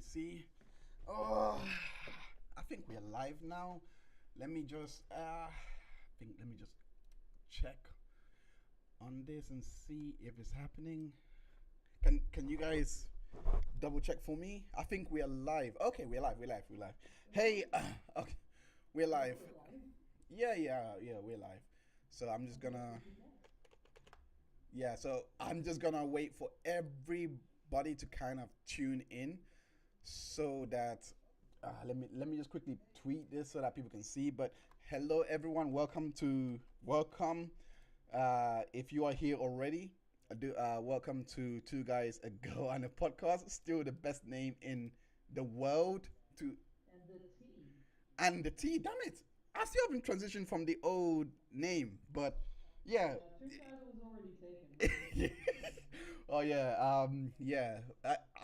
see. Oh, I think we're live now. Let me just let me just check on this and see if it's happening. Can you guys double check for me? I think we are live. Okay, we're live. We're live. Hey, okay, we're live. Yeah, we're live. So I'm just gonna so I'm just gonna wait for everybody to kind of tune in so that let me just quickly tweet this so that people can see. But hello everyone, welcome. If you are here already, welcome to Two Guys Ago on a podcast. Still the best name in the world. To and the T. Damn it! I still haven't transitioned from the old name, but yeah. Oh yeah,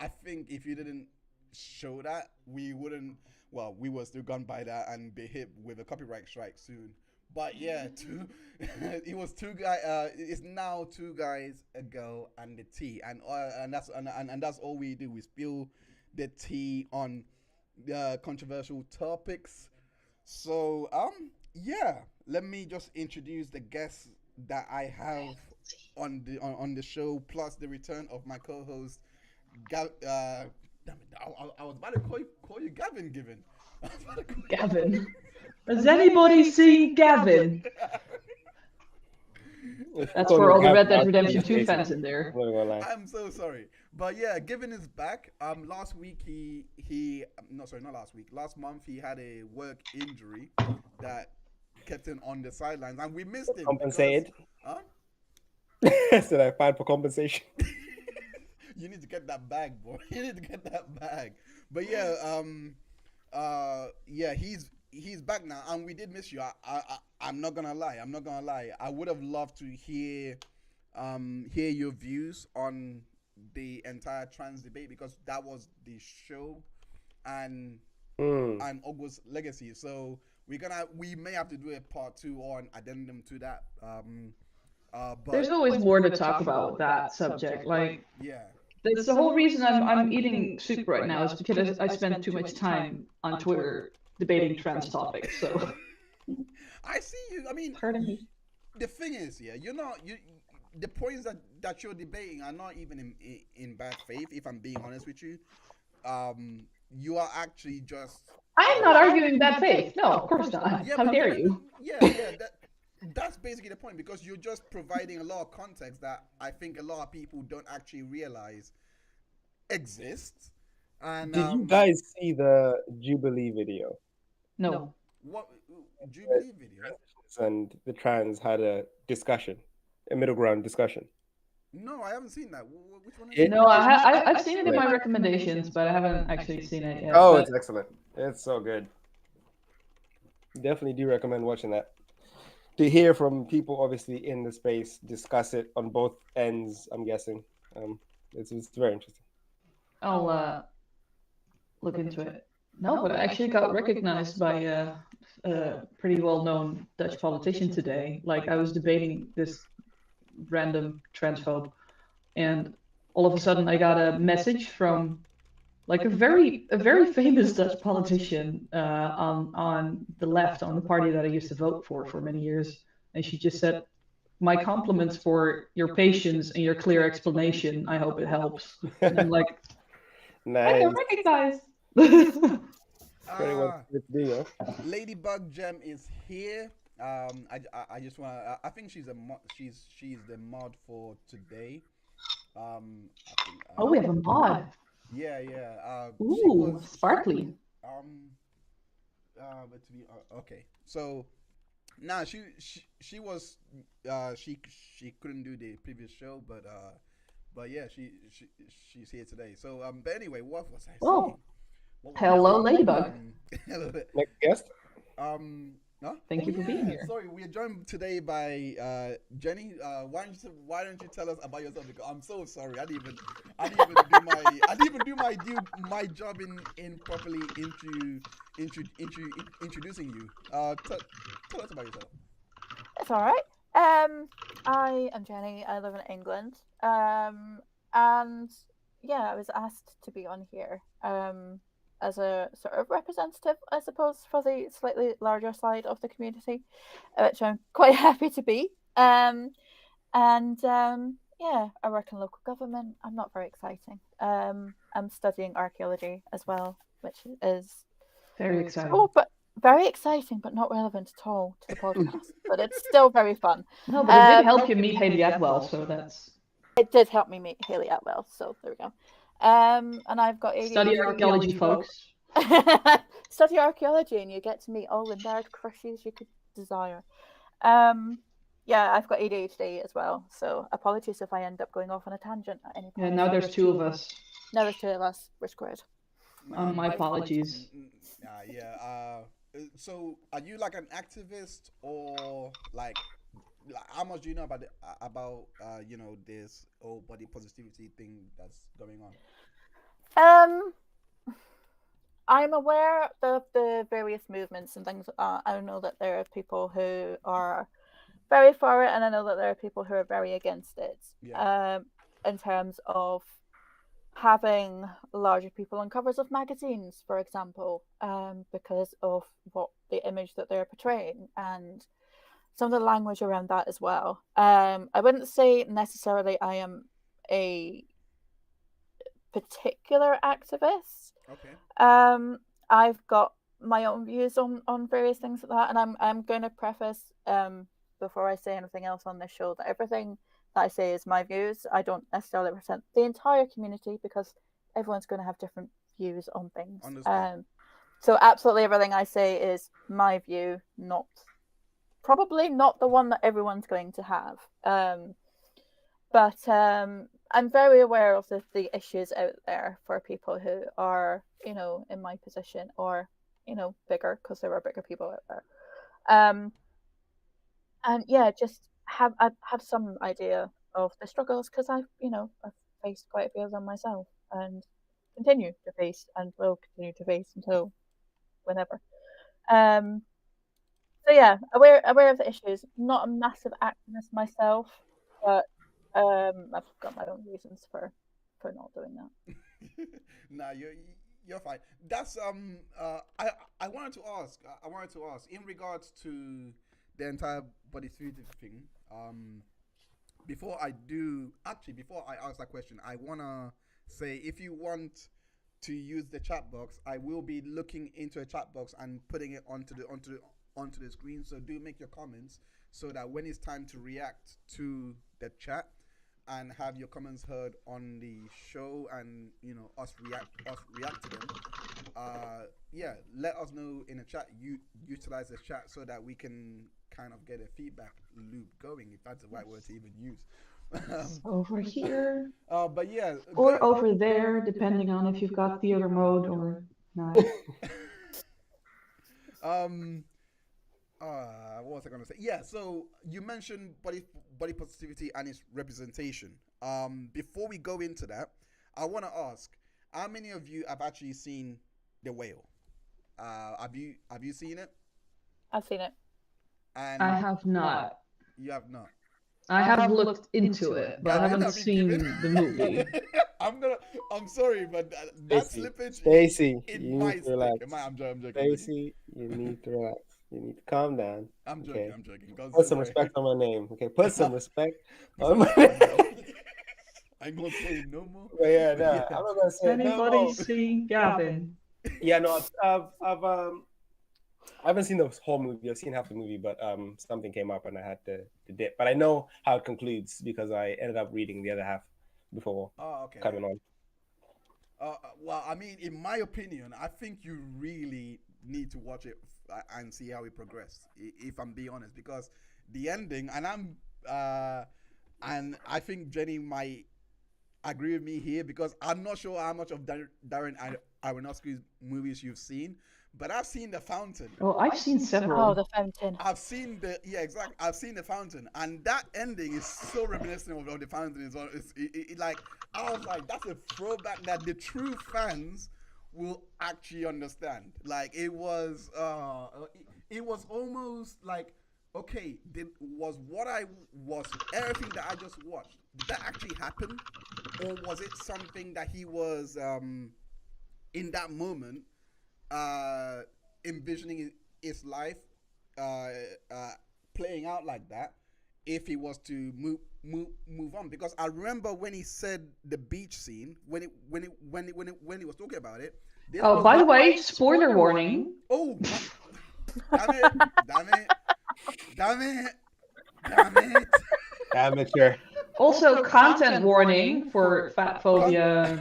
I think if you didn't show that, we wouldn't. Well, we were still gone by that and be hit with a copyright strike soon. But yeah, it was two guy. It's now Two Guys Ago and the tea, and that's all we do. We spill the tea on controversial topics. So let me just introduce the guests that I have on the show, plus the return of my co-host. Damn it! I was about to call you Gavin. Given. I was about to call you Gavin. Has anybody seen Gavin? That's for all the Red Dead Redemption 2 fans in there. I'm so sorry, but yeah, Given is back. Last week he no, sorry, not last week. Last month he had a work injury that kept him on the sidelines, and we missed him. Compensated. Because, So I filed for compensation. You need to get that bag, boy. You need to get that bag. But he's back now, and we did miss you. I'm not gonna lie. I would have loved to hear your views on the entire trans debate, because that was the show and August legacy. So we may have to do a part 2 or an addendum to that. But There's always more to talk about with that subject. Like, yeah. that's the whole reason I'm eating soup right now, is because I spend too much time on Twitter debating trans topics. So I see you. I mean, pardon me. the thing is, you're not the points that you're debating are not even in bad faith. If I'm being honest with you, you are actually just. I'm not arguing bad faith. No, of course not. How dare you? That's basically the point, because you're just providing a lot of context that I think a lot of people don't actually realize exists. And did you guys see the Jubilee video? No. What Jubilee video? And the trans had a discussion, a middle ground discussion. No, I haven't seen that. Which one is it? No, I've seen it in my recommendations, but I haven't actually seen it yet. Oh, it's excellent. It's so good. Definitely do recommend watching that. To hear from people obviously in the space, discuss it on both ends, I'm guessing. It's very interesting. I'll look into it. No, but I actually got recognized by a pretty well-known Dutch politician today. Like, I was debating this random transphobe, and all of a sudden I got a message from like a very famous Dutch politician on the left, on the party that I used to vote for many years, and she just said, "My compliments for your patience and your clear explanation. I hope it helps." And I'm like, nice. I got recognized. Ladybug Gem is here. I just want. I think she's the mod for today. I think, Oh, we have a mod. Yeah. Ooh, sparkly. But to be okay, so now she was she couldn't do the previous show, but yeah, she's here today. So but anyway, what was I saying? Hello, Ladybug. Hello. Next guest. No? Thank you for being here. Sorry, we are joined today by Jenny. Why don't you tell us about yourself? Because I'm so sorry. I didn't even do my job in properly introducing you. Tell us about yourself. It's all right. I am Jenny. I live in England. And I was asked to be on here as a sort of representative, I suppose, for the slightly larger side of the community, which I'm quite happy to be. Yeah, I work in local government. I'm not very exciting. I'm studying archaeology as well, which is Very exciting. but very exciting, but not relevant at all to the podcast. But it's still very fun. No, but it did help you meet Haley Atwell, so that's... It did help me meet Haley Atwell, so there we go. And I've got ADHD. Study archaeology, folks. Study archaeology, and you get to meet all the nerd crushes you could desire. Yeah, I've got ADHD as well, so apologies if I end up going off on a tangent at any point. Yeah, now there's two of us. Now there's two of us. We're squared. My apologies. So, are you like an activist, or like how much do you know about this whole body positivity thing that's going on? I'm aware of the various movements and things. I know that there are people who are very for it, and I know that there are people who are very against it. Yeah. In terms of having larger people on covers of magazines, for example, because of what the image that they're portraying and some of the language around that as well. I wouldn't say necessarily I am a particular activist. Okay. I've got my own views on various things like that, and I'm going to preface before I say anything else on this show that everything that I say is my views. I don't necessarily represent the entire community because everyone's going to have different views on things. So absolutely everything I say is my view, probably not the one that everyone's going to have. But I'm very aware of the issues out there for people who are, in my position or, bigger, because there are bigger people out there. And yeah, just have some idea of the struggles, because I've faced quite a few of them myself and continue to face and will continue to face until whenever. So yeah, aware of the issues. Not a massive activist myself, but I've got my own reasons for not doing that. Nah, you're fine. That's I wanted to ask in regards to the entire body fluidity thing. Before I ask that question, I wanna say, if you want to use the chat box, I will be looking into a chat box and putting it onto the screen. So do make your comments so that when it's time to react to the chat and have your comments heard on the show, and us react to them, let us know in the chat. You utilize the chat so that we can kind of get a feedback loop going, if that's the right word to even use. Over here. But yeah. Or over there, depending on if you've got theater mode or not. What was I gonna say? Yeah, so you mentioned body positivity and its representation. Before we go into that, I want to ask, how many of you have actually seen The Whale? Have you seen it? I've seen it. And I have not. You have not. I have looked into it, but I haven't seen the movie. I'm sorry, but that slippage. Stacy, you need to relax. I'm joking. Stacy, you need to relax. You need to calm down. I'm joking. I'm joking. Put some respect on my name. Okay, put some respect on my name. I ain't gonna say it no more. But yeah, no, I'm not gonna say Anybody no more. see Gavin? Yeah, no, I haven't seen the whole movie. I've seen half the movie, but something came up and I had to dip. But I know how it concludes because I ended up reading the other half before coming on. Well, I mean, in my opinion, I think you really need to watch it and see how it progressed, if I'm being honest, because the ending, and I think Jenny might agree with me here, because I'm not sure how much of Darren Aronofsky's movies you've seen, but I've seen The Fountain. Oh, I've seen several. Oh, The Fountain. I've seen I've seen The Fountain, and that ending is so reminiscent of The Fountain. I was like, that's a throwback that the true fans will actually understand. Like, it was almost like, okay, was everything that I just watched, did that actually happen? or was it something that he was in that moment envisioning his life playing out like that if he was to move on? Because I remember when he said the beach scene when he was talking about it. Oh, by the way, spoiler warning. Oh, damn it! Amateur. Also, content warning for fat phobia.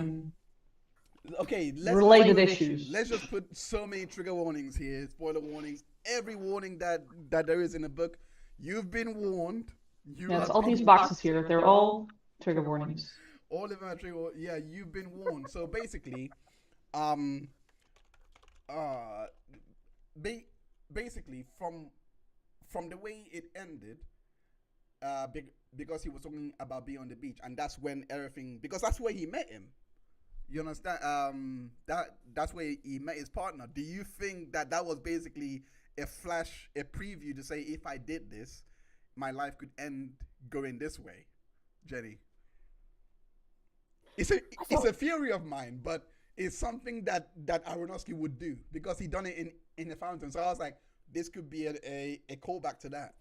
Okay, related issues. Let's just put so many trigger warnings here, spoiler warnings, every warning that there is in the book. You've been warned. Yes, all these boxes here, they're all trigger warnings. All of them are trigger. Yeah, you've been warned. So basically, basically from the way it ended, because he was talking about being on the beach, and that's when everything, because that's where he met him. You understand? That's where he met his partner. Do you think that was basically a preview to say, if I did this, my life could end going this way, Jenny? It's a theory of mine, but it's something that Aronofsky would do because he done it in the Fountain. So I was like, this could be a callback to that.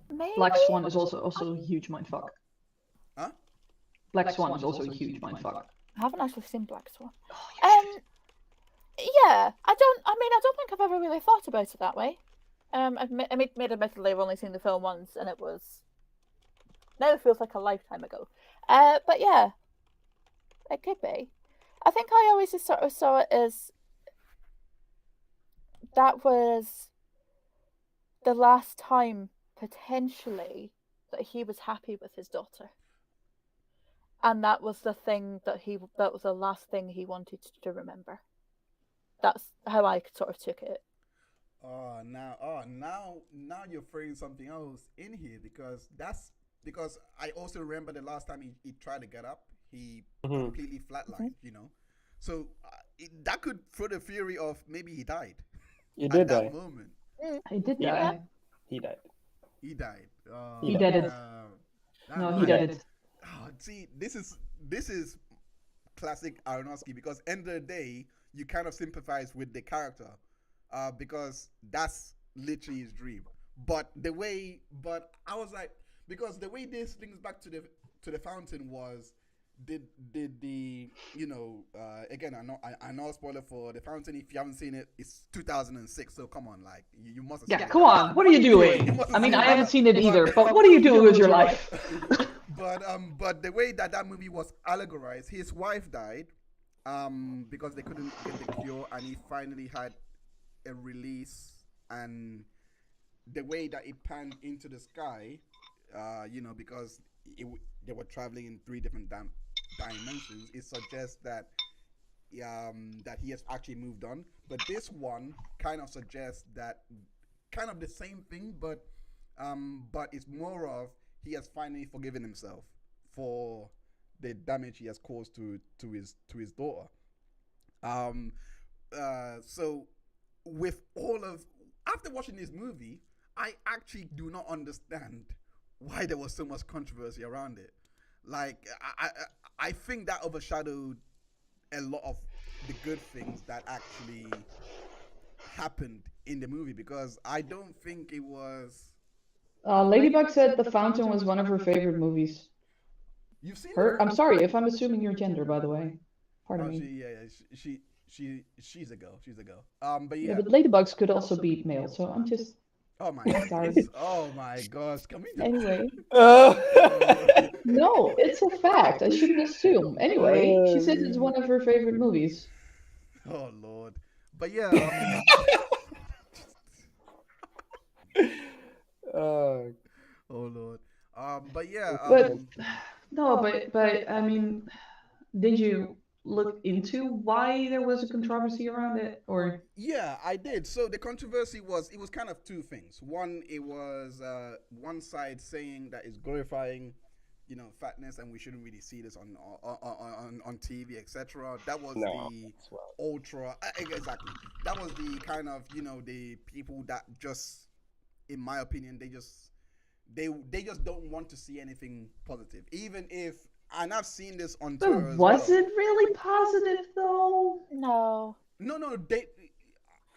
Maybe. Black Swan is also a huge mindfuck. Huh? Black Swan is also a huge mindfuck. I haven't actually seen Black Swan. Yeah, I don't think I've ever really thought about it that way. Admittedly, I've only seen the film once, and it was now it feels like a lifetime ago. But yeah, it could be. I think I always just sort of saw it as that was the last time potentially that he was happy with his daughter. And that was the thing that was the last thing he wanted to remember. That's how I sort of took it. Now you're throwing something else in here because I also remember the last time he tried to get up, he completely flatlined, you know. So that could throw the theory of maybe he died. You did at that die. moment. He did die. He died. He died. He did it. No, he did it. See, this is classic Aronofsky because end of the day, you kind of sympathize with the character because that's literally his dream. But I was like, because the way this links back to the Fountain was, did the again, I know a spoiler for the Fountain. If you haven't seen it, it's 2006. So come on, like you must have seen it. Come on, what are you doing? I mean, I haven't seen it either, but what are you doing with your life? But the way that movie was allegorized, his wife died because they couldn't get the cure, and he finally had a release. And the way that it panned into the sky, because they were traveling in 3 different dimensions, it suggests that that he has actually moved on. But this one kind of suggests that kind of the same thing, but it's more of he has finally forgiven himself for the damage he has caused to his daughter. So with after watching this movie, I actually do not understand why there was so much controversy around it. Like I think that overshadowed a lot of the good things that actually happened in the movie, because I don't think it was. Ladybug said The Fountain was one of her favorite movies. You've seen her? I'm sorry if I'm assuming your gender, by the way. Pardon me. She's a girl. She's a girl. But yeah. But ladybugs could also be male, so I'm just. Oh my god. Oh my gosh. Can we Anyway. No, it's a fact. I shouldn't assume. Anyway, she said it's one of her favorite movies. Oh Lord. But yeah. Oh Lord. But yeah. But I mean, did you look into why there was a controversy around it, or? Yeah, I did. So the controversy was kind of 2 things. One, it was one side saying that it's glorifying, fatness, and we shouldn't really see this on TV, etc. That was the ultra. Exactly. That was the kind of the people that just, in my opinion, they just don't want to see anything positive, even if and I've seen this on But Twitter as was well. it really positive though? No. No,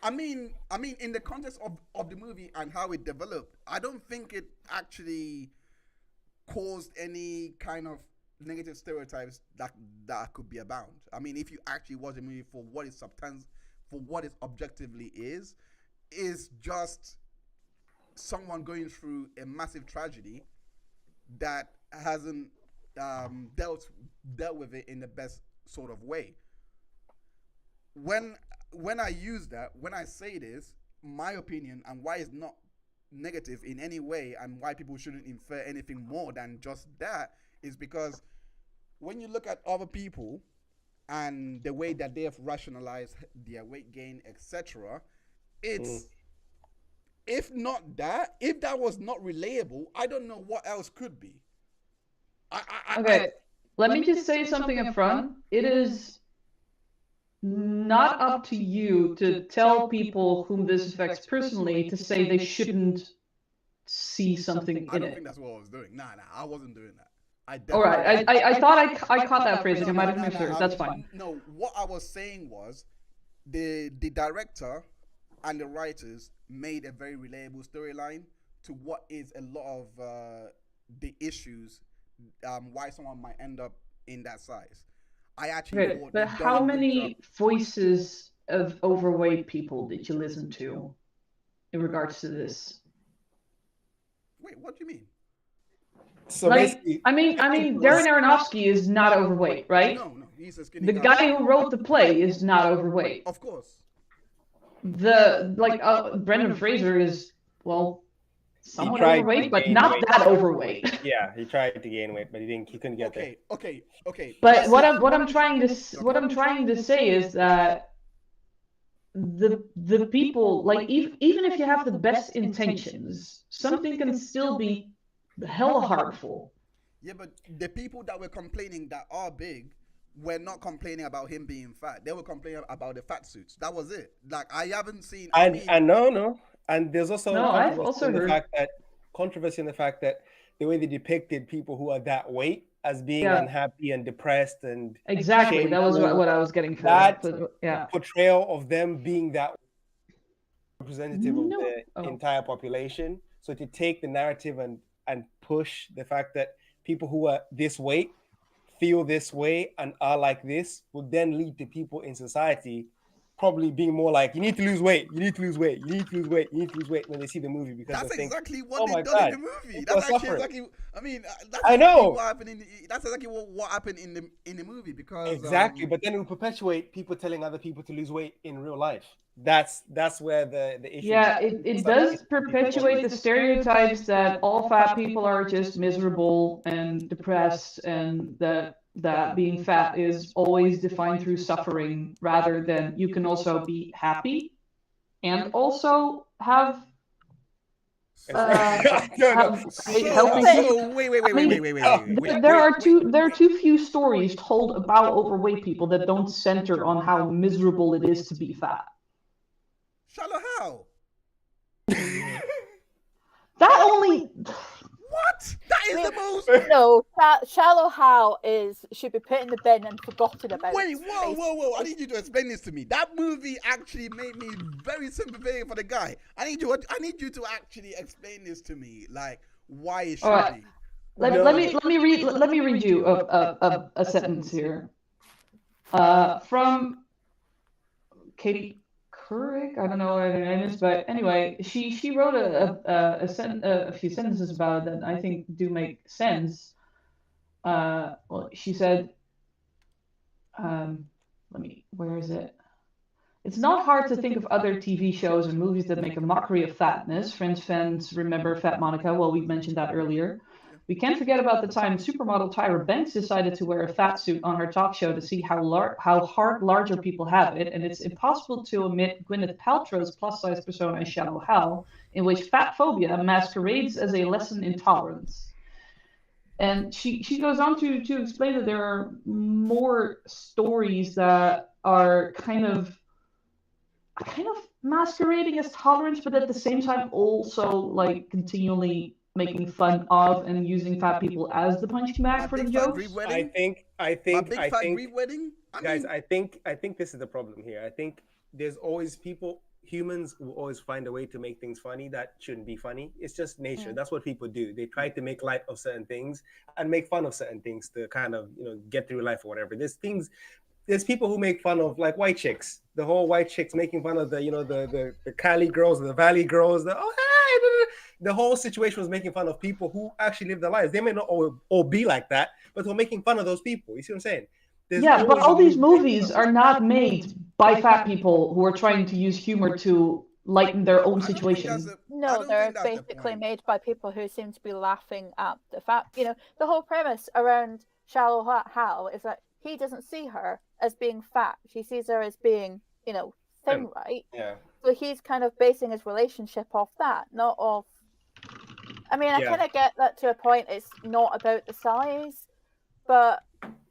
I mean, in the context of the movie and how it developed, I don't think it actually caused any kind of negative stereotypes that could be abound. I mean, if you actually watch the movie for what its substance, for what it objectively is just someone going through a massive tragedy that hasn't dealt with it in the best sort of way. When I use that, when I say this, my opinion and why it's not negative in any way and why people shouldn't infer anything more than just that is because when you look at other people and the way that they have rationalized their weight gain, etc., it's if that was not relatable, I don't know what else could be. Let me just say something up front. It is not up to you to tell people whom this affects personally to say they shouldn't see something in it. I don't think that's what I was doing. Nah, I wasn't doing that. All right, I thought I caught that phrasing. I might have missed it. That's fine. No, what I was saying was the director and the writers made a very relatable storyline to what is a lot of the issues why someone might end up in that size. I actually thought but how many voices of overweight people did you listen to in regards to this? Wait, what do you mean? So basically, I mean, Darren Aronofsky is not overweight, right? No, he's a skinny guy. The guy who wrote the play is not overweight. Of course. Brendan Fraser is, well, somewhat overweight, but not that overweight. Yeah, he tried to gain weight, but he couldn't get there. Okay. But what I'm trying to say is that the people, like, even if you have the best intentions, something can still be hella harmful. Yeah, but the people that were complaining that are big were not complaining about him being fat. They were complaining about the fat suits. That was it. Like, I haven't seen. No. And there's also I've also heard controversy in the fact that the way they depicted people who are that weight as being unhappy and depressed and exactly that was what I was getting for. That portrayal of them being that representative of the entire population. So to take the narrative and push the fact that people who are this weight feel this way and are like this would then lead to people in society probably being more like, you need to lose weight, you need to lose weight, you need to lose weight, you need to lose weight when they see the movie, because that's exactly what they done in the movie. That's actually exactly. I mean, that's I know what happened that's exactly what happened in the movie, because exactly. But then it will perpetuate people telling other people to lose weight in real life. That's where the issue. Yeah, it does perpetuate the stereotypes that all fat people are just miserable and depressed, and that being fat is always defined through suffering, rather than you can also be happy and also have helping people. Wait. There are too few stories told about overweight people that don't center on how miserable it is to be fat. Shallow Hal. That only. What? That is the most. No, Shallow Hal should be put in the bin and forgotten about. Wait, whoa! I need you to explain this to me. That movie actually made me very sympathetic for the guy. I need you to actually explain this to me, like why it should be. Let me read you a sentence here. From Katie Couric, I don't know what her name is, but anyway, she wrote a few sentences about it that I think do make sense. Well, she said, where is it? It's not hard to think of other TV shows and movies that make a mockery of fatness. French fans remember Fat Monica. Well, we mentioned that earlier. We can't forget about the time supermodel Tyra Banks decided to wear a fat suit on her talk show to see how hard larger people have it, and it's impossible to omit Gwyneth Paltrow's plus-size persona in Shallow Hal, in which fat phobia masquerades as a lesson in tolerance. And she goes on to explain that there are more stories that are kind of masquerading as tolerance, but at the same time also like continually making fun of and using fat people as the punching bag for the jokes. I think, rewedding. Guys, I think this is the problem here. I think there's always humans will always find a way to make things funny that shouldn't be funny. It's just nature. That's what people do. They try to make light of certain things and make fun of certain things to kind of, get through life or whatever. There's people who make fun of like white chicks, the whole white chicks making fun of the Cali girls, the Valley girls, the whole situation was making fun of people who actually live their lives. They may not all be like that, but they're making fun of those people. You see what I'm saying? But all these movies are not made by fat people who are trying to use humor to lighten their own situation. No, they're basically made by people who seem to be laughing at the fact. The whole premise around Shallow Hal is that he doesn't see her as being fat. She sees her as being, thin, right? Yeah. So he's kind of basing his relationship off that, not off. I mean, I kind of get that to a point. It's not about the size, but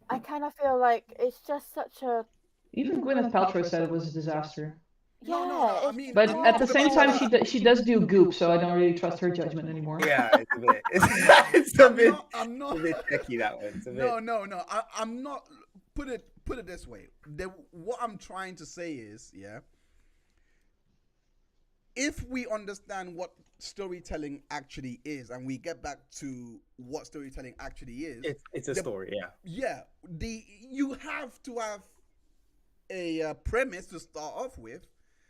I kind of feel like it's just such a. Even Gwyneth Paltrow said it was a disaster. Yeah, I mean, but at the same time, she does do Goop, so I don't really trust her judgment anymore. Yeah, it's a bit. It's a bit. I'm not a bit tricky, that one. It's a bit... No. I'm not. Put it this way. What I'm trying to say is, if we understand what storytelling actually is, and we get back to what storytelling actually is, it's a story. Yeah. You have to have a premise to start off with.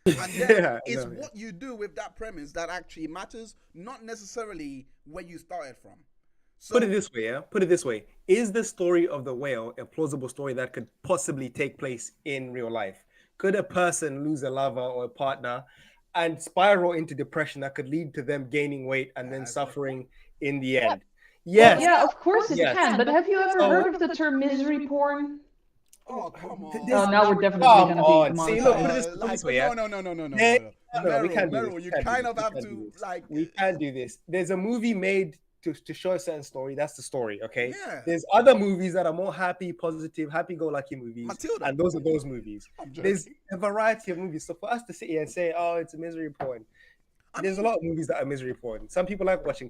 And then it's what you do with that premise that actually matters, not necessarily where you started from. So, Put it this way. Is the story of the whale a plausible story that could possibly take place in real life? Could a person lose a lover or a partner and spiral into depression that could lead to them gaining weight and then suffering in the end? Yes. Well, yeah, of course it can. But have you ever heard of the term misery porn? Oh, come on. Now we're definitely going to be See, look, put it this way. No, we can't do Merel, this. you kind of have to, like... We can't do this. There's a movie made to show a certain story. That's the story, okay? Yeah. There's other movies that are more happy, positive, happy-go-lucky movies. Matilda. And those are those movies. There's a variety of movies. So for us to sit here and say, oh, it's a misery porn, there's a lot of movies that are misery porn. Some people like watching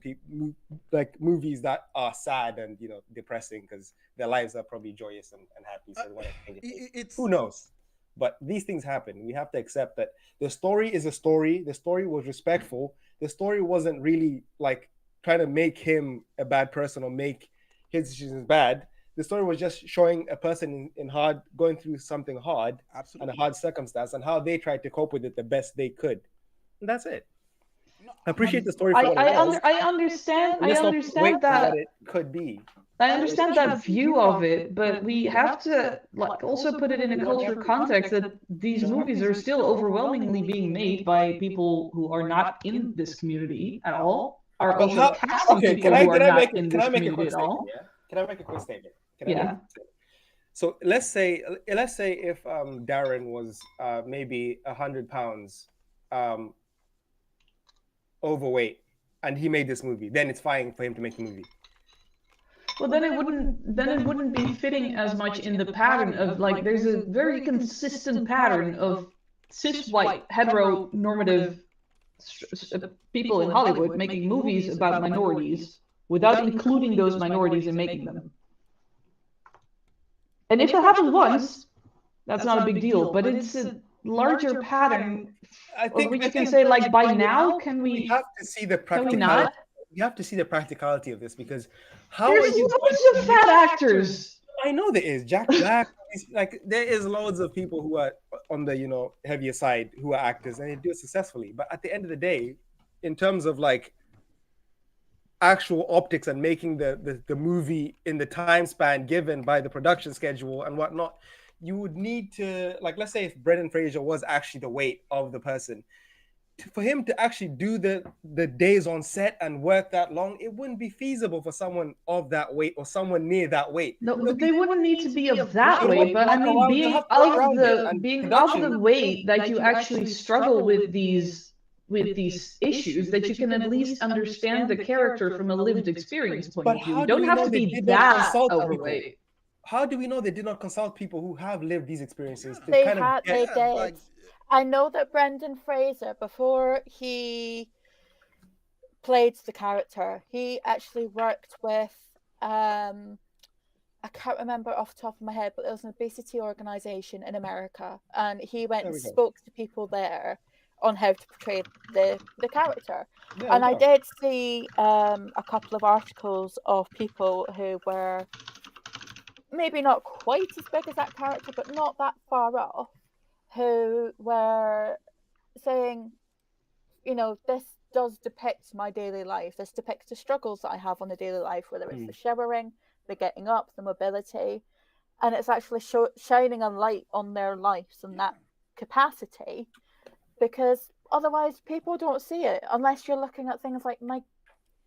like movies that are sad and depressing because their lives are probably joyous and happy. So who knows? But these things happen. We have to accept that the story is a story. The story was respectful. The story wasn't really like trying to make him a bad person or make his decisions bad. The story was just showing a person going through something hard and a hard circumstance and how they tried to cope with it the best they could. And that's it. I appreciate the story. I understand that it could be. I understand that view of it, but we have to also put it in a cultural context that these movies are still overwhelmingly being made by people who are not in this community at all. Are also casting people who are not in this community at all. Can I make a quick statement? So let's say if Darren was maybe 100 pounds overweight and he made this movie, then it's fine for him to make a movie. Well, then it wouldn't be fitting as much in the pattern of there's a very consistent pattern of cis white heteronormative people in Hollywood making movies about minorities without including those minorities in making them. And if it happens once, that's not a big deal, but it's a larger pattern which you can say by now we have to see the practicality. You have to see the practicality of this because there's loads of fat actors. I know there is. Jack Black, there is loads of people who are on the heavier side who are actors and they do it successfully. But at the end of the day, in terms of actual optics and making the movie in the time span given by the production schedule and whatnot, you would need to let's say if Brendan Fraser was actually the weight of the person, for him to actually do the days on set and work that long, it wouldn't be feasible for someone of that weight or someone near that weight. No, but they wouldn't need to be of that weight. But I mean, being of the weight that you actually struggle with these issues, that you can at least understand the character from a lived experience point of view. You don't have to be that overweight. How do we know they did not consult people who have lived these experiences? They did. I know that Brendan Fraser, before he played the character. He actually worked with I can't remember off the top of my head, but there was an obesity organization in America, and he went and spoke to people there on how to portray the character. And I did see a couple of articles of people who were maybe not quite as big as that character, but not that far off, who were saying, you know, this does depict my daily life. This depicts the struggles that I have on a daily life, whether it's the showering, the getting up, the mobility, and it's actually shining a light on their lives in that capacity, because otherwise people don't see it unless you're looking at things like my,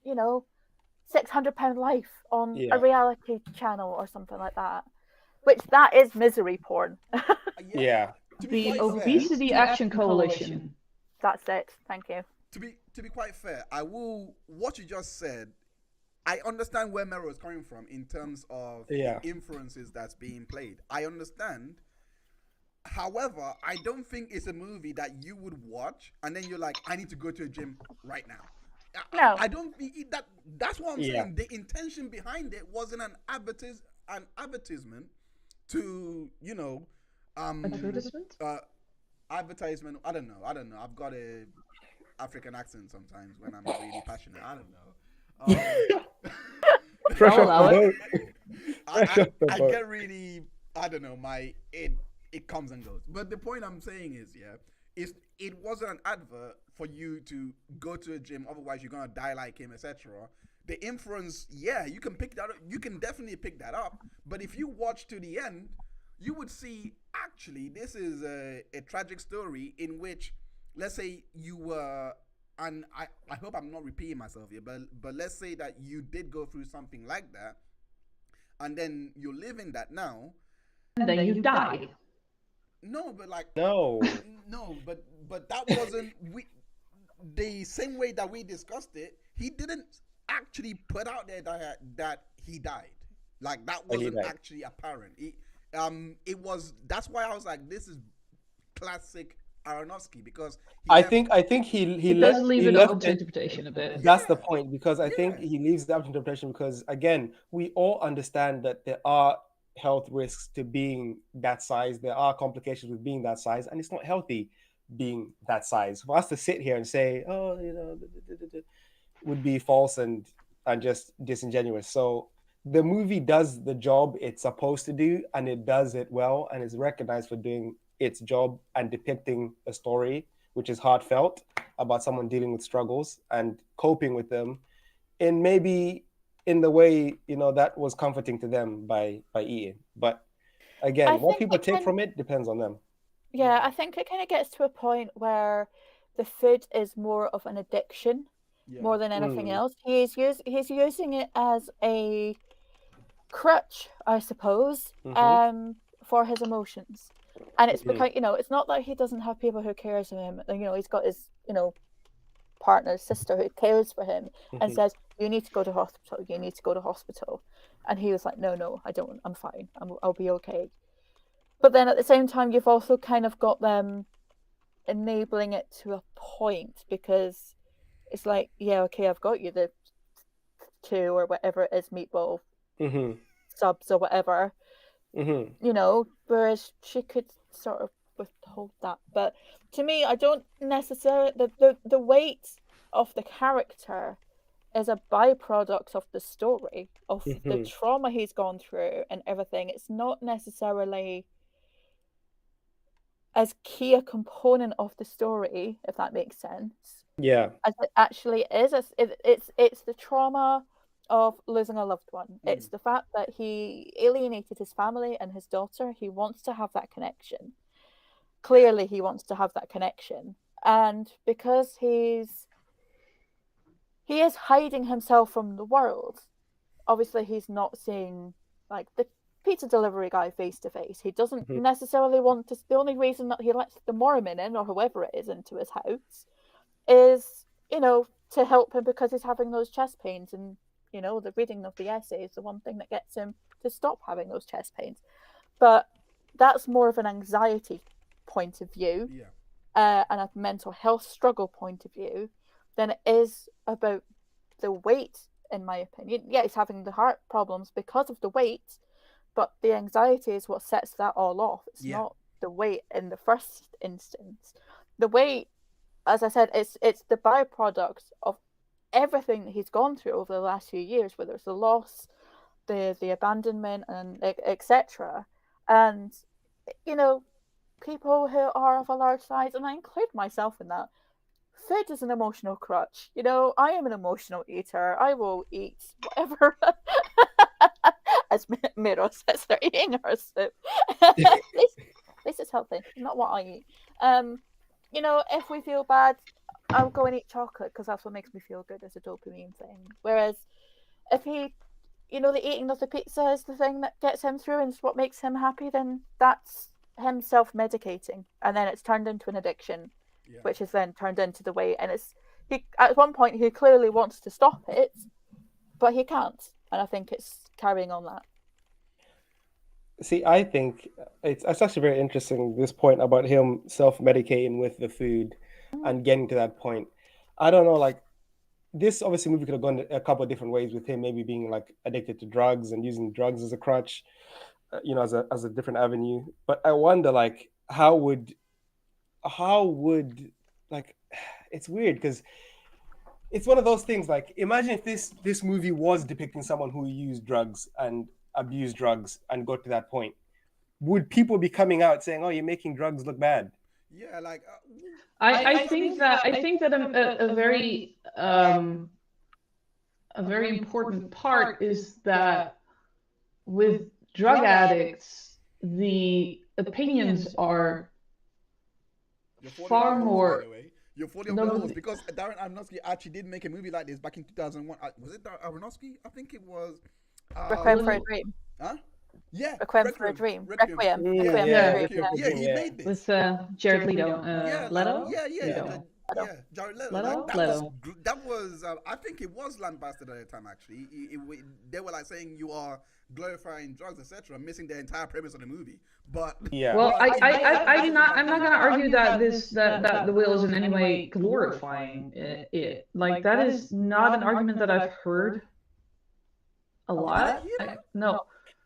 you know, £600 life on a reality channel or something like that, which that is misery porn. The Obesity Action Coalition. That's it. Thank you. To be quite fair, I will. What you just said, I understand where Merel is coming from in terms of the influences that's being played. I understand. However, I don't think it's a movie that you would watch and then you're like, I need to go to a gym right now. No, I don't think that. That's what I'm saying. The intention behind it wasn't an advertisement to, you know, advertisement. Advertisement. I don't know. I've got a African accent sometimes when I'm really passionate. I don't know. I get really. I don't know. It comes and goes. But the point I'm saying is, it wasn't an advert for you to go to a gym. Otherwise, you're gonna die like him, etc. The influence, you can pick that up. You can definitely pick that up. But if you watch to the end, you would see actually this is a tragic story in which, let's say you were, and I hope I'm not repeating myself here, but let's say that you did go through something like that, and then you're living that now, and then you die. No, but like no, but that wasn't the same way that we discussed it. He didn't actually put out there that he died. Like that wasn't actually apparent. It was. That's why I was like, this is classic Aronofsky, because I think he does leave it up to interpretation a bit. That's the point, because I think he leaves it up to interpretation because, again, we all understand that there are health risks to being that size. There are complications with being that size, and it's not healthy being that size. For us to sit here and say, oh, you know, would be false and just disingenuous. So the movie does the job it's supposed to do, and it does it well, and is recognized for doing its job and depicting a story which is heartfelt about someone dealing with struggles and coping with them, and maybe in the way, you know, that was comforting to them by eating. But again, what people take from it depends on them. Yeah, I think it kind of gets to a point where the food is more of an addiction more than anything else. He's using it as a crutch, I suppose, for his emotions. And it's because, you know, it's not that he doesn't have people who cares for him. You know, he's got his, you know, partner's sister who cares for him and says, you need to go to hospital, you need to go to hospital. And he was like, no, I don't, I'm fine, I'll be okay. But then at the same time, you've also kind of got them enabling it to a point, because it's like, yeah, okay, I've got you the 2 or whatever it is, meatball subs or whatever, you know, whereas she could sort of withhold that. But to me, I don't necessarily, the weight of the character is a byproduct of the story, of the trauma he's gone through and everything. It's not necessarily as key a component of the story, if that makes sense. Yeah. As it actually is. It's the trauma of losing a loved one. It's the fact that he alienated his family and his daughter. He wants to have that connection. Clearly, he wants to have that connection. And because he is hiding himself from the world, obviously he's not seeing, like, the pizza delivery guy face to face. He doesn't necessarily want to. The only reason that he lets the Mormon in, or whoever it is, into his house is, you know, to help him because he's having those chest pains. And, you know, the reading of the essay is the one thing that gets him to stop having those chest pains. But that's more of an anxiety point of view, and a mental health struggle point of view. than it is about the weight, in my opinion. Yeah, he's having the heart problems because of the weight, but the anxiety is what sets that all off. It's not the weight in the first instance. The weight, as I said, it's the byproduct of everything that he's gone through over the last few years, whether it's the loss, the abandonment, and etc. And people who are of a large size, and I include myself in that, food is an emotional crutch. I am an emotional eater. I will eat whatever. As Merel says, they're eating her soup. At least it's healthy, not what I eat. If we feel bad, I'll go and eat chocolate because that's what makes me feel good. It's a dopamine thing. Whereas if the eating of the pizza is the thing that gets him through and it's what makes him happy, then that's him self-medicating, and then it's turned into an addiction, which is then turned into the weight. And at one point he clearly wants to stop it, but he can't, and I think it's carrying on that. See, I think it's actually very interesting, this point about him self-medicating with the food and getting to that point. I don't know, like, this obviously movie could have gone a couple of different ways with him, maybe being like addicted to drugs and using drugs as a crutch, as a different avenue. But I wonder, like, how would like, it's weird because it's one of those things, like, imagine if this movie was depicting someone who used drugs and abused drugs and got to that point. Would people be coming out saying, "Oh, you're making drugs look bad"? Yeah, like I think that a very important part is that with drug addicts, the opinions are far more. You're fully on the horse because Darren Aronofsky actually did make a movie like this back in 2001. Was it Darren Aronofsky? I think it was. Requiem for a Dream. Huh? Yeah. Requiem for a Dream. Requiem. Yeah, he made this. With Jared Leto. Leto? Jared Leto. Leto. That was I think it was lambasted at the time, actually. They were like saying you are glorifying drugs, etc., missing the entire premise of the movie. But well, I'm not going to argue that that the whale is in any way glorifying it. Like, that is not an argument that I've heard a lot.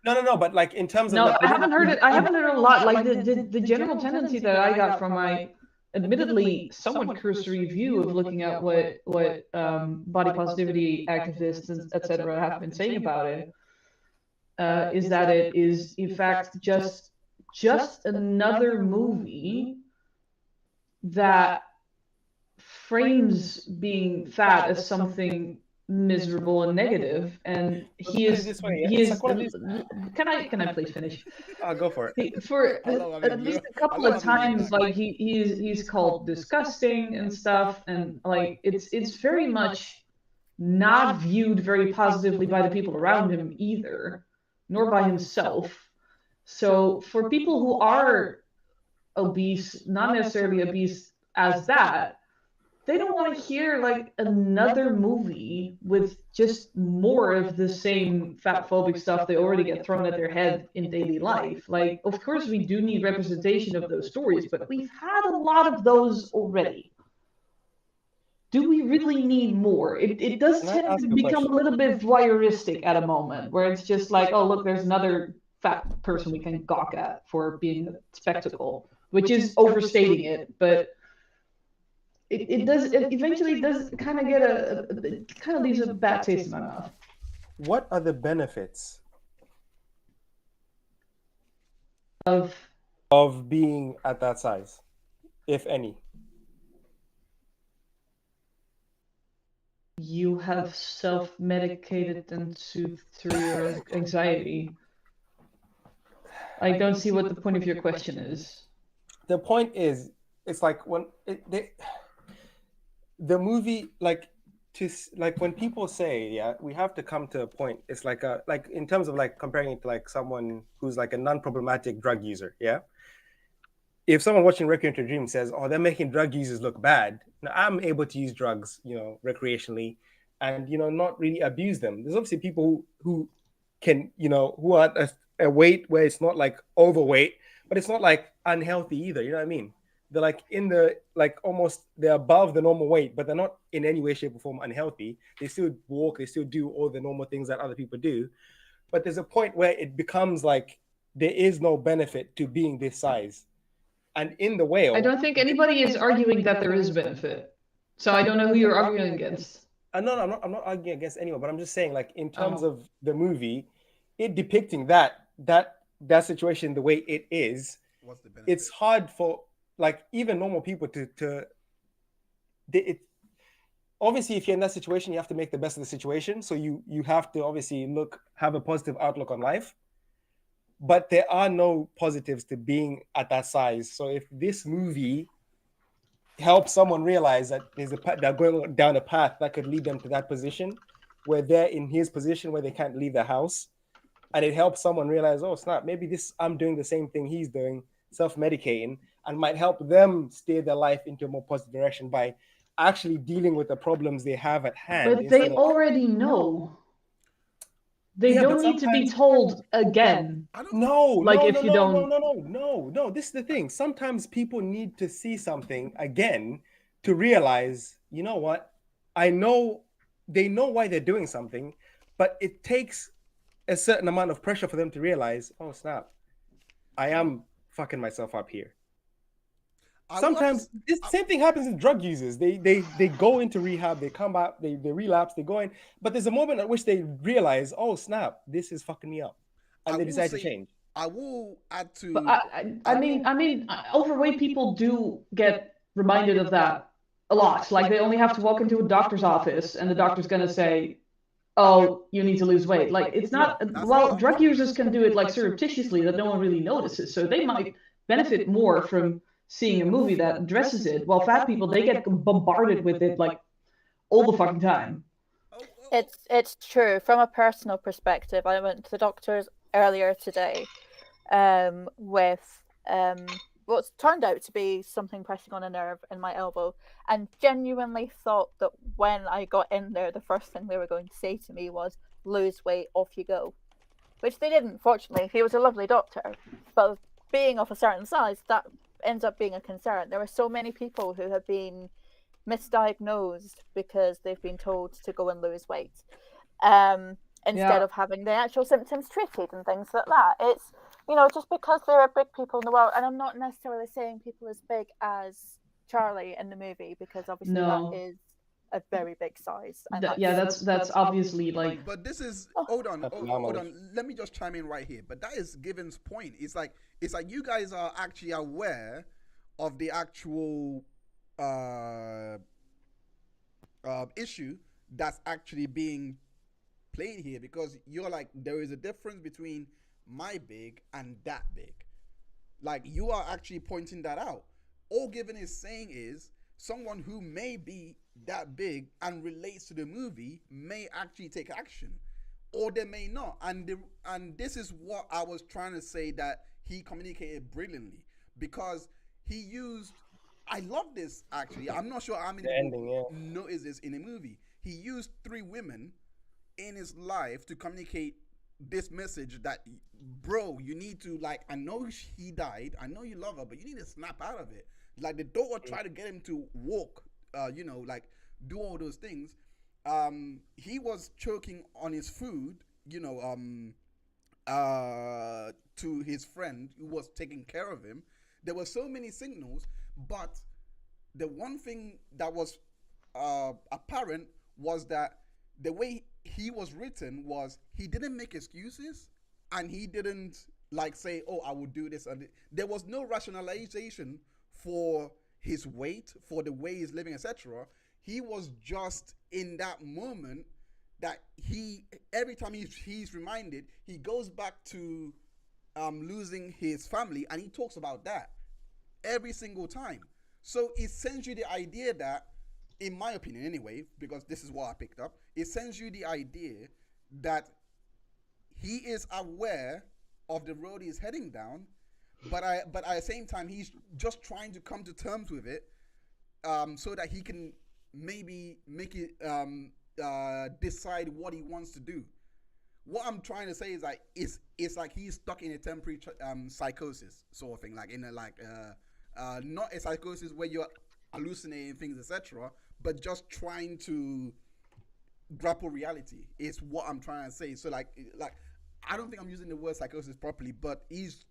No, but like, in terms of I haven't heard it. I haven't heard it a lot. Like, the general tendency that I got from my admittedly somewhat cursory view of looking at what body positivity activists and etc. have been saying about it is that it is in fact just another movie that frames being fat as something miserable and negative, and he is can I please finish? Go for it. For at least a couple of times, like, he's called disgusting and stuff, and like it's very much not viewed very positively by the people around him either, nor by himself. So for people who are obese, not necessarily obese as that, they don't want to hear like another movie with just more of the same fat phobic stuff they already get thrown at their head in daily life. Like, of course we do need representation of those stories, but we've had a lot of those already. Do we really need more? It does tend to become a little bit voyeuristic at a moment, where it's just like, oh, look, there's another fat person we can gawk at for being a spectacle, which is overstating it, but it eventually does kind of get it kind of leaves a bad taste in my mouth. What are the benefits of being at that size, if any? You have self-medicated and soothed through your anxiety. I don't see what the point of your question is. The point is, it's like when the movie, like when people say, we have to come to a point. It's like in terms of like comparing it to like someone who's like a non-problematic drug user. Yeah. If someone watching Requiem for a Dream says, "Oh, they're making drug users look bad," now I'm able to use drugs, recreationally, and not really abuse them. There's obviously people who can, who are at a weight where it's not like overweight, but it's not like unhealthy either. You know what I mean? they're like in the like almost they're above the normal weight, but they're not in any way, shape, or form unhealthy. They still walk, they still do all the normal things that other people do. But there's a point where it becomes like there is no benefit to being this size. And in the whale, I don't think anybody is arguing that there is benefit. So I don't know who you're arguing against. No, I'm not arguing against anyone, but I'm just saying, like, in terms of the movie, it depicting that situation the way it is, what's the benefit? It's hard for like even normal people to obviously, if you're in that situation, you have to make the best of the situation. So you have to obviously have a positive outlook on life. But there are no positives to being at that size. So if this movie helps someone realize that they're going down a path that could lead them to that position, where they're in his position where they can't leave their house, and it helps someone realize, oh snap, maybe I'm doing the same thing he's doing, self-medicating, and might help them steer their life into a more positive direction by actually dealing with the problems they have at hand. But they already know. They don't need to be told again. No. This is the thing. Sometimes people need to see something again to realize, you know what? I know they know why they're doing something, but it takes a certain amount of pressure for them to realize, oh snap, I am fucking myself up here. Sometimes this same thing happens with drug users. They go into rehab, they come out, they relapse, they go in, but there's a moment at which they realize, oh snap, this is fucking me up, and they decide to change. I will add to. But I mean, overweight people do get reminded of that a lot. Like they only have to walk into a doctor's office, and the doctor's gonna say, "Oh, you need to lose weight." Like it's not. Well, drug users can do it like surreptitiously that no one really notices, so they might benefit more from seeing a movie that addresses it, while fat people, they get bombarded with it like all the fucking time. It's true. From a personal perspective, I went to the doctor's earlier today with what's turned out to be something pressing on a nerve in my elbow, and genuinely thought that when I got in there, the first thing they were going to say to me was, lose weight, off you go. Which they didn't, fortunately. He was a lovely doctor. But being of a certain size, that ends up being a concern. There are so many people who have been misdiagnosed because they've been told to go and lose weight instead of having the actual symptoms treated and things like that. It's, you know, just because there are big people in the world, and I'm not necessarily saying people as big as Charlie in the movie, because obviously that is a very big size. And that's obviously like. But this is hold on. Let me just chime in right here. But that is Given's point. It's like you guys are actually aware of the actual issue that's actually being played here, because you're like, there is a difference between my big and that big. Like, you are actually pointing that out. All Given is saying is someone who may be that big and relates to the movie may actually take action, or they may not. And this is what I was trying to say, that he communicated brilliantly, because he used, I love this actually, I'm not sure how many people notice this in a movie. He used 3 women in his life to communicate this message that, bro, you need to, like, I know he died, I know you love her, but you need to snap out of it. Like, the daughter tried to get him to walk, like do all those things. He was choking on his food, to his friend who was taking care of him. There were so many signals, but the one thing that was apparent was that the way he was written was, he didn't make excuses, and he didn't like say, oh, I will do this. And there was no rationalization for his weight, for the way he's living, etc. He was just in that moment that every time he's reminded, he goes back to losing his family, and he talks about that every single time. So it sends you the idea that, in my opinion anyway, because this is what I picked up, it sends you the idea that he is aware of the road he's heading down, but at the same time he's just trying to come to terms with it, so that he can maybe make it decide what he wants to do. What I'm trying to say is like, it's like he's stuck in a temporary psychosis sort of thing, like in a not a psychosis where you're hallucinating things, etc., but just trying to grapple reality is what I'm trying to say. So like I don't think I'm using the word psychosis properly, but he's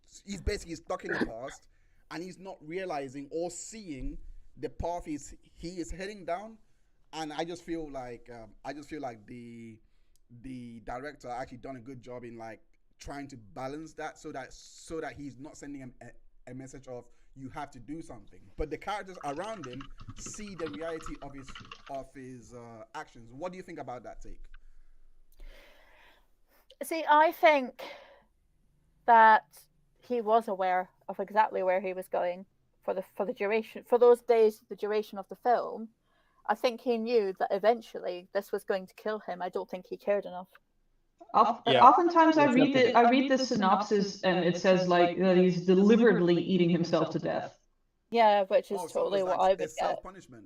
basically stuck in the past and he's not realizing or seeing the path he is heading down. And I just feel like the director actually done a good job in like trying to balance that so that he's not sending a message of you have to do something, but the characters around him see the reality of his actions. What do you think about that take? See, I think that he was aware of exactly where he was going for the duration, for those days, the duration of the film. I think he knew that eventually this was going to kill him. I don't think he cared enough. Oftentimes I read the synopsis and it says like that he's deliberately eating himself to death. Yeah, which is totally what I would get. Self-punishment.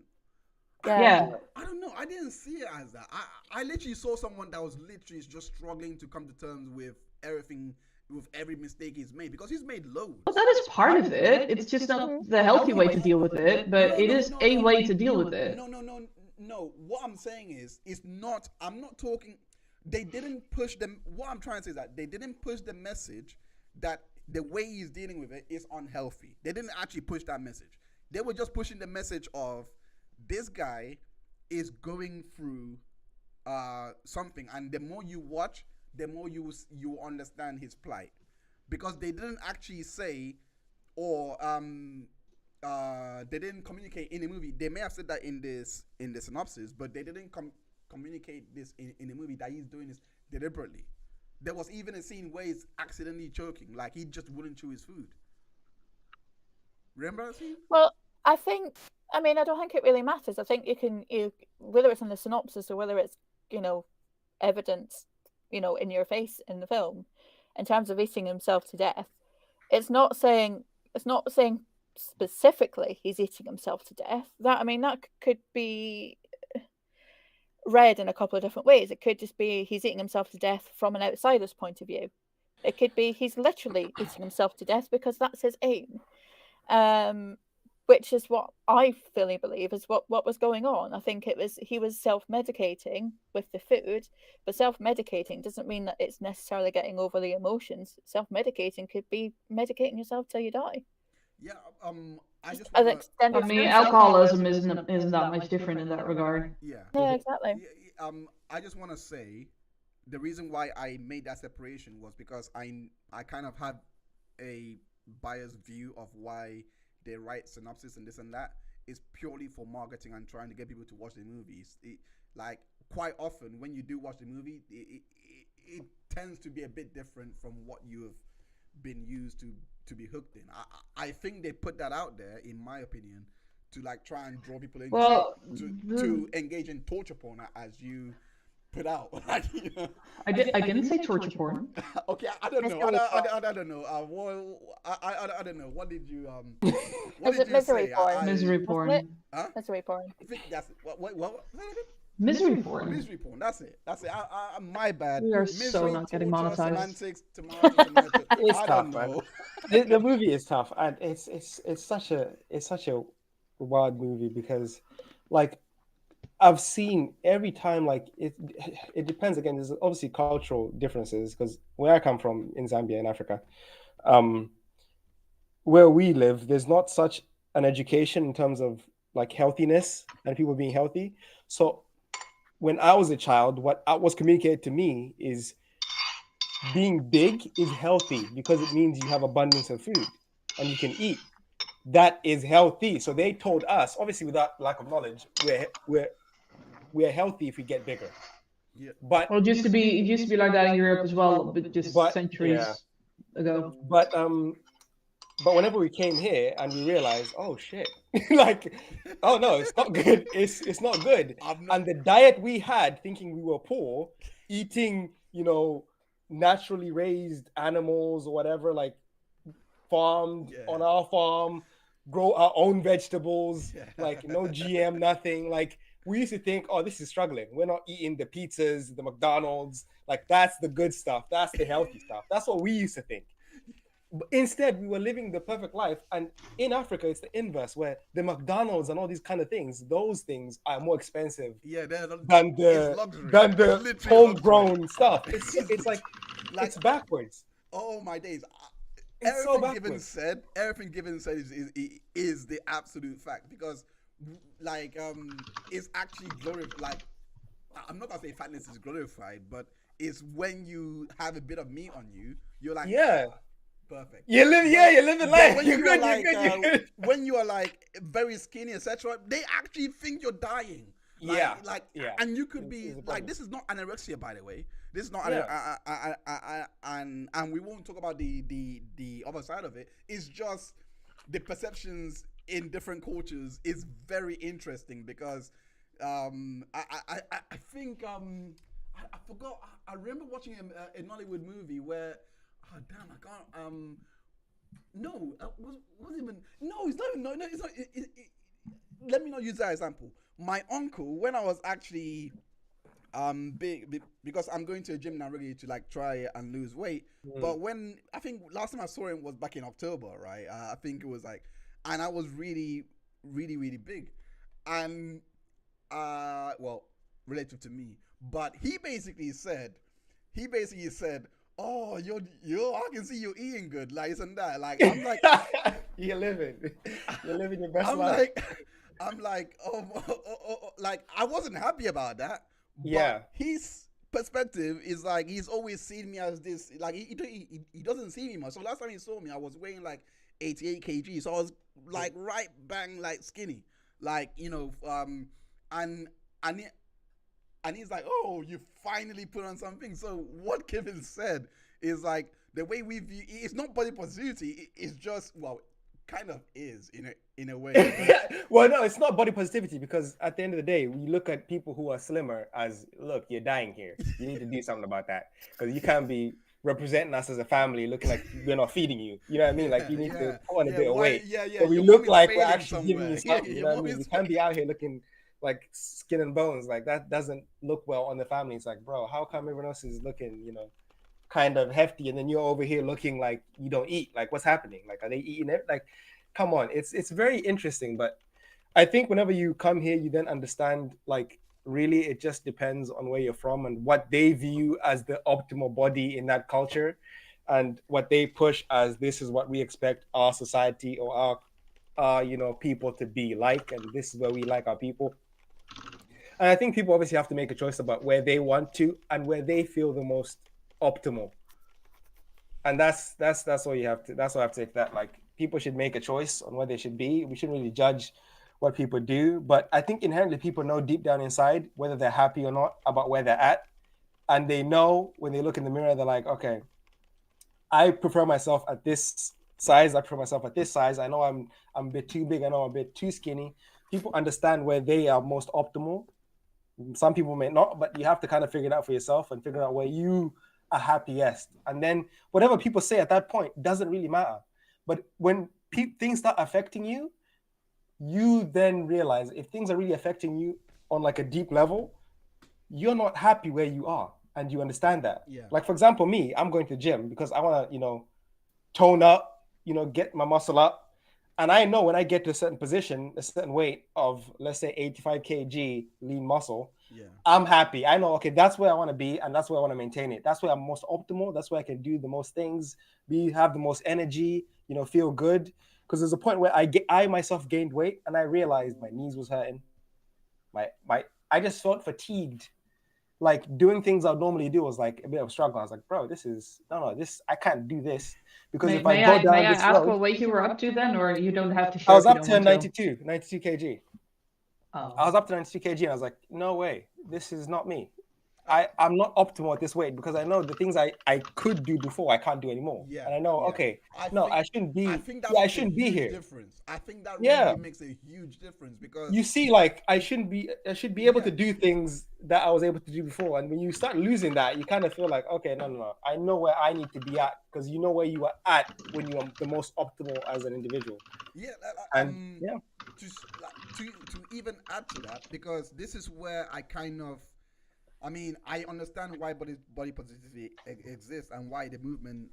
Yeah. I don't know. I didn't see it as that. I literally saw someone that was literally just struggling to come to terms with everything, with every mistake he's made, because he's made loads. Well, that is part of it. It's just not the healthy way to deal with it, but it is a way to deal with it. No. What I'm saying is, it's not. I'm not talking. They didn't push them. What I'm trying to say is that they didn't push the message that the way he's dealing with it is unhealthy. They didn't actually push that message. They were just pushing the message of this guy is going through something, and the more you watch, the more you understand his plight, because they didn't actually say or they didn't communicate in the movie. They may have said that in the synopsis, but they didn't communicate this in the movie that he's doing this deliberately. There was even a scene where he's accidentally choking, like he just wouldn't chew his food. Remember that scene? Well, I don't think it really matters. I think you whether it's in the synopsis or whether it's, evidence, in your face in the film, in terms of eating himself to death, it's not saying specifically he's eating himself to death. That could be read in a couple of different ways. It could just be he's eating himself to death from an outsider's point of view. It could be he's literally eating himself to death because that's his aim. Which is what I fully believe is what was going on. I think he was self-medicating with the food, but self-medicating doesn't mean that it's necessarily getting over the emotions. Self-medicating could be medicating yourself till you die. Yeah, alcoholism isn't that much different in that regard. Yeah, exactly. I just want to say the reason why I made that separation was because I kind of had a biased view of why they write synopsis and this and that is purely for marketing and trying to get people to watch the movies. Like quite often when you do watch the movie, it tends to be a bit different from what you have been used to be hooked in. I think they put that out there, in my opinion, to like try and draw people in to engage in torture porn, as you put out. I didn't say torture porn. Okay, I don't know. I don't know. I don't know. What did you what did you misery say? Porn. Misery porn. Huh? Misery porn. I think that's it. What? Misery porn. Misery porn. That's it. I my bad. We are Misery, so not getting torture, monetized. Semantics, It's I tough, don't know. man. The movie is tough, and it's such a wild movie because, like, I've seen every time, like it depends. Again, there's obviously cultural differences because where I come from in Zambia in Africa, where we live, there's not such an education in terms of like healthiness and people being healthy. So when I was a child, what was communicated to me is being big is healthy because it means you have abundance of food and you can eat. That is healthy. So they told us, obviously without lack of knowledge, we're healthy if we get bigger. Yeah. But it used to be like that in Europe as well, but centuries ago. But whenever we came here and we realized, oh shit, like, oh no, it's not good. It's not good. And the diet we had, thinking we were poor, eating, naturally raised animals or whatever, like farmed on our farm, grow our own vegetables, like no GM, nothing. Like we used to think, oh, this is struggling. We're not eating the pizzas, the McDonald's. Like that's the good stuff. That's the healthy stuff. That's what we used to think. But instead, we were living the perfect life. And in Africa, it's the inverse, where the McDonald's and all these kind of things, those things are more expensive than the homegrown stuff. It's like it's backwards. Oh my days. It's so backwards. Everything Given said is the absolute fact, because like it's actually glorified. Like, I'm not gonna say fatness is glorified, but it's when you have a bit of meat on you, you're like, perfect. You're living life. When you're good. When you are like very skinny, etc., they actually think you're dying. And you could be like, this is not anorexia, by the way. This is not, and we won't talk about the other side of it. It's just the perceptions in different cultures is very interesting, because I think I forgot. I remember watching a Nollywood movie where, oh damn, I can't. No, was even no. It's not. No, it's not. Let me not use that example. My uncle, when I was actually big, because I'm going to a gym now regularly to like try and lose weight. But when I think last time I saw him was back in October, right? I think it was like, and I was really, really, really big, and well, relative to me. But he basically said, "Oh, you're, I can see you're eating good, like this and that." Like, I'm like, you're living your best life. I'm like, like, I wasn't happy about that. But his perspective is like, he's always seen me as this. Like, he doesn't see me much. So last time he saw me, I was weighing like 88 kg. So I was like right bang like skinny, like, you know, and he's like, "Oh, you finally put on something." So what Kevin said is like, the way we view it's not body positivity. It's just, well, kind of is in a way. Well, no, it's not body positivity, because at the end of the day, we look at people who are slimmer as, look, you're dying here. You need to do something about that, because you can't be representing us as a family looking like we're not feeding you. You know what I mean? Like, you need to put on a bit of weight. So we look like we're actually giving you something. You know what I mean? We can't be out here looking like skin and bones. Like, that doesn't look well on the family. It's like, bro, how come everyone else is looking, you know, kind of hefty, and then you're over here looking like you don't eat? Like, what's happening? Like, are they eating it? Like, come on. It's very interesting. But I think whenever you come here, you then understand, like, really it just depends on where you're from and what they view as the optimal body in that culture, and what they push as, this is what we expect our society or our you know, people to be like, and this is where we like our people. And I think people obviously have to make a choice about where they want to and where they feel the most optimal. And that's all you have to, that's all I have to say to that. Like, people should make a choice on where they should be. We shouldn't really judge what people do, but I think inherently people know deep down inside whether they're happy or not about where they're at. And they know when they look in the mirror, they're like, okay, I prefer myself at this size. I prefer myself at this size. I know I'm a bit too big. I know I'm a bit too skinny. People understand where they are most optimal. Some people may not, but you have to kind of figure it out for yourself and figure out where you are happiest. And then whatever people say at that point doesn't really matter. But when things start affecting you, you then realize if things are really affecting you on like a deep level, you're not happy where you are. And you understand that. Yeah. Like, for example, me, I'm going to the gym because I want to, you know, tone up, you know, get my muscle up. And I know when I get to a certain position, a certain weight of, let's say, 85 kg lean muscle, I'm happy. I know, okay, that's where I want to be, and that's where I want to maintain it. That's where I'm most optimal. That's where I can do the most things, have the most energy, you know, feel good. Because there's a point where I myself gained weight, and I realized my knees was hurting. I just felt fatigued. Like, doing things I would normally do was like a bit of a struggle. I was like, bro, I can't do this. Because if I go down this road... May I ask what weight you were up to then, or you don't have to share? I was up to 92 kg. Oh. I was up to 92 kg, and I was like, no way, this is not me. I'm not optimal at this weight, because I know the things I could do before I can't do anymore. Yeah, and I know, okay, I shouldn't be. I shouldn't be here. Difference. I think that really makes a huge difference, because you see, like, I should be able to do things that I was able to do before, and when you start losing that, you kind of feel like, okay, no, I know where I need to be at, because you know where you are at when you are the most optimal as an individual. Yeah, and to even add to that, because this is where I kind of. I mean, I understand why body positivity exists and why the movement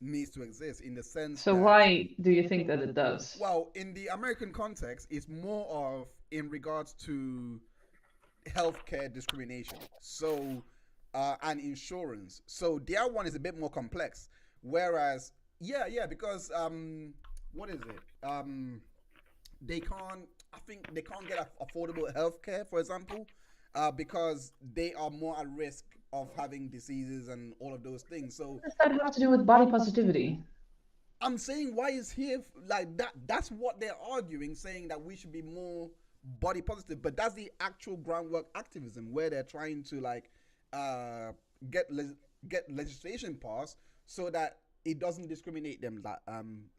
needs to exist in the sense. So why do you think that it does? Well, in the American context, it's more of in regards to healthcare discrimination. So and insurance. So their one is a bit more complex. Whereas, because what is it? They can't. I think they can't get affordable healthcare, for example, because they are more at risk of having diseases and all of those things. So what does that have to do with body positivity? I'm saying why is here like that? That's what they're arguing, saying that we should be more body positive. But that's the actual groundwork activism where they're trying to like get legislation passed so that it doesn't discriminate them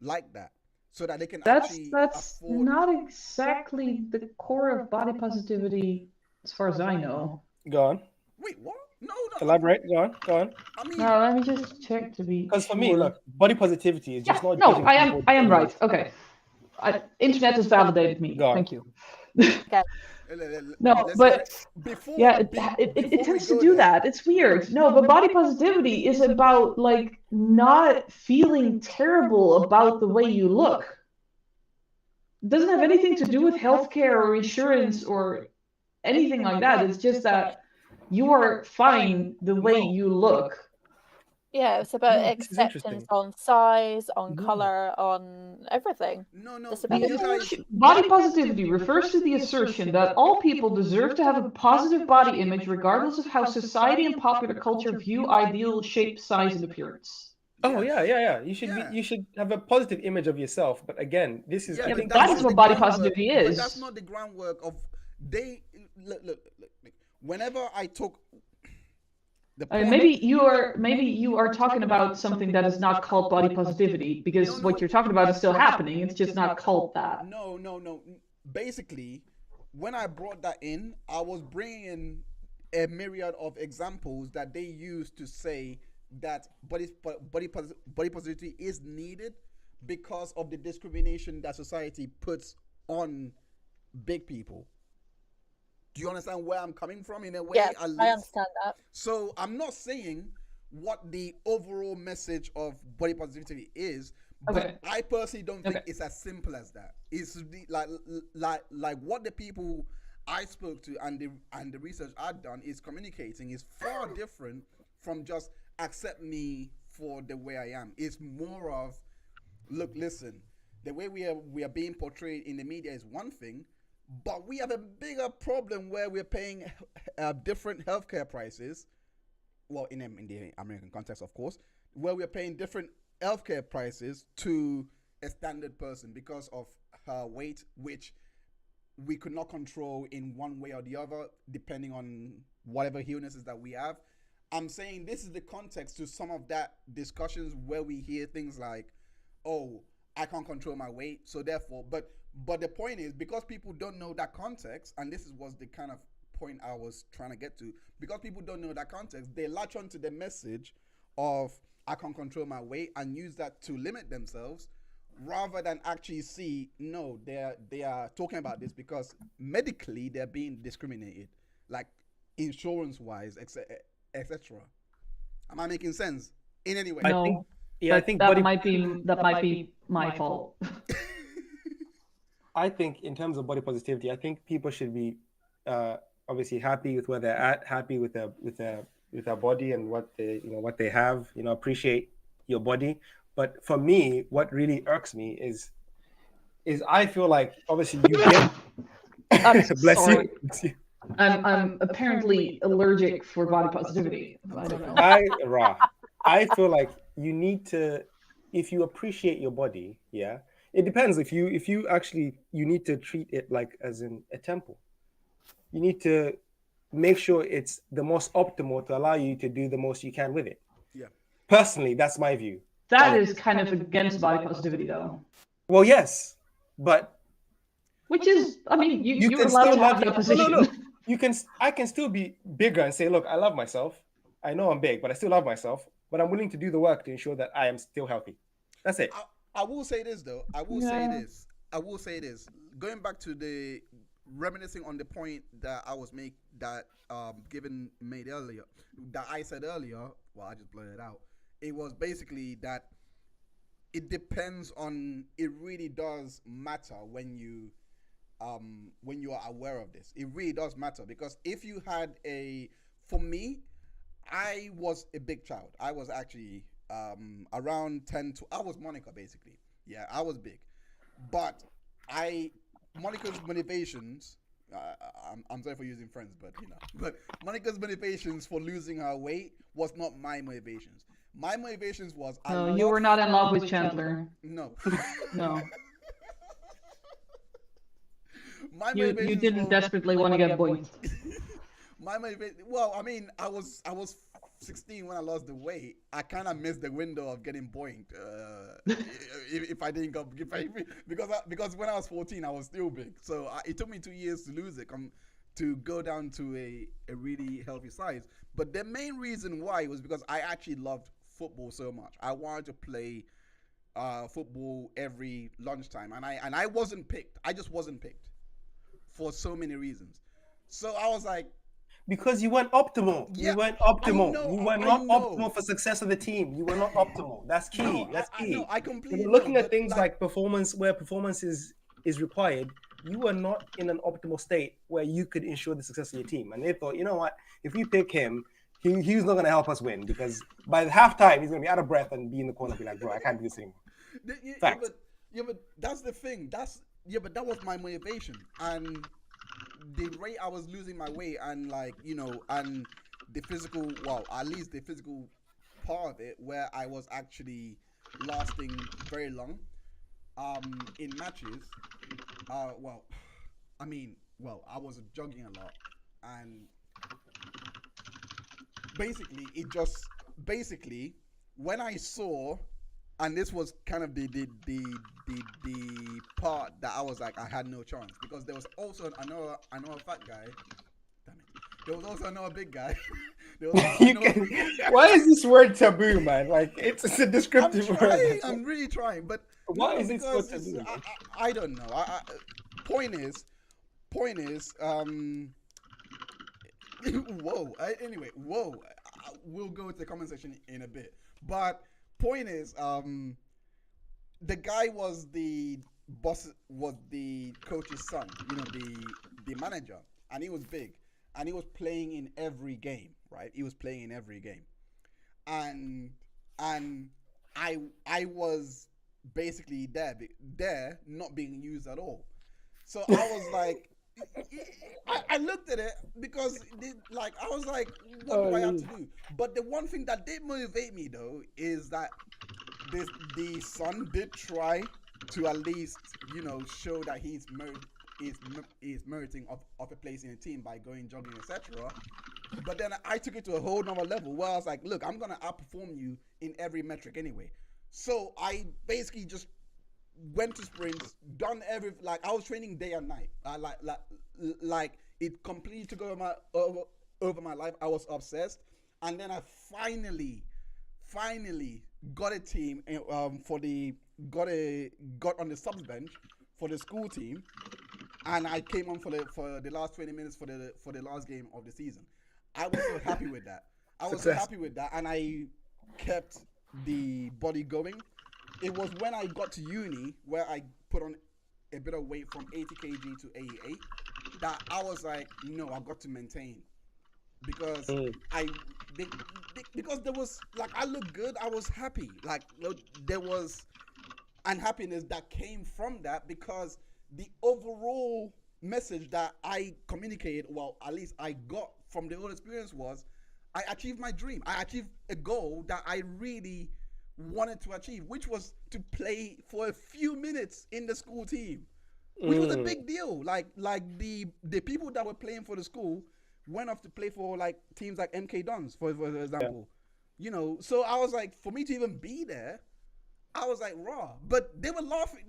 like that, so that they can that's afford... not exactly the core of body positivity, as far as I know. Go on. Wait, what? No. Elaborate. Go on. I mean, no, let me just check to be. Because for me, look, body positivity is just not. No, I am right. Okay, internet has validated me. Thank you. Okay. No, but it tends to do that. It's weird. No, but body positivity is about like not feeling terrible about the way you look. It doesn't have anything to do with healthcare or insurance or anything like that. It's just that you are fine the way you look. Yeah, it's about acceptance on size, on color, on everything. No. Body positivity refers to the assertion that all people deserve to have a positive body image regardless of how society and popular culture view ideal shape, size, and appearance. Oh yeah. You should have a positive image of yourself. But again, this is I think that's what body positivity is. But that's not the groundwork of look. Whenever I talk. Maybe you are talking about something that is not called body positivity, because what you're talking about is still happening. It's just not called that. No. Basically, when I brought that in, I was bringing in a myriad of examples that they use to say that body positivity is needed because of the discrimination that society puts on big people. Do you understand where I'm coming from in a way? Yeah, I understand that. So I'm not saying what the overall message of body positivity is, but I personally don't think it's as simple as that. It's like what the people I spoke to and the research I've done is communicating is far different from just accept me for the way I am. It's more of, look, listen, the way we are being portrayed in the media is one thing, but we have a bigger problem where we're paying different healthcare prices. Well, in the American context, of course, where we're paying different healthcare prices to a standard person because of her weight, which we could not control in one way or the other, depending on whatever illnesses that we have. I'm saying this is the context to some of that discussions where we hear things like, oh, I can't control my weight, so therefore, but the point is, because people don't know that context, and this was the kind of point I was trying to get to, because people don't know that context, they latch onto the message of I can't control my weight and use that to limit themselves, rather than actually see, no, they are talking about this because medically they're being discriminated, like insurance-wise, etc. Am I making sense in any way? No. I think that might be my fault. I think in terms of body positivity, I think people should be obviously happy with where they're at, happy with their body and what they have. Appreciate your body. But for me, what really irks me is I feel like obviously you get. Bless you. I'm apparently allergic for body positivity. I don't know. I feel like you need to, if you appreciate your body, yeah. It depends. If you actually, you need to treat it like as in a temple. You need to make sure it's the most optimal to allow you to do the most you can with it. Yeah. Personally, that's my view. That is kind of against body positivity, though. Well, yes, but which is, I mean, you're allowed to have the opposition. No. I can still be bigger and say, look, I love myself. I know I'm big, but I still love myself. But I'm willing to do the work to ensure that I am still healthy. That's it. I will say this though. I will say this. Going back to the reminiscing on the point that I was made earlier, that I said earlier. Well, I just blurted it out. it was basically that it depends on. It really does matter when you are aware of this. It really does matter because if you had for me, I was a big child. I was actually around 10 to. I was Monica basically. Yeah, I was big, but Monica's motivations. I'm sorry for using friends, but Monica's motivations for losing her weight was not my motivations. My motivations was you were not in love with Chandler. No. No. You didn't desperately want to get boinked. My motivation. Well, I mean, I was 16 when I lost the weight. I kind of missed the window of getting boinked. If I didn't go, because when I was 14, I was still big. So it took me 2 years to lose it, to go down to a really healthy size. But the main reason why was because I actually loved football so much. I wanted to play football every lunchtime, and I wasn't picked. I just wasn't picked for so many reasons. So I was like, because you weren't optimal. Yeah, you weren't optimal. You were not optimal for success of the team. You were not optimal. That's key. No, That's key. I completely. When you're looking at things like performance, where performance is required, you were not in an optimal state where you could ensure the success of your team. And they thought, you know what? If we pick him, he's not going to help us win because by the halftime he's going to be out of breath and be in the corner, be like, bro, I can't do this anymore. Fact. But that's the thing. But that was my motivation and. The rate I was losing my weight and and the physical, at least the physical part of it, where I was actually lasting very long, in matches. I was jogging a lot, and basically when I saw. And this was kind of the part that I was like, I had no chance because there was also another fat guy. Damn it! There was also another big guy. Why is this word taboo, man? Like it's a descriptive word. I'm really trying, but why is it so taboo? I don't know. Point is. Anyway, we'll go to the comment section in a bit, but. Point is, the guy was the boss, was the coach's son, the manager, and he was big, and he was playing in every game, right? He was playing in every game, and I was basically there, not being used at all. So I was like, I looked at it because I was like, what do I have to do? But the one thing that did motivate me though is that the son did try to at least show that he's meriting of a place in a team by going jogging, etc. But then I took it to a whole nother level where I was like, look, I'm gonna outperform you in every metric anyway. So I basically just went to sprints, done I was training day and night. Like it completely took over my life. I was obsessed, and then I finally got a team got on the subs bench for the school team, and I came on for the last 20 minutes for the last game of the season. I was so happy with that. And I kept the body going. It was when I got to uni where I put on a bit of weight from 80 kg to 88 that I was like, no, I've got to maintain because because there was I looked good. I was happy. There was unhappiness that came from that because the overall message that I communicated, at least I got from the whole experience was I achieved my dream. I achieved a goal that I really wanted to achieve, which was to play for a few minutes in the school team, which was a big deal. Like the people that were playing for the school went off to play for teams like MK Dons, for example. Yeah. So I was like, for me to even be there, I was like, raw. But they were laughing.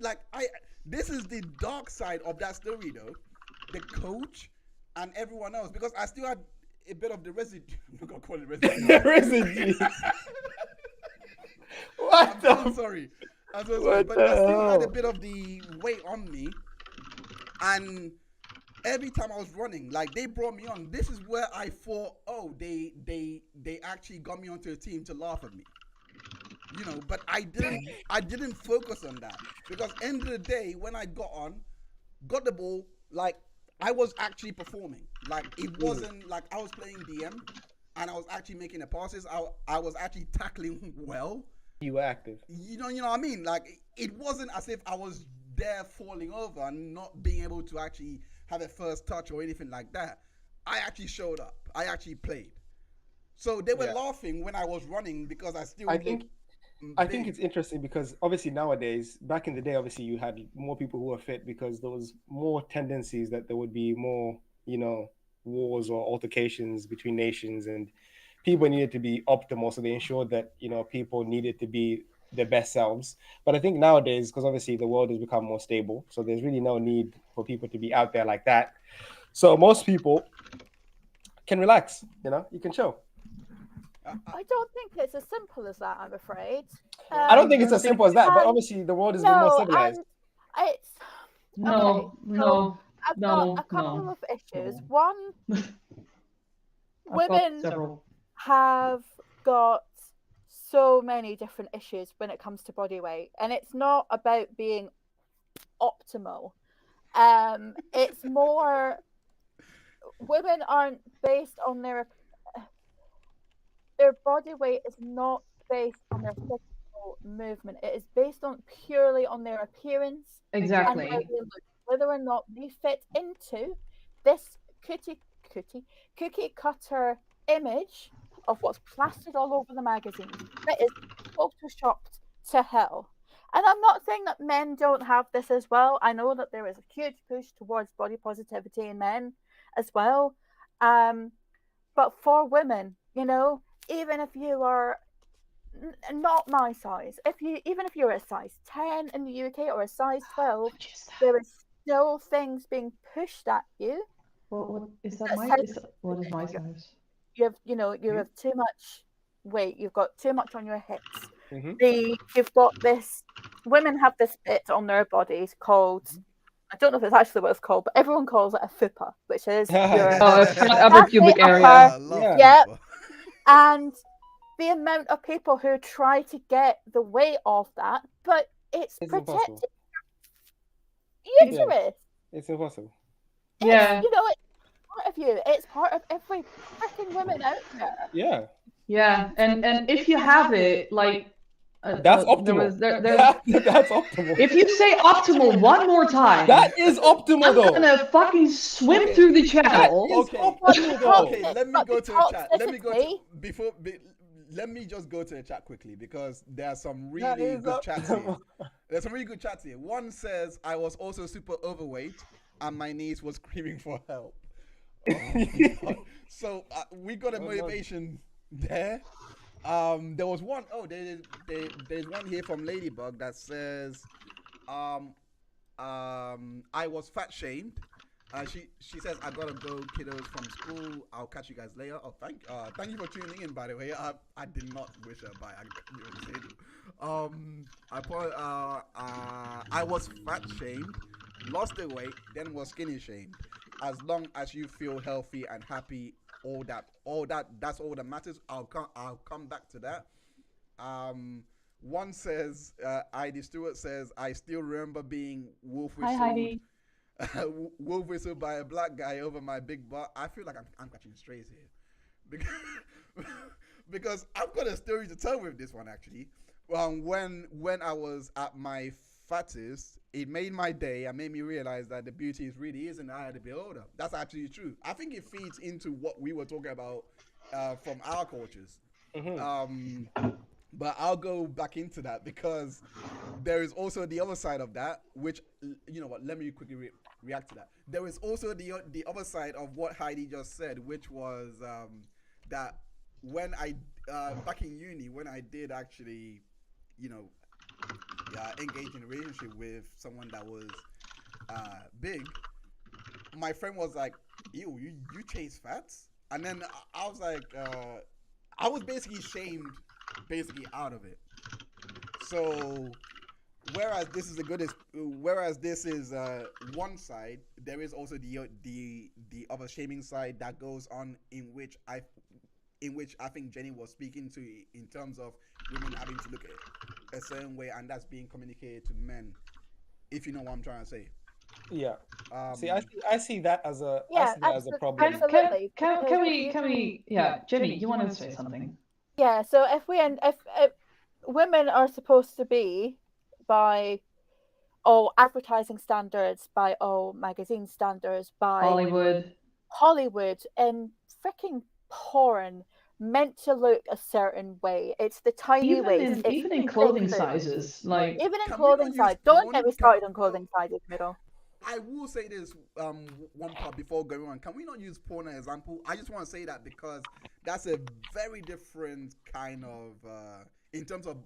This is the dark side of that story, though. The coach and everyone else, because I still had a bit of the residue. I'm not gonna call it residue. The residue. I'm sorry. I'm so sorry. But I still had a bit of the weight on me. And every time I was running, they brought me on. This is where I thought, they actually got me onto a team to laugh at me. you know. But I didn't focus on that because end of the day, when I got the ball, like I was actually performing. Like it wasn't like I was playing DM and I was actually making the passes. I was actually tackling well. You were active. You know what I mean? Like it wasn't as if I was there falling over and not being able to actually have a first touch or anything like that. I actually showed up. I actually played. So they were laughing when I was running because I still. I think it's interesting because obviously nowadays, back in the day, obviously you had more people who were fit because there was more tendencies that there would be more, you know, wars or altercations between nations, and people needed to be optimal. So they ensured that, you know, people needed to be their best selves. But I think nowadays, because obviously the world has become more stable, so there's really no need for people to be out there like that. So most people can relax, you know, you can chill. I don't think it's as simple as that, I'm afraid. I don't think it's as simple as that, but obviously the world is more civilized. It's I've got a couple of issues. One, women have got so many different issues when it comes to body weight, and it's not about being optimal. It's more women aren't based on their body weight is not based on their physical movement. It is based on purely on their appearance. Exactly. And how they look, whether or not they fit into this cookie cutter image of what's plastered all over the magazine. That is photoshopped to hell. And I'm not saying that men don't have this as well. I know that there is a huge push towards body positivity in men as well. But for women, you know, even if you are not my size, even if you're a size 10 in the UK or a size 12, there is still things being pushed at you. What is my size? You have too much weight. You've got too much on your hips. You've got this. Women have this bit on their bodies called. I don't know if it's actually what it's called, but everyone calls it a fupa, which is your upper pubic area. Yeah. And the amount of people who try to get the weight off that, but it's protecting your uterus. It's impossible. You know, it's part of you. It's part of every freaking woman out there. Yeah. And if you have it, like that's optimal. That's optimal. If you say optimal one more time, that is optimal though. I'm gonna fucking swim through the channel. Okay, let me go to the chat. Let me just go to the chat quickly because there are some really good chats here. There's some really good chats here. One says, I was also super overweight and my niece was screaming for help. So we got a motivation there. There was one, there's one here from Ladybug that says, I was fat shamed. She says, I gotta go, kiddos, from school. I'll catch you guys later. Oh, thank you for tuning in, by the way. I did not wish her bye. I was fat shamed, lost the weight, then was skinny shamed. As long as you feel healthy and happy, that's all that matters. I'll come back to that. One says, Heidi Stewart says, I still remember being wolf whistled. Wolf whistled by a black guy over my big butt. I feel like I'm catching strays here, because I've got a story to tell with this one actually. When I was at my fattest, it made my day and made me realize that the beauty really is in the eye of the beholder. That's actually true. I think it feeds into what we were talking about from our cultures. But I'll go back into that because there is also the other side of that, which, you know what, let me quickly react to that. There is also the other side of what Heidi just said, which was that when I, back in uni, when I did actually, you know, engage in a relationship with someone that was big, my friend was like, ew, you chase fats? And then I was like, I was basically shamed out of it. So whereas this is one side, there is also the other shaming side that goes on, in which in which I think Jenny was speaking to in terms of women having to look at a certain way, and that's being communicated to men. If you know what I'm trying to say. Yeah. I see that as a problem. Absolutely. Can we? Yeah, Jenny, you wanted to say something? Yeah. So if women are supposed to be by all advertising standards, by all magazine standards, by Hollywood, and freaking porn meant to look a certain way. It's the tiny waist. Even in clothing sizes, like even in clothing size. Don't get me started on clothing sizes, Merel. I will say this one part before going on. Can we not use porn as an example? I just want to say that because that's a very different kind of in terms of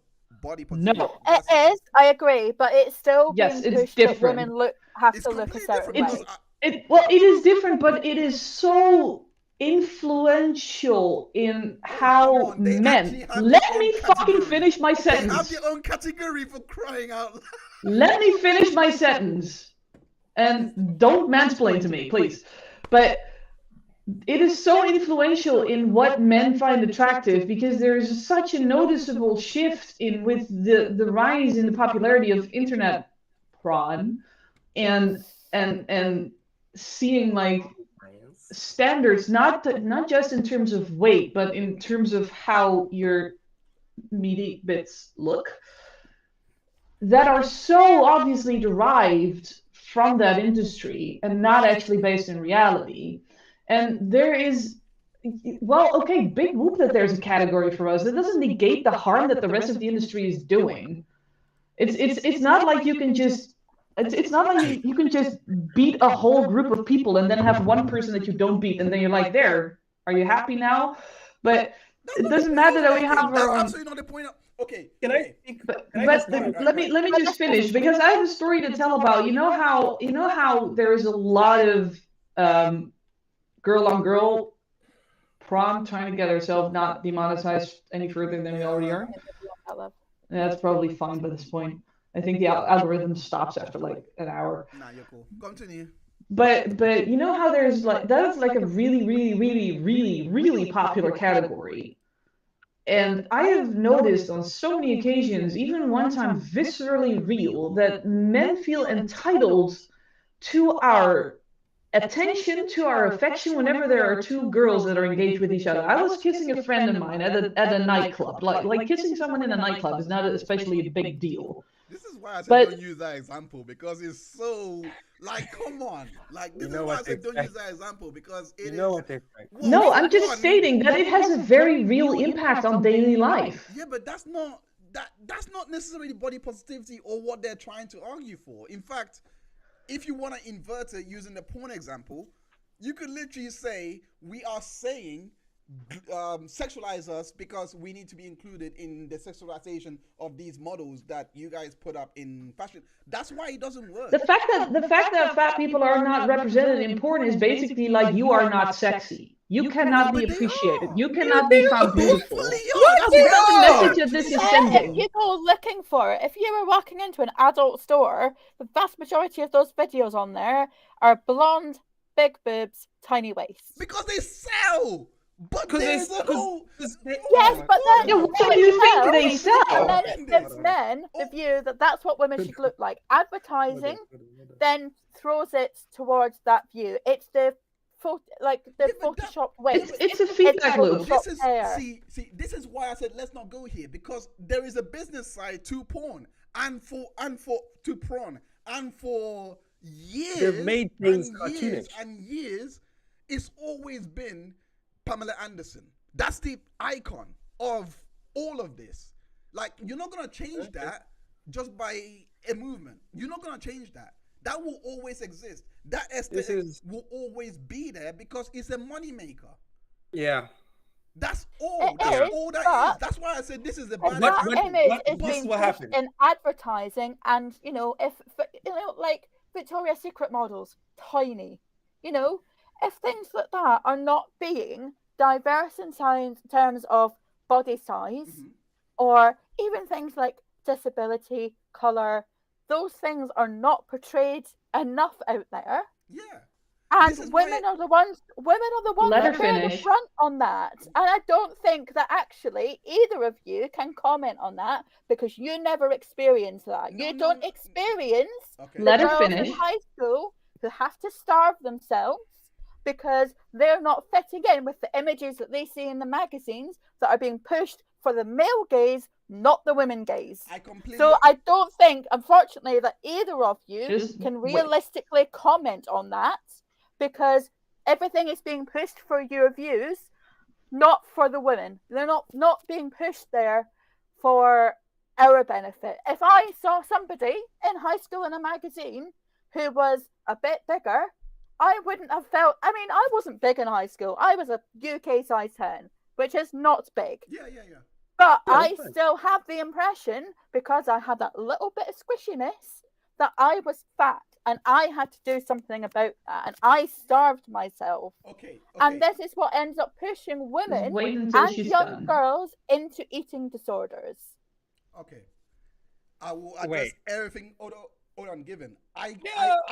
body position. No, it is. I agree, but it's still being pushed that women have to look a certain way. It is different, but it is so influential in how men. Let me fucking finish my sentence. They have their own category for crying out loud. Let me finish my sentence. And don't mansplain to me, please. But it is so influential in what men find attractive because there is such a noticeable shift with the rise in the popularity of internet porn and seeing like standards, not just in terms of weight, but in terms of how your meaty bits look, that are so obviously derived from that industry and not actually based in reality. And there is, big whoop that there's a category for us. That doesn't negate the harm that the rest of the industry is doing. It's not like you can just it's not like you can just beat a whole group of people and then have one person that you don't beat and then you're like, there, are you happy now? But it doesn't matter that we have our own. Absolutely not the point. Okay. Can I? Let me just finish because I have a story to tell about. You know how there is a lot of girl on girl prom trying to get ourselves not demonetized any further than we already are. That's probably fine by this point. I think the algorithm stops after like an hour. Nah, you're cool. Continue. But you know how there's like that's like a really popular category. And I have noticed on so many occasions, even one time viscerally real, that men feel entitled to our attention, to our affection whenever there are two girls that are engaged with each other. I was kissing a friend of mine at a nightclub. Like kissing someone in a nightclub is not especially a big deal. This is why I said don't use that example because it's so like come on. Like this is why I said don't use that example because it No, I'm just stating that it has a very real impact on daily life. Yeah, but that's not necessarily body positivity or what they're trying to argue for. In fact, if you want to invert it using the porn example, you could literally say we are saying sexualize us because we need to be included in the sexualization of these models that you guys put up in fashion. That's why it doesn't work. The fact that fat people are not represented in porn is basically like you are not sexy. You cannot be appreciated. You cannot be found beautiful. That's the message that this is sending. If you go looking for it, if you were walking into an adult store, the vast majority of those videos on there are blonde, big boobs, tiny waists. Because they sell. But there's yes, but then what do you think they sell? And then it gives men the view that that's what women should look like. Advertising then throws it towards that view. It's the photoshopped waist. It's a feedback loop. This is why I said let's not go here because there is a business side to porn and for porn and for years. They've made things and years. It's always been Pamela Anderson. That's the icon of all of this. Like, you're not going to change that just by a movement. You're not going to change that. That will always exist. That aesthetic will always be there because it's a money maker. Yeah. That's all. That's all that is. That's why I said this is a bad example. That image is being pushed in advertising and, like Victoria's Secret models, tiny. If things like that are not being diverse in terms of body size or even things like disability, colour, those things are not portrayed enough out there. Yeah. And women are the ones Let her that bear the finish. front on that. And I don't think that actually either of you can comment on that because you never experienced that. You don't experience the Let her girls finish. in high school who have to starve themselves because they're not fitting in with the images that they see in the magazines that are being pushed for the male gaze, not the women gaze. So I don't think, unfortunately, that either of you can realistically comment on that because everything is being pushed for your views, not for the women. They're not being pushed there for our benefit. If I saw somebody in high school in a magazine who was a bit bigger, I wouldn't have felt. I mean, I wasn't big in high school. I was a UK size 10, which is not big. Yeah. But I still have the impression, because I had that little bit of squishiness, that I was fat and I had to do something about that. And I starved myself. Okay. And this is what ends up pushing women and young girls into eating disorders. Okay. I will address everything Odon given. I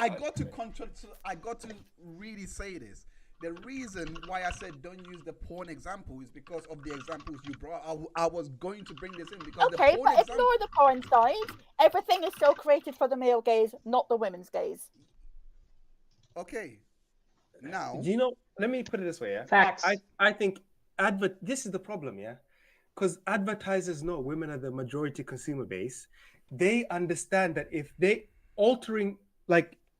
got to really say this. The reason why I said don't use the porn example is because of the examples you brought. I was going to bring this in because okay, but ignore the porn side. Everything is still created for the male gaze, not the women's gaze. Okay. Now, do you know? Let me put it this way. Yeah, facts. I think this is the problem. Yeah, because advertisers know women are the majority consumer base. They understand that if they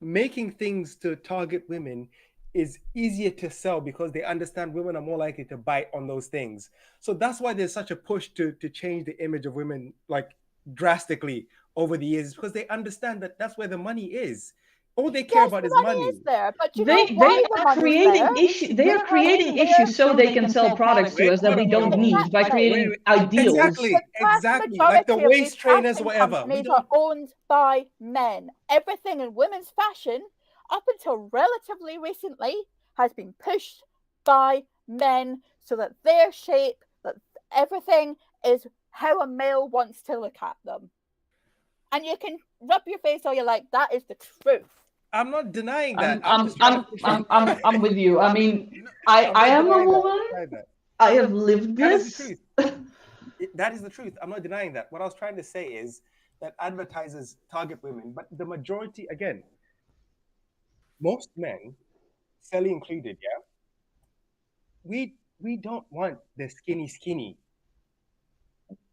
making things to target women is easier to sell because they understand women are more likely to bite on those things. So that's why there's such a push to change the image of women like drastically over the years, because they understand that that's where the money is. All they care about is money. Is there, but they are creating issues. They are creating issues so they can sell products to us that we don't need by creating ideals. Exactly. Like the waist trainers, whatever. Companies are owned by men. Everything in women's fashion, up until relatively recently, has been pushed by men so that their shape, that everything is how a male wants to look at them. And you can rub your face all you like. That is the truth. I'm not denying that. I'm with you. I mean, I am a woman. I have lived this. That is the truth. I'm not denying that. What I was trying to say is that advertisers target women, but the majority, again, most men, Sally included, yeah, we don't want the skinny.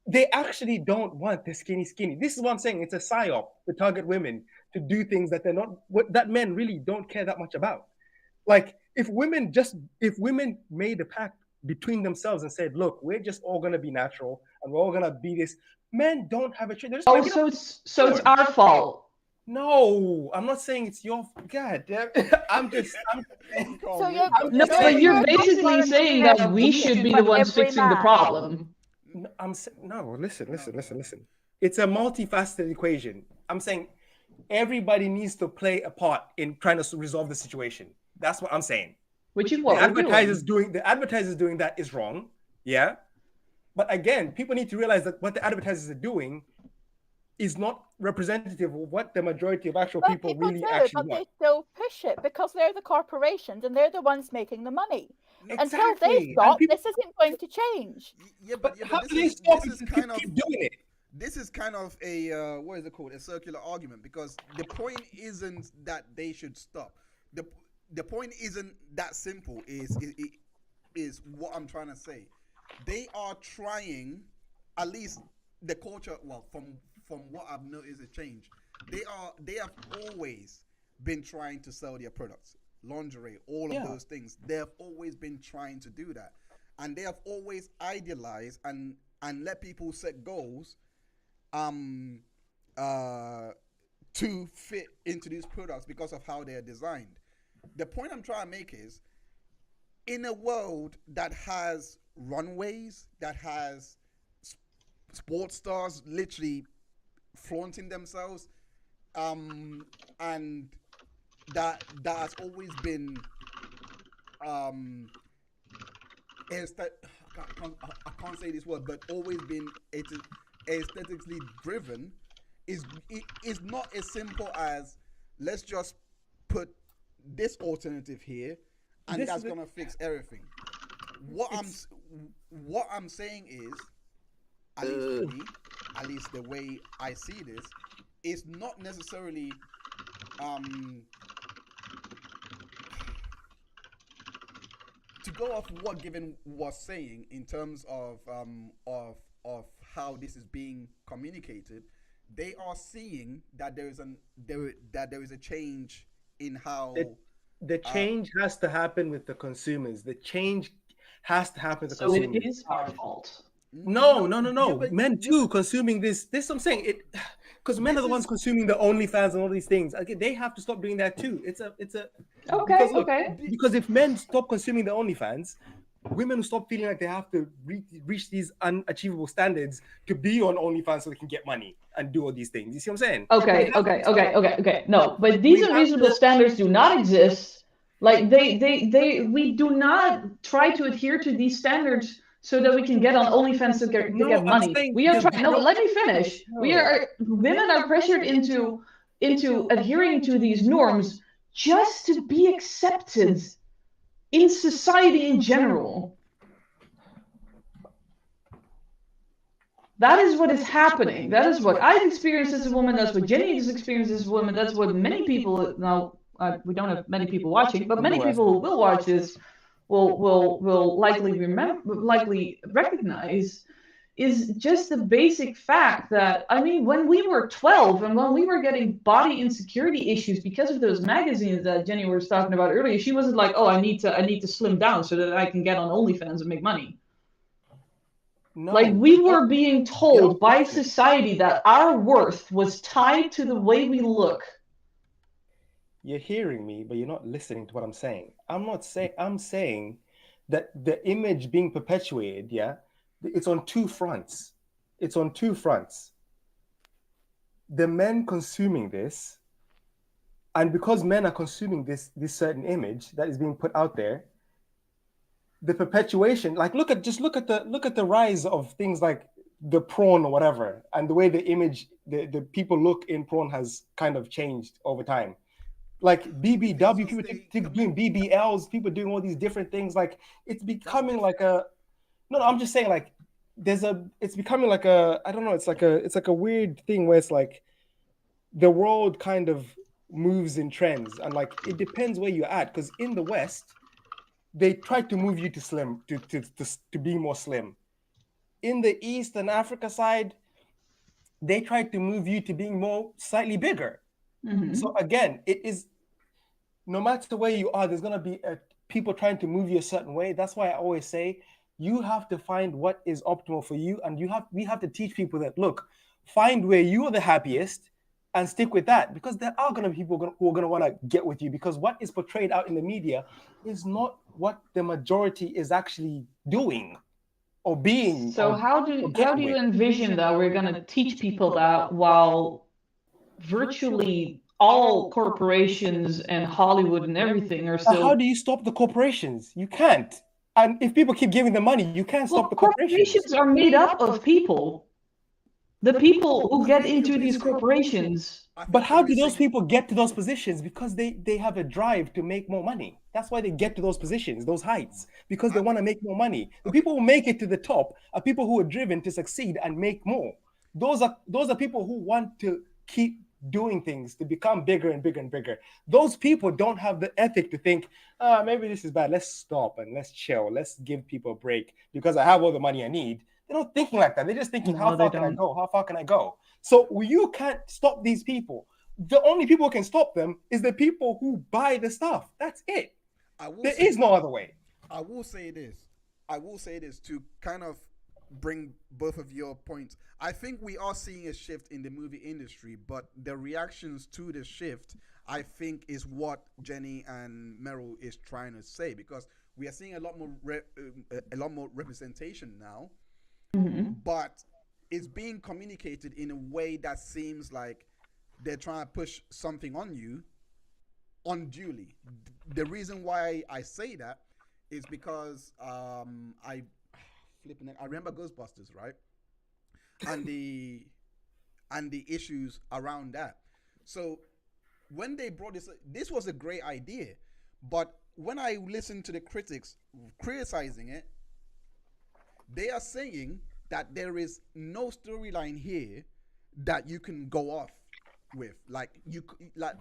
They actually don't want the skinny. This is what I'm saying. It's a psyop to target women to do things that that men really don't care that much about. Like if women made a pact between themselves and said, look, we're just all going to be natural and we're all going to be this, men don't have a choice. So it's our fault. No, I'm not saying it's your God. I'm just. But you're basically saying that we should be the ones fixing the problem. Listen. It's a multifaceted equation. I'm saying everybody needs to play a part in trying to resolve the situation. That's what I'm saying. Which is what the advertisers doing that is wrong. Yeah, but again, people need to realize that what the advertisers are doing is not representative of what the majority of actual people really actually want. But they still push it because they're the corporations and they're the ones making the money. Exactly. Until they stop, this isn't going to change. But how do they stop if they keep doing it? This is kind of a what is it called? A circular argument, because the point isn't that they should stop. The point isn't that simple. Is what I'm trying to say. They are trying, at least the culture. Well, from what I've noticed, a change. They have always been trying to sell their products, lingerie, all of those things. They have always been trying to do that, and they have always idealized and let people set goals, to fit into these products because of how they are designed. The point I'm trying to make is, in a world that has runways, that has sports stars literally flaunting themselves, and that has always been I can't say this word, but always been aesthetically driven, is not as simple as let's just put this alternative here, and that's gonna fix everything. What I'm saying is, at least for me, at least the way I see this, is not necessarily to go off what Given was saying in terms of how this is being communicated. They are seeing that there is a change in how the change has to happen with the consumers. The change has to happen with the so consumers. it is our fault. No. Yeah, Men too consuming this. This I'm saying it, because men are the ones consuming the OnlyFans and all these things. Okay, they have to stop doing that too. It's a Okay, because if men stop consuming the OnlyFans, women will stop feeling like they have to reach these unachievable standards to be on OnlyFans so they can get money and do all these things. You see what I'm saying? Okay. No, but these unreasonable standards do not exist. Like we do not try to adhere to these standards so that we can get on OnlyFans to get money. We are trying. No, let me finish. Women are pressured into adhering to these norms just to be accepted in society in general. That is what is happening. That is what I've experienced as a woman. That's what Jenny has experienced as a woman. That's what many people now. We don't have many people watching, but many people who will watch this will likely recognize is just the basic fact that, I mean, when we were 12 and when we were getting body insecurity issues because of those magazines that Jenny was talking about earlier, she wasn't like, oh, I need to slim down so that I can get on OnlyFans and make money. No, like, we were being told by society that our worth was tied to the way we look. You're hearing me, but you're not listening to what I'm saying. I'm saying that the image being perpetuated, it's on two fronts. The men consuming this, and because men are consuming this certain image that is being put out there, the perpetuation, like look at the rise of things like the prawn or whatever, and the way the image, the people look in prawn has kind of changed over time. Like BBW, people doing BBLs, people doing all these different things. Like, it's becoming like a, no, I'm just saying, like, it's becoming like a, I don't know, it's like a weird thing where it's like the world kind of moves in trends, and like it depends where you're at. Because in the West, they try to move you to slim, to be more slim. In the East and Africa side, they try to move you to being more slightly bigger. Mm-hmm. So again, it is, no matter where you are, there's going to be people trying to move you a certain way. That's why I always say you have to find what is optimal for you, and we have to teach people that, look, find where you are the happiest and stick with that, because there are going to be people who are going to want to get with you, because what is portrayed out in the media is not what the majority is actually doing or being. So how do you envision that we're going to teach people that while virtually all corporations and Hollywood and everything are still... How do you stop the corporations? You can't. And if people keep giving them money, you can't stop the corporations. Corporations are made up of people. The people who get into these corporations. But how do those people get to those positions? Because they have a drive to make more money. That's why they get to those positions, those heights, because they want to make more money. The people who make it to the top are people who are driven to succeed and make more. Those are people who want to keep doing things to become bigger and bigger and bigger. Those people don't have the ethic to think, maybe this is bad, let's stop and let's chill, let's give people a break because I have all the money I need. They're not thinking like that. They're just thinking, how far can I go? So you can't stop these people. The only people who can stop them is the people who buy the stuff. That's it. There is no other way. I will say this to kind of bring both of your points. I think we are seeing a shift in the movie industry, but the reactions to the shift, I think, is what Jenny and Merel is trying to say, because we are seeing a lot more representation now, mm-hmm. but it's being communicated in a way that seems like they're trying to push something on you unduly. The reason why I say that is because I remember Ghostbusters, right? And the issues around that. So when they brought this was a great idea, but when I listen to the critics criticizing it, they are saying that there is no storyline here that you can go off with. Like you can't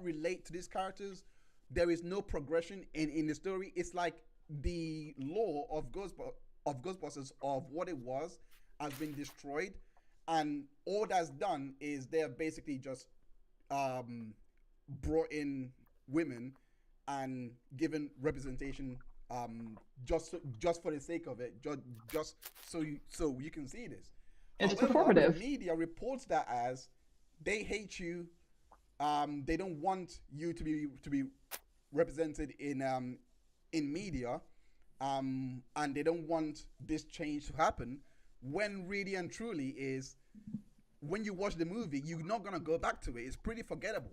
relate to these characters. There is no progression in the story. It's like the lore of Ghostbusters of what it was has been destroyed, and all that's done is they have basically just brought in women and given representation just for the sake of it, just so you can see this. It's However, performative. the media reports that as they hate you. They don't want you to be represented in media, and they don't want this change to happen. When really and truly is, when you watch the movie, you're not gonna go back to it. It's pretty forgettable.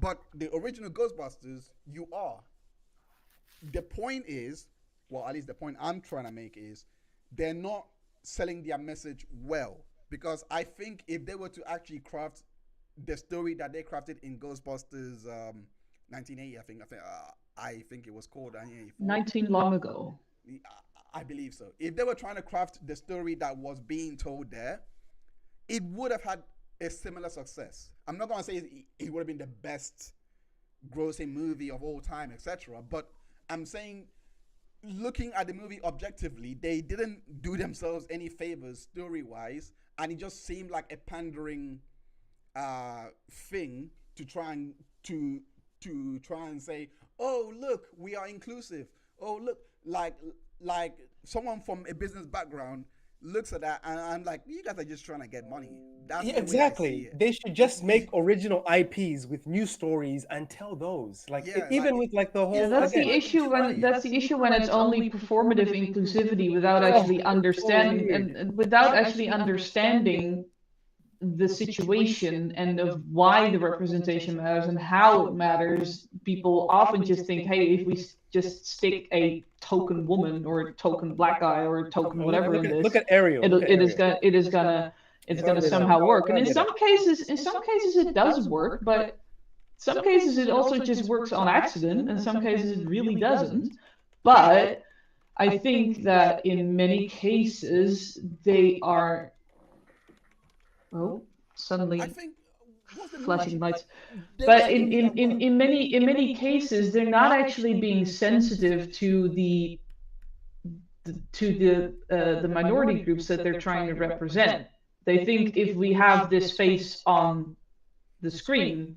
But the original Ghostbusters, you are. The point is, well, at least the point I'm trying to make is, they're not selling their message well, because I think if they were to actually craft the story that they crafted in Ghostbusters 1980, I think it was called 19 long ago. I believe so. If they were trying to craft the story that was being told there, it would have had a similar success. I'm not going to say it would have been the best grossing movie of all time, etc. But I'm saying, looking at the movie objectively, they didn't do themselves any favors story-wise, and it just seemed like a pandering thing to try and say, oh look, we are inclusive. Oh look, like someone from a business background looks at that, and I'm like, you guys are just trying to get money. That's the way I see exactly. it. They should just make original IPs with new stories and tell those. Even with the whole. Yeah, that's the issue when it's only performative inclusivity without actually understanding and without actually understanding the situation and of why the representation matters and how it matters. People often just think, hey, if we just stick a token woman or a token black guy or a token whatever in this, look at Ariel. It is gonna somehow work. And in some cases it does work, but some cases it also just works on accident, and some cases it really doesn't. But I think that in many cases they are. Oh, suddenly flashing lights. But in many cases, they're not actually being sensitive to the minority groups that they're trying to represent. They think if we have this face on the screen,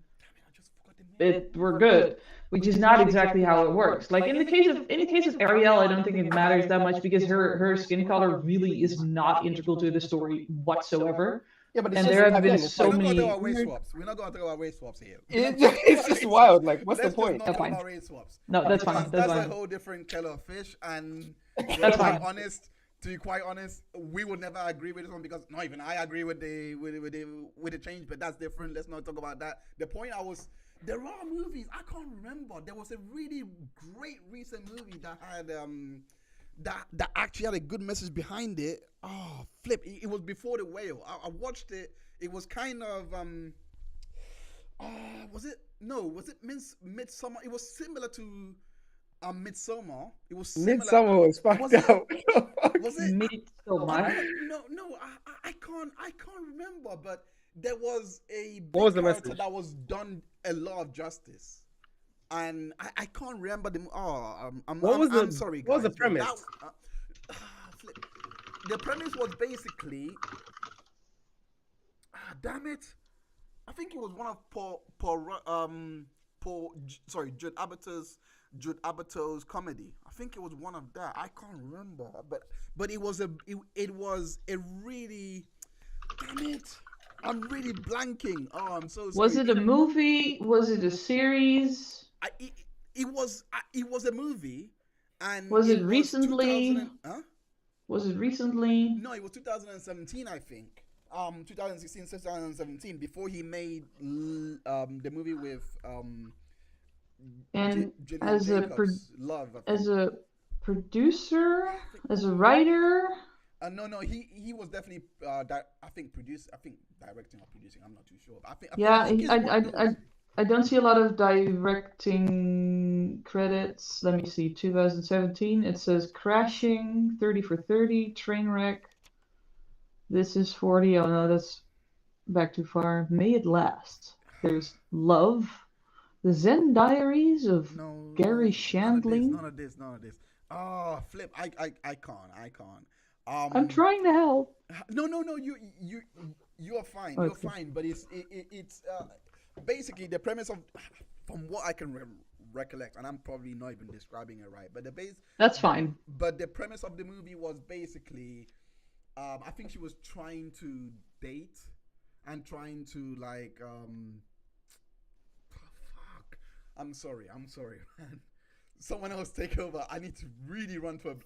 we're good, which is not exactly how it works. Like in the case of Ariel, I don't think it matters that much because her skin color really is not integral to the story whatsoever. Yeah, but and there have been so many. We're not going to talk about race swaps here. It's just wild. Like, what's the point? Let's not talk about race swaps. No, that's fine. That's a whole different kettle of fish. And that's fine. To be quite honest, we would never agree with this one because not even I agree with the change. But that's different. Let's not talk about that. The point there are movies I can't remember. There was a really great recent movie that had that actually had a good message behind it. Oh, flip! It was Before the Whale. I watched it. It was kind of was it Midsummer? It was similar to Midsommar. It was similar. Midsummer was fucked out. Was it Midsommar? No. I can't remember. But there was a what was the character message? that was done a lot of justice. And I can't remember the. I'm sorry, guys. What was the premise? The premise was basically. Damn it! I think it was one of Judd Apatow's comedy. I think it was one of that. I can't remember, but it was a really. Damn it! I'm really blanking. Oh, I'm so sorry. Was it a movie? Was it a series? It was a movie, and was it recently? Was it recently? No, it was 2017, I think. 2016, 2017, before he made the movie with and as a producer, as a writer, No, he was definitely I think directing or producing. I'm not too sure. But Yeah, I think it's one of those. I don't see a lot of directing credits. Let me see. 2017. It says Crashing, 30 for 30, Trainwreck. This is 40. Oh no, that's back too far. May It Last. There's Love, The Zen Diaries of Gary Shandling. None of this. Oh, flip. I can't. I'm trying to help. No. You're fine. Okay. You're fine. But it's basically the premise of, from what I can recollect, and I'm probably not even describing it right, but That's fine. But the premise of the movie was basically, I think she was trying to date and trying to fuck. I'm sorry, man. Someone else take over. I need to really run to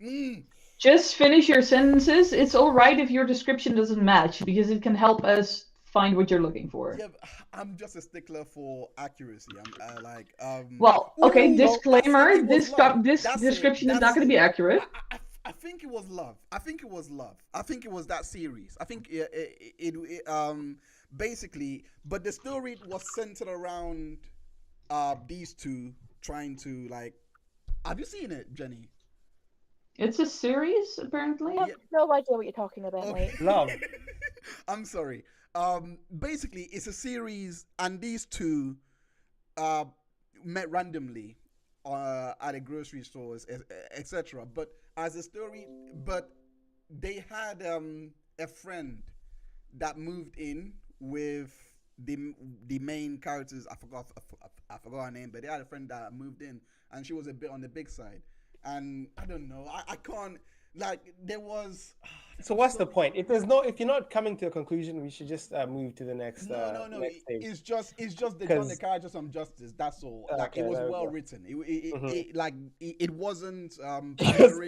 anyway. Just finish your sentences. It's all right if your description doesn't match, because it can help us find what you're looking for. Yeah, I'm just a stickler for accuracy. Well, okay, Ooh, disclaimer. This That's description it. is not going to be accurate. I think it was love. I think it was that series. I think it basically, but the story was centered around these two trying to Have you seen it, Jenny? It's a series, apparently. I have no idea what you're talking about, mate. Love. I'm sorry. Basically, it's a series, and these two met randomly at a grocery stores, etc. But as a story, they had a friend that moved in with the main characters. I forgot her name, but they had a friend that moved in, and she was a bit on the big side. And I don't know. I can't. There was. So what's the point? If you're not coming to a conclusion, we should just move to the next. No. Next stage. It's just they done the character some justice. That's all. It was well written. It wasn't. Because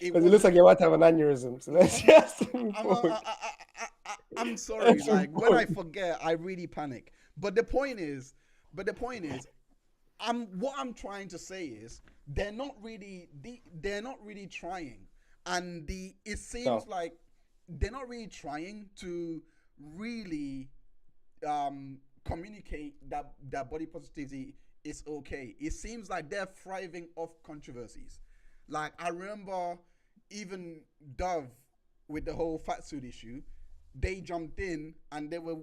it looks like you want to have an aneurysm. So let's just move forward. I'm sorry. When I forget, I really panic. But the point is, what I'm trying to say is they're not really trying, and it seems like they're not really trying to really communicate that body positivity is okay. It seems like they're thriving off controversies. I remember even Dove with the whole fat suit issue, they jumped in and they were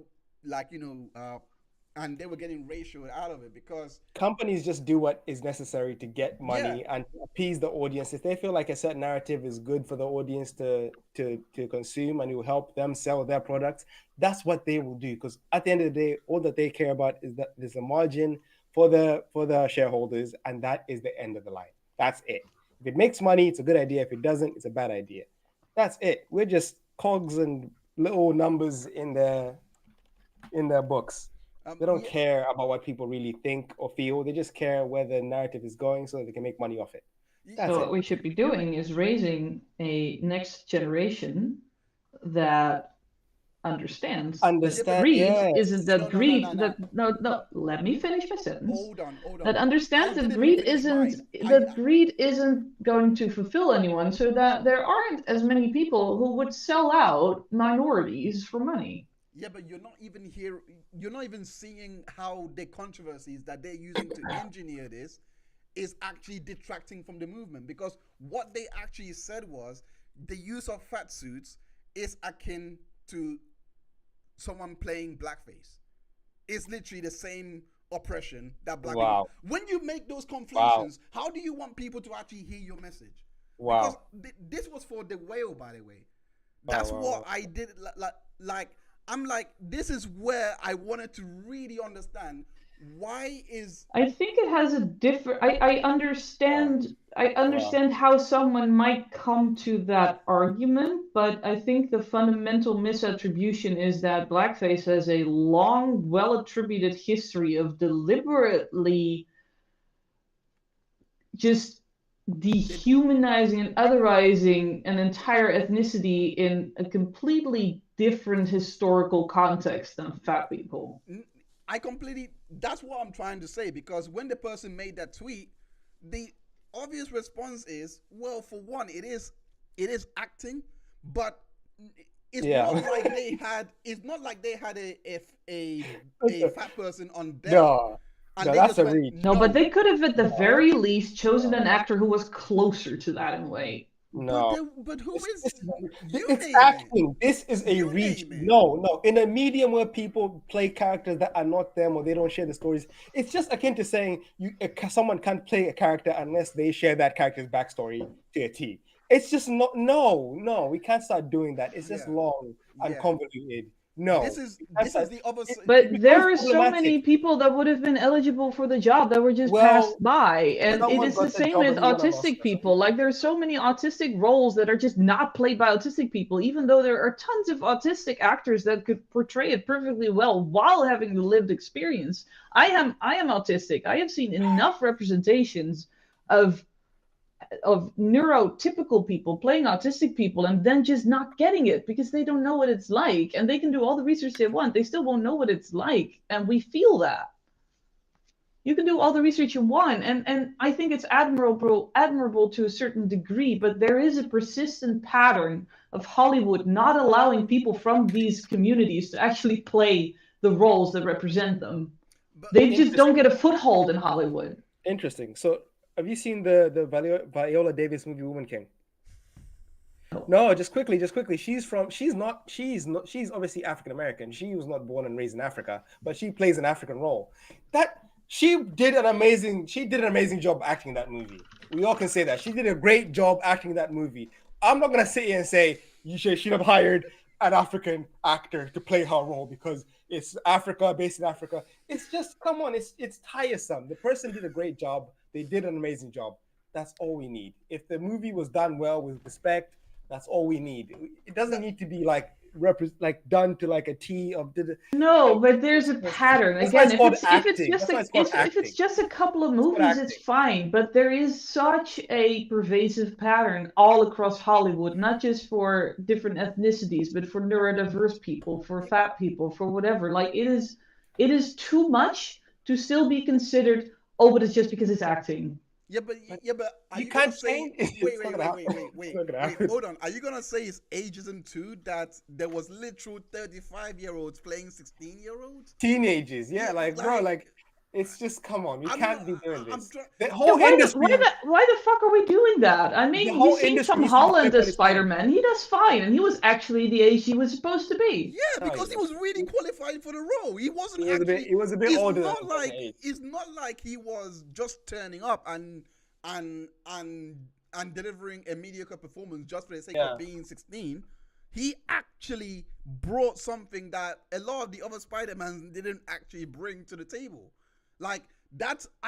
and they were getting ratioed out of it because companies just do what is necessary to get money and appease the audience. If they feel like a certain narrative is good for the audience to consume and it will help them sell their products, that's what they will do. Because at the end of the day, all that they care about is that there's a margin for the shareholders, and that is the end of the line. That's it. If it makes money, it's a good idea. If it doesn't, it's a bad idea. That's it. We're just cogs and little numbers in their books. They don't care about what people really think or feel. They just care where the narrative is going so that they can make money off it. That's What we should be doing is raising a next generation that understands that greed isn't that greed. No, let me finish my sentence. Hold on. That understands that greed isn't going to fulfill anyone, so that there aren't as many people who would sell out minorities for money. Yeah, but you're not even seeing how the controversies that they're using to engineer this is actually detracting from the movement, because what they actually said was the use of fat suits is akin to someone playing blackface. It's literally the same oppression that black people. When you make those conflations, how do you want people to actually hear your message? Because this was for the whale, by the way. That's what I did. I'm like, this is where I wanted to really understand why is. I think it has a different. I understand how someone might come to that argument, but I think the fundamental misattribution is that blackface has a long, well-attributed history of deliberately just dehumanizing and otherizing an entire ethnicity in a completely different historical context than fat people. That's what I'm trying to say, because when the person made that tweet, the obvious response is, well, for one, it is it is acting, but it's Yeah. not like they had. It's not like they had a fat person on deck. No, And no, they that's just a went, reach. No, but they could have at the No. very least chosen an actor who was closer to that in weight. No, But who is? it's acting. This is a reach. No. In a medium where people play characters that are not them or they don't share the stories, it's just akin to saying someone can't play a character unless they share that character's backstory to a T. It's just not. No, we can't start doing that. It's just long and convoluted. No, this is the other. But there are so many people that would have been eligible for the job that were just passed by, and it is the same with autistic people. Like there are so many autistic roles that are just not played by autistic people, even though there are tons of autistic actors that could portray it perfectly well while having the lived experience. I am autistic. I have seen enough representations of neurotypical people playing autistic people and then just not getting it because they don't know what it's like, and they can do all the research they want, they still won't know what it's like, and we feel that. You can do all the research you want, and I think it's admirable to a certain degree, but there is a persistent pattern of Hollywood not allowing people from these communities to actually play the roles that represent them. They just don't get a foothold in Hollywood. Interesting. So have you seen the Viola Davis movie Woman King? No, just quickly. She's obviously African American. She was not born and raised in Africa, but she plays an African role. She did an amazing job acting in that movie. We all can say that. She did a great job acting in that movie. I'm not gonna sit here and say you should have hired an African actor to play her role because it's Africa, based in Africa. It's just, come on, it's tiresome. The person did a great job. They did an amazing job. That's all we need. If the movie was done well with respect, that's all we need. It doesn't need to be done to like a T of. No, but there's a pattern. Again, if it's just a couple of movies, it's fine. But there is such a pervasive pattern all across Hollywood, not just for different ethnicities, but for neurodiverse people, for fat people, for whatever. Like it is too much to still be considered. Oh, but it's just because it's acting. Yeah, but you can't say. Wait. Hold on. Are you gonna say it's ageism too? That there was literal 35-year-olds playing 16-year-olds? Teenagers, yeah, bro, it's just, come on, we can't be doing this. Why the fuck are we doing that? I mean, you've seen Tom Holland as Spider-Man. He does fine, and he was actually the age he was supposed to be. Yeah, because he was really qualified for the role. He wasn't. He was a bit older. It's not like he was just turning up and delivering a mediocre performance just for the sake of being 16. He actually brought something that a lot of the other Spider-Mans didn't actually bring to the table. I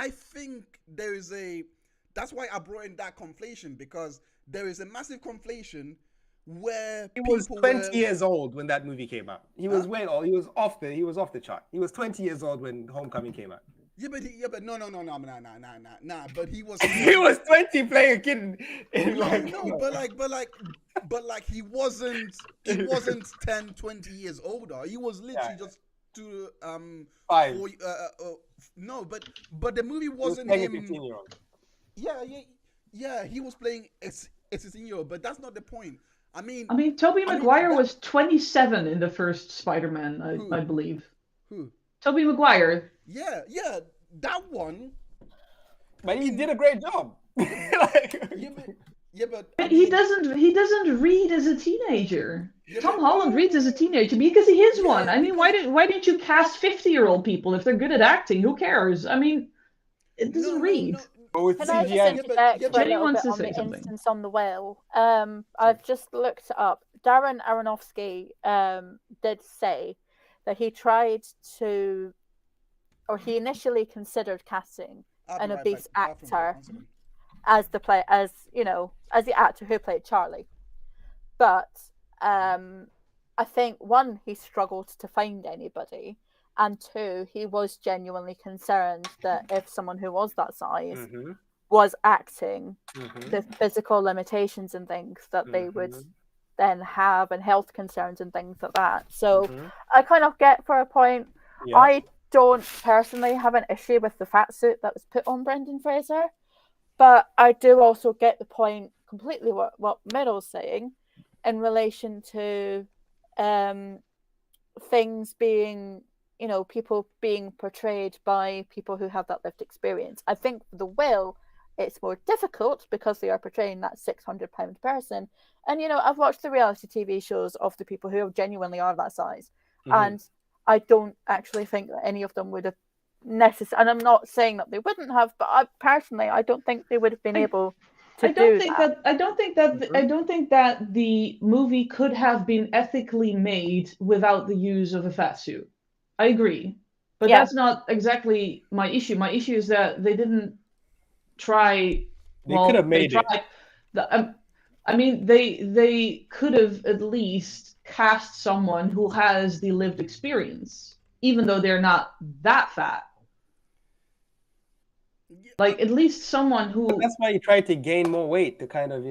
think that's why I brought in that conflation, because there is a massive conflation where he was 20 years old when that movie came out. He was way old. He was off the chart. He was 20 years old when Homecoming came out. Yeah, but no. But he was. He was 20 playing a kid. But he wasn't 10, 20 years older. He was literally just 5. No, but the movie wasn't him. 15-year-old. Yeah. He was playing a 16-year-old, but that's not the point. I mean, Tobey Maguire was 27 in the first Spider-Man, I believe. Who? Tobey Maguire. Yeah, that one. But he did a great job. But he doesn't read as a teenager. Tom Holland reads as a teenager because he is one. I mean, why didn't you cast 50-year-old people if they're good at acting? Who cares? I mean, it doesn't read. But with CGI, Jenny wants to say something. Instance on the whale. I've just looked it up. Darren Aronofsky did say that he tried to, or he initially considered casting an obese actor as the actor who played Charlie, but I think one, he struggled to find anybody, and two, he was genuinely concerned that if someone who was that size was acting, the physical limitations and things that they would then have, and health concerns and things like that. So I kind of get for a point. Yeah. I don't personally have an issue with the fat suit that was put on Brendan Fraser, but I do also get the point completely what Merel's saying in relation to things being, people being portrayed by people who have that lived experience. I think for the Will, it's more difficult because they are portraying that 600-pound person. And, I've watched the reality TV shows of the people who genuinely are that size. And I don't actually think that any of them would have necessarily, and I'm not saying that they wouldn't have, but I don't think they would have been able to do that. I don't think that the movie could have been ethically made without the use of a fat suit. I agree. But that's not exactly my issue. My issue is that they didn't try. They could have made it. They could have at least cast someone who has the lived experience, even though they're not that fat. Like, at least someone who... But that's why you try to gain more weight to kind of,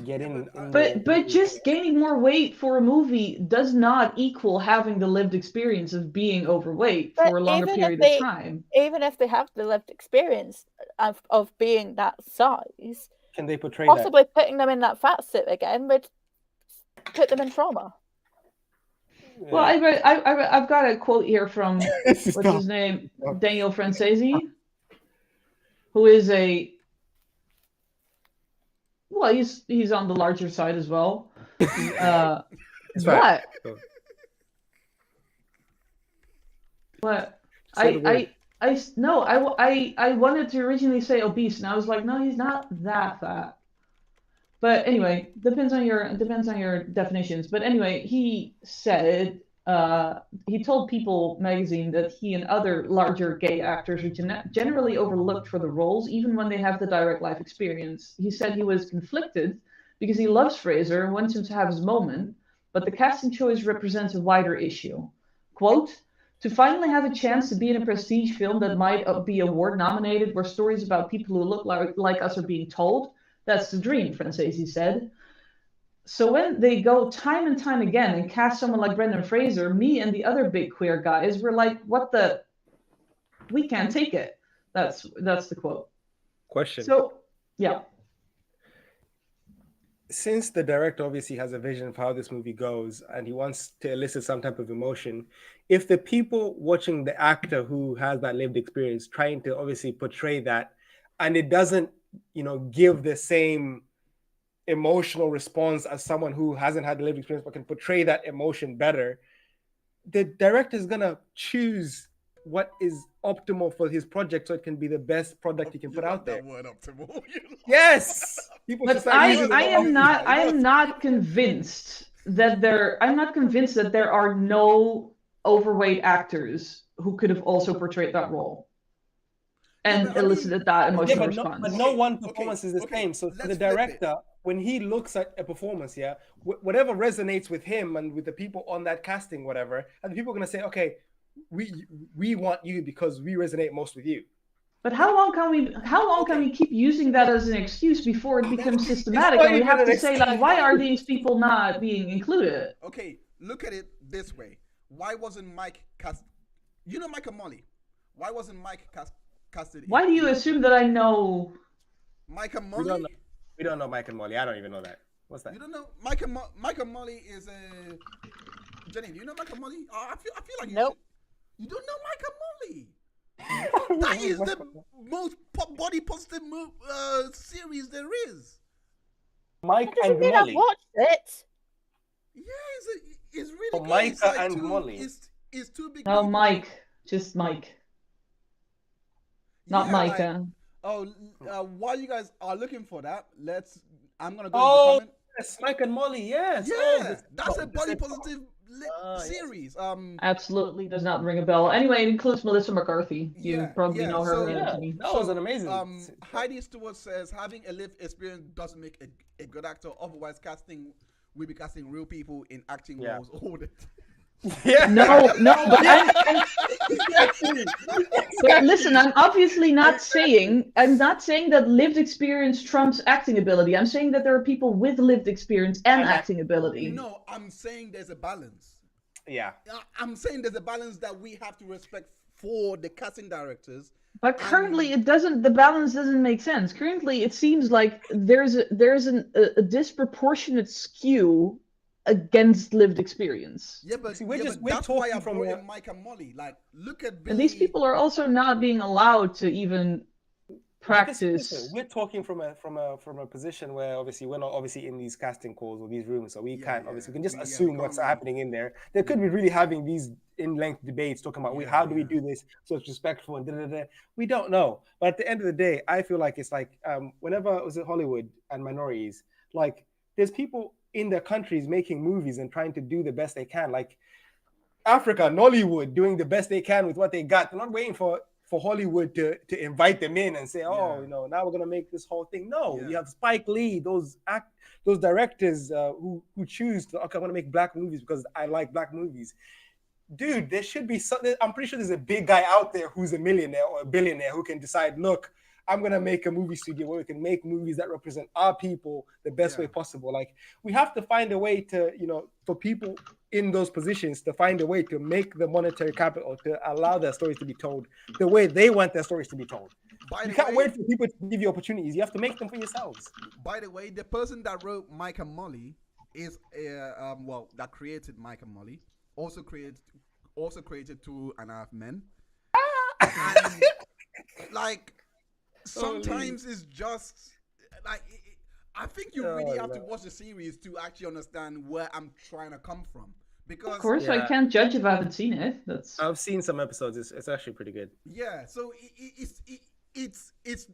get in. But just gaining more weight for a movie does not equal having the lived experience of being overweight for a longer period of time. Even if they have the lived experience of being that size, can they portray possibly putting them in that fat suit again would put them in trauma. Yeah. Well, I've got a quote here from what's his name, Daniel Francesi, who is he's on the larger side as well. What? What? I wanted to originally say obese, and I was like, no, he's not that fat. But anyway, depends on your definitions. But anyway, he said he told People magazine that he and other larger gay actors are generally overlooked for the roles, even when they have the direct life experience. He said he was conflicted because he loves Fraser and wants him to have his moment, but the casting choice represents a wider issue. Quote, "To finally have a chance to be in a prestige film that might be award nominated, where stories about people who look like us are being told, that's the dream," Francesi said. So when they go time and time again and cast someone like Brendan Fraser, me and the other big queer guys were like, what the? We can't take it. That's the quote. Question. So, yeah. Since the director obviously has a vision for how this movie goes and he wants to elicit some type of emotion, if the people watching the actor who has that lived experience trying to obviously portray that, and it doesn't, give the same emotional response as someone who hasn't had the lived experience but can portray that emotion better, the director is going to choose what is optimal for his project so it can be the best product he can put out there. That word optimal. Yes. But I am not convinced that there are no overweight actors who could have also portrayed that role and elicited that emotional response. But no one performance is the same. So for the director, when he looks at a performance, whatever resonates with him and with the people on that casting, whatever, and the people are going to say, okay, we want you because we resonate most with you. But how long can we keep using that as an excuse before it becomes systematic and we have to say, like, why are these people not being included? Okay, look at it this way. Why wasn't Mike cast? You know Mike and Molly. Why wasn't Mike casted? Why do you assume that I know Mike and Molly? We don't know Mike and Molly. I don't even know that. What's that? You don't know Mike and Molly is a. Jenny, do you know Mike and Molly? I feel like nope. You don't know Mike and Molly. That is the most body positive series there is. Mike and Molly. I've watched it. Yeah, it's really good. Micah like and Molly. It's too big. No, Mike. Just Mike. Not Micah. While you guys are looking for that, I'm gonna go in the comment. Yes, Mike and Molly, yes. Yeah, that's a body positive series. Yes. Absolutely does not ring a bell. Anyway, it includes Melissa McCarthy. You probably know her. That was an amazing. Heidi Stewart says having a lived experience doesn't make a good actor. Otherwise, we'll be casting real people in acting roles all the time. Yeah. No, but listen, I'm obviously not saying that lived experience trumps acting ability. I'm saying that there are people with lived experience and acting ability. No, I'm saying there's a balance. Yeah. I'm saying there's a balance that we have to respect for the casting directors But currently, it doesn't. The balance doesn't make sense. Currently, it seems like there's a disproportionate skew against lived experience. Yeah, but, See, we're that's why I brought in Mike and Molly. Like, look at Billy. And these people are also not being allowed to even practice. Listen, we're talking from a position where obviously we're not obviously in these casting calls or these rooms, so we can't obviously we can just assume what's happening in there. They could be really having these in-length debates talking about how do we do this so it's respectful and da-da-da. We don't know, but at the end of the day, I feel like it's like whenever it was in Hollywood and minorities, like there's people in their countries making movies and trying to do the best they can, like Africa, Nollywood doing the best they can with what they got. They're not waiting for Hollywood to invite them in and say, now we're gonna make this whole thing. No, you have Spike Lee, those directors who choose to, okay, I'm gonna make black movies because I like black movies. Dude, there should be something. I'm pretty sure there's a big guy out there who's a millionaire or a billionaire who can decide, look, I'm gonna make a movie studio where we can make movies that represent our people the best way possible. Like, we have to find a way to, for people in those positions to find a way to make the monetary capital to allow their stories to be told the way they want their stories to be told. You can't wait for people to give you opportunities. You have to make them for yourselves. By the way, the person that wrote Mike and Molly is that created Mike and Molly also created 2.5 Men. And, like, sometimes it's just like I think you really have to watch the series to actually understand where I'm trying to come from. Because of course, I can't judge if I haven't seen it. I've seen some episodes. It's actually pretty good. Yeah, so it's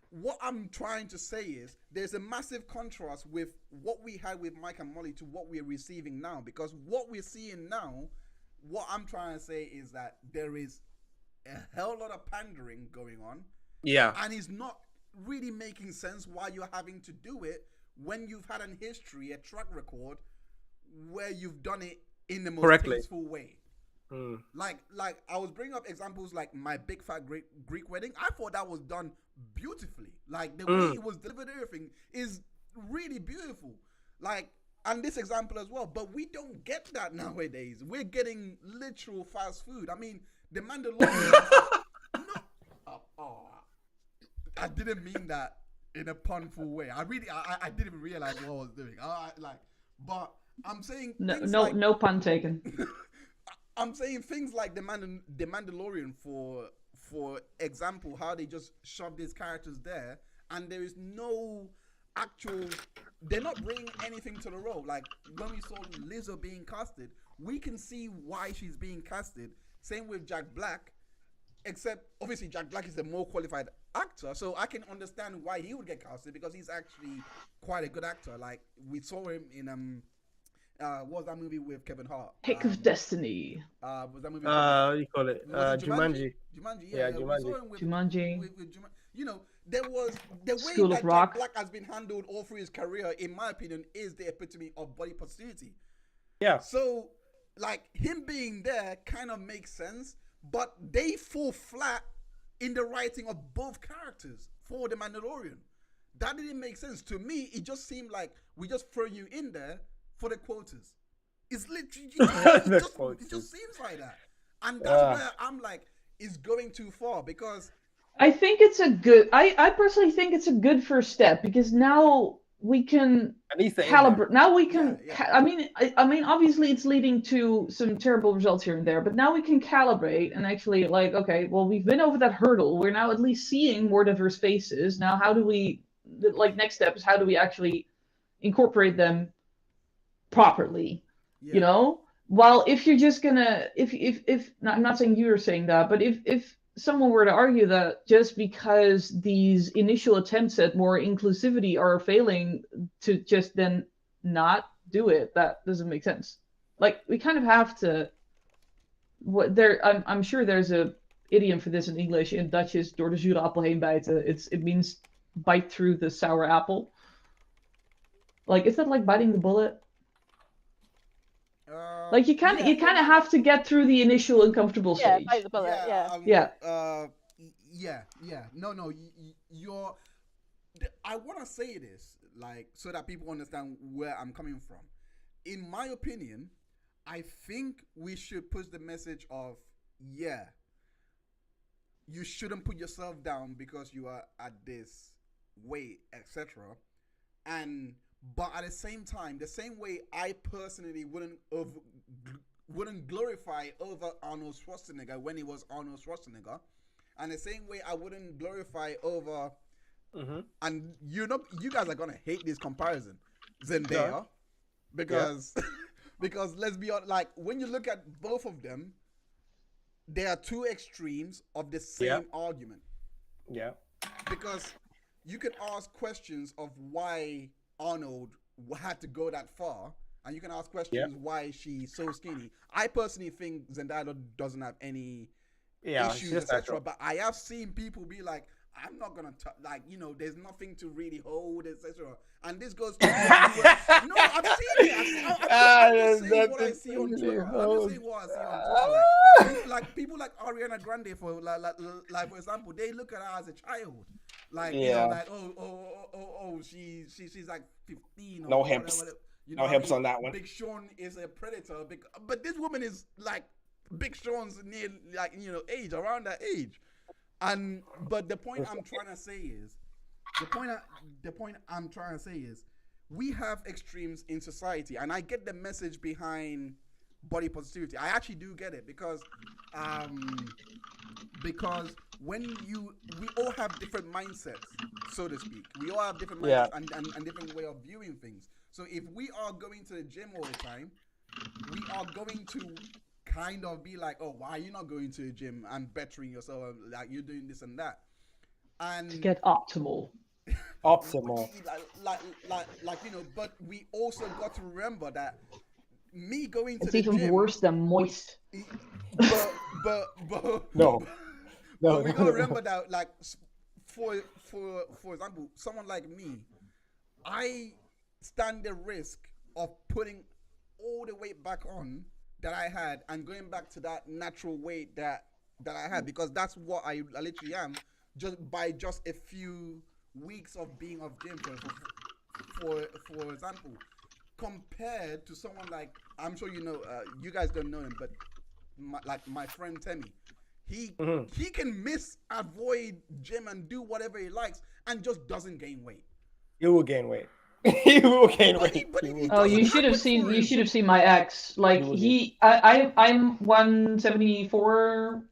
what I'm trying to say is there's a massive contrast with what we had with Mike and Molly to what we're receiving now. Because what we're seeing now, what I'm trying to say is that there is a hell lot of pandering going on. Yeah. And it's not really making sense why you're having to do it when you've had an history, a track record, where you've done it in the most tasteful way. Like I was bringing up examples like My Big Fat Greek Wedding. I thought that was done beautifully. Like the way it was delivered, everything is really beautiful. Like, and this example as well. But we don't get that nowadays. We're getting literal fast food. I mean, The Mandalorian. I didn't mean that in a punful way. I didn't even realize what I was doing. But I'm saying no pun taken. I'm saying things like the Mandalorian, for example, how they just shove these characters there, and there is no actual. They're not bringing anything to the role. Like when we saw Lizzo being casted, we can see why she's being casted. Same with Jack Black, except obviously Jack Black is the more qualified actor, so I can understand why he would get casted because he's actually quite a good actor. Like we saw him in what was that movie with Kevin Hart? Pick of Destiny. Was that movie? What do you call it? Jumanji. Yeah, Jumanji. Jumanji. With there was the way School that of Rock. Jack Black has been handled all through his career, in my opinion, is the epitome of body positivity. Yeah. So, like him being there kind of makes sense, but they fall flat in the writing of both characters for the Mandalorian. That didn't make sense to me. It just seemed like we just throw you in there for the quotas. It's literally it just seems like that, and that's where I'm like, it's going too far because I think it's a good. I personally think it's a good first step because now we can calibrate. Now we can. I mean, obviously it's leading to some terrible results here and there, but now we can calibrate and actually like, okay, well, we've been over that hurdle. We're now at least seeing more diverse faces. Now, how do we? Like next step is how do we actually incorporate them properly? You know, while if you're just gonna, if I'm not saying you're saying that, but if someone were to argue that just because these initial attempts at more inclusivity are failing to just then not do it, that doesn't make sense. Like we kind of have to. I'm sure there's a idiom for this in English. In Dutch is door de zure appel heen bijten. It means bite through the sour apple. Like, is that like biting the bullet? Like you kind of have to get through the initial uncomfortable stage. Yeah, bite the bullet. No, you're. I want to say this like so that people understand where I'm coming from. In my opinion, I think we should push the message of you shouldn't put yourself down because you are at this weight, etc. But at the same time, the same way I personally wouldn't glorify over Arnold Schwarzenegger when he was Arnold Schwarzenegger, and the same way I wouldn't glorify over. And you guys are gonna hate this comparison, Zendaya, because because let's be honest, like when you look at both of them, there are two extremes of the same argument. Yeah. Because you can ask questions of why Arnold had to go that far, and you can ask questions why she's so skinny. I personally think Zendaya doesn't have any issues, etc. But I have seen people be like, I'm not gonna there's nothing to really hold, etc. And this goes to no, I've seen it. I'm just saying what I see on Twitter. Like people like Ariana Grande, for like for example, they look at her as a child. Like she's like 15. No hips. No hips on that one. Big Sean is a predator. But this woman is like Big Sean's near age, around that age. But the point I'm trying to say is we have extremes in society, and I get the message behind body positivity. I actually do get it because we all have different mindsets, so to speak. We all have different mindsets and different way of viewing things. So if we are going to the gym all the time, we are going to kind of be like, oh, why are you not going to the gym and bettering yourself? Like you're doing this and that, and to get optimal. But we also got to remember that me going to it's the even gym, worse than moist. But no. We gotta remember that, like, for example, someone like me, I stand the risk of putting all the weight back on that I had and going back to that natural weight that I had, because that's what I literally am, just a few weeks of being off gym for example, compared to someone like, I'm sure you guys don't know him, but my friend Temi, he can avoid gym and do whatever he likes and just doesn't gain weight. He will gain weight. He will gain weight. You should have seen my ex. Like I'm 174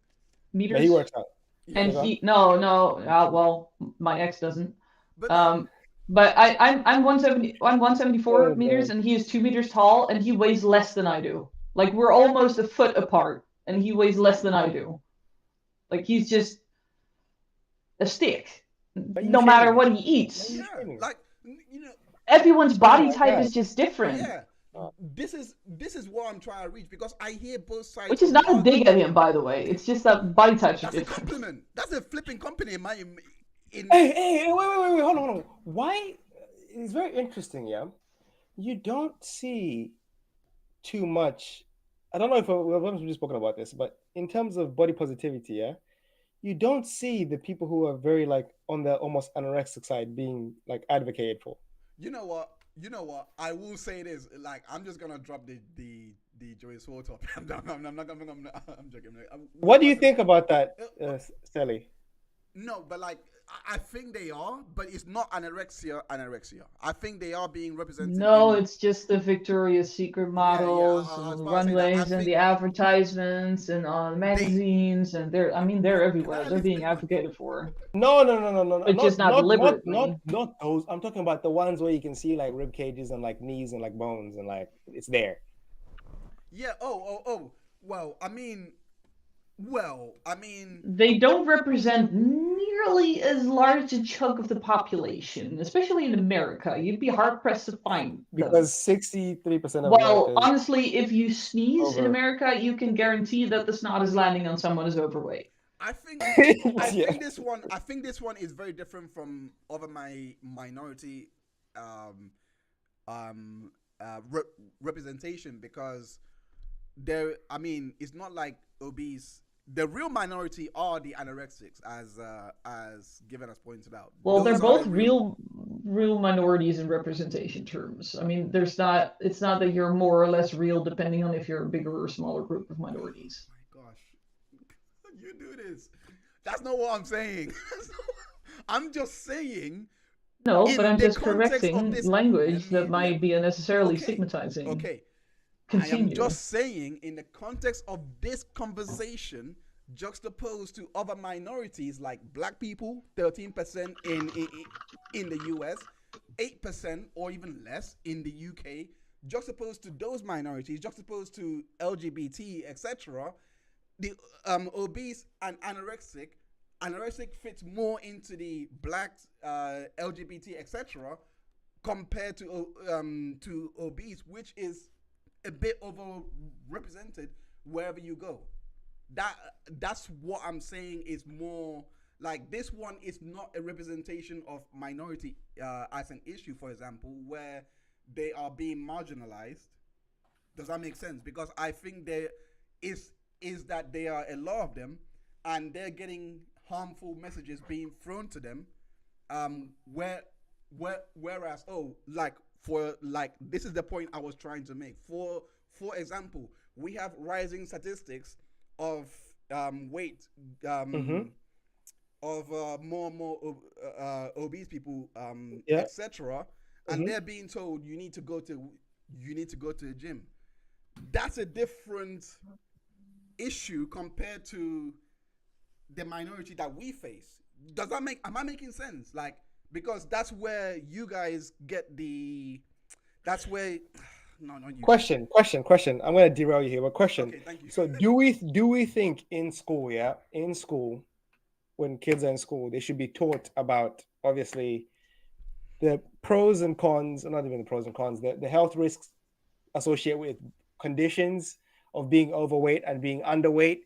meters. Yeah, he works out. And well, my ex doesn't. But I'm 174 meters, and he is 2 meters tall, and he weighs less than I do. Like we're almost a foot apart, and he weighs less than I do. Like he's just a stick, no matter what he eats. Yeah, like everyone's body type is just different. Yeah. This is what I'm trying to reach, because I hear both sides. Which is not a dig at him, by the way. It's just that body type is different. That's a compliment. That's a flipping compliment. Hey, wait, hold on. Why? It's very interesting, yeah. You don't see too much. I don't know if we've spoken about this, but in terms of body positivity, yeah, you don't see the people who are very like on the almost anorexic side being like advocated for. You know what? I will say this. Like, I'm just gonna drop the Joey Swole topic. I'm joking. What do you think about that, Sally? No, but like, I think they are, but it's not anorexia. I think they are being represented. No, it's just the Victoria's Secret models and the runways and the advertisements and on magazines, and they're everywhere. They're being advocated for. No. But just not deliberately. Not those. I'm talking about the ones where you can see like rib cages and like knees and like bones and like it's there. Yeah. Oh. Well, I mean, they don't represent nearly as large a chunk of the population, especially in America. You'd be hard pressed to find them. Because 63% of America honestly, if you sneeze in America, you can guarantee that the snot is landing on someone who's overweight. I think this one is very different from other minority representation, because it's not like obese. The real minority are the anorexics, as Given has pointed out. Well, they're both real minorities in representation terms. I mean, it's not that you're more or less real depending on if you're a bigger or smaller group of minorities. Oh my gosh, you do this. That's not what I'm saying. I'm just saying. No, but I'm just context correcting language that might be unnecessarily stigmatizing. Okay. Continue. I am just saying, in the context of this conversation, juxtaposed to other minorities like black people, 13% in the US, 8% or even less in the UK, juxtaposed to those minorities, juxtaposed to LGBT, etc., the obese and anorexic fits more into the black, LGBT, etc., compared to obese, which is a bit overrepresented wherever you go. That's what I'm saying is more like this one is not a representation of minority as an issue, for example, where they are being marginalized. Does that make sense? Because I think there is that there are a lot of them and they're getting harmful messages being thrown to them, whereas this is the point I was trying to make. For example, we have rising statistics of weight, of more and more obese people, etc., and they're being told you need to go to the gym. That's a different issue compared to the minority that we face. Am I making sense? Like, because that's where you guys get that's where no you question. I'm going to derail you here, but question. Okay, thank you. So do we think in school, when kids are in school, they should be taught about obviously the pros and cons, not even the pros and cons, the health risks associated with conditions of being overweight and being underweight,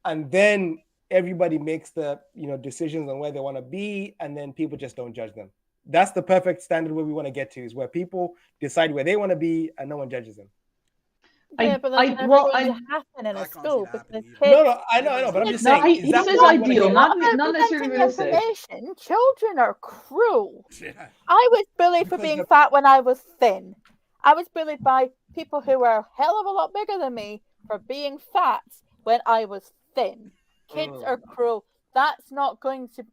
and then everybody makes the decisions on where they want to be, and then people just don't judge them. That's the perfect standard where we want to get to, is where people decide where they want to be and no one judges them. Yeah, but that's never going to happen in a school because kids... No, I know, but I'm just saying. He says ideal, not necessarily realistic. Children are cruel. Yeah. I was bullied for being fat when I was thin. I was bullied by people who were a hell of a lot bigger than me for being fat when I was thin. Kids are cruel. That's not going to...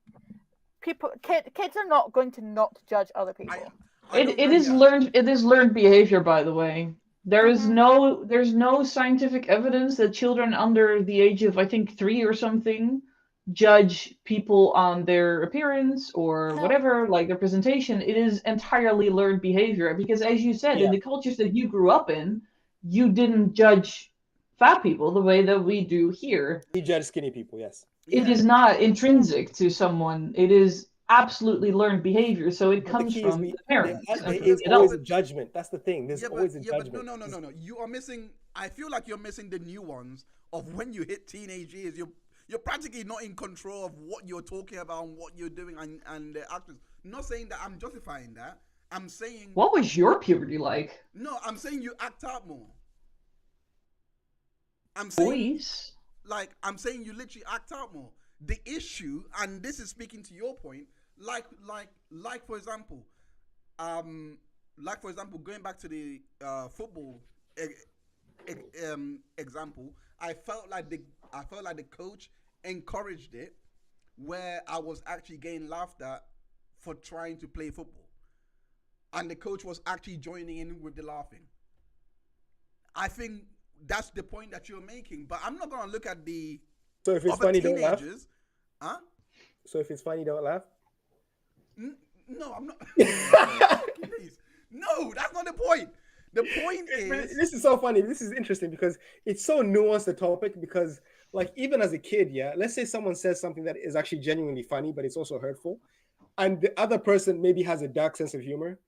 Kids are not going to not judge other people. It is learned behavior, by the way. There's no scientific evidence that children under the age of, I think, 3 or something judge people on their appearance or whatever, like their presentation. It is entirely learned behavior because, as you said, in the cultures that you grew up in, you didn't judge fat people the way that we do here. We judge skinny people, yes. It is not intrinsic to someone. It is absolutely learned behavior, so it comes from the parents. There is always a judgment. That's the thing. There's always a judgment. But no. You are missing. I feel like you're missing the nuance of when you hit teenage years. You're practically not in control of what you're talking about and what you're doing and the actions. Not saying that I'm justifying that. I'm saying. What was your puberty like? No, I'm saying you act out more. I'm saying. Boys. I'm saying you literally act out more. The issue, and this is speaking to your point, like for example, going back to the football example, I felt like the coach encouraged it, where I was actually getting laughed at for trying to play football, and the coach was actually joining in with the laughing. I think that's the point that you're making, but I'm not gonna look at the. So if it's funny, don't laugh. Huh? So if it's funny, don't laugh. No, I'm not. Please. No, that's not the point. The point is. This is so funny. This is interesting because it's so nuanced, the topic, because even as a kid, let's say someone says something that is actually genuinely funny, but it's also hurtful, and the other person maybe has a dark sense of humor,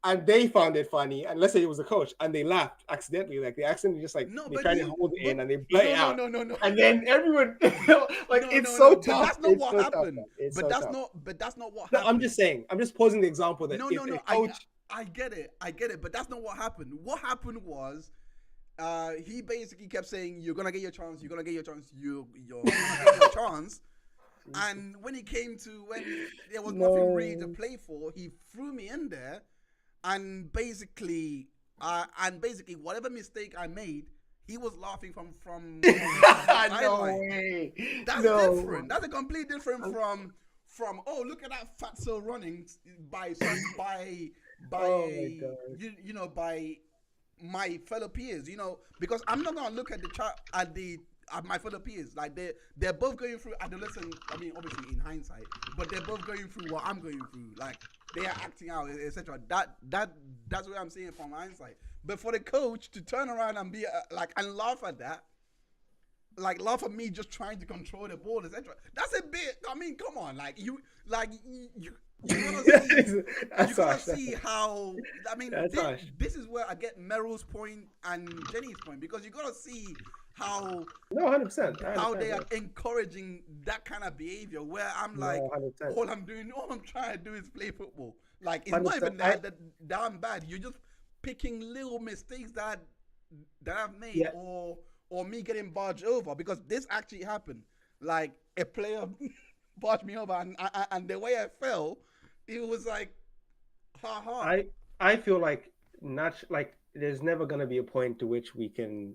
and they found it funny, and let's say it was a coach, and they laughed accidentally, they accidentally just they try to hold it in and they play out. No. And then everyone, it's so tough. But that's not what happened. But that's not what happened. No, I'm just saying. I'm just posing the example that coach. I get it, but that's not what happened. What happened was, he basically kept saying, "You're gonna get your chance. You're gonna get your chance. You're gonna get your chance." And when there was nothing really to play for, he threw me in there. And basically, whatever mistake I made, he was laughing from No sideline. way. That's different. That's a completely different from oh, look at that fatso running by Oh my God. you know, by my fellow peers, you know, because I'm not gonna look at the chart at my fellow peers. Like they're both going through adolescent. I mean, obviously in hindsight, but they're both going through what I'm going through. Like they are acting out, etc. That's what I'm saying from hindsight. But for the coach to turn around and be like and laugh at that, like laugh at me just trying to control the ball, etc. That's a bit. I mean, come on, like you gotta see how. I mean, this is where I get Merel's point and Jenny's point, because you gotta see how 100%. how they are encouraging that kind of behavior. Where I'm like, 100%. all I'm trying to do is play football. Like it's not even that damn bad. You're just picking little mistakes that I've made, or me getting barged over, because this actually happened. Like a player barged me over, and the way I fell, it was like, I feel like there's never gonna be a point to which we can,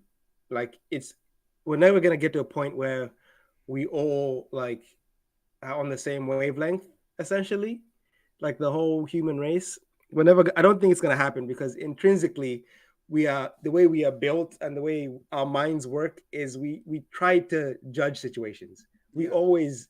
we're never gonna get to a point where we all like are on the same wavelength, essentially, like the whole human race. I don't think it's gonna happen, because intrinsically the way we are built and the way our minds work is we try to judge situations. We always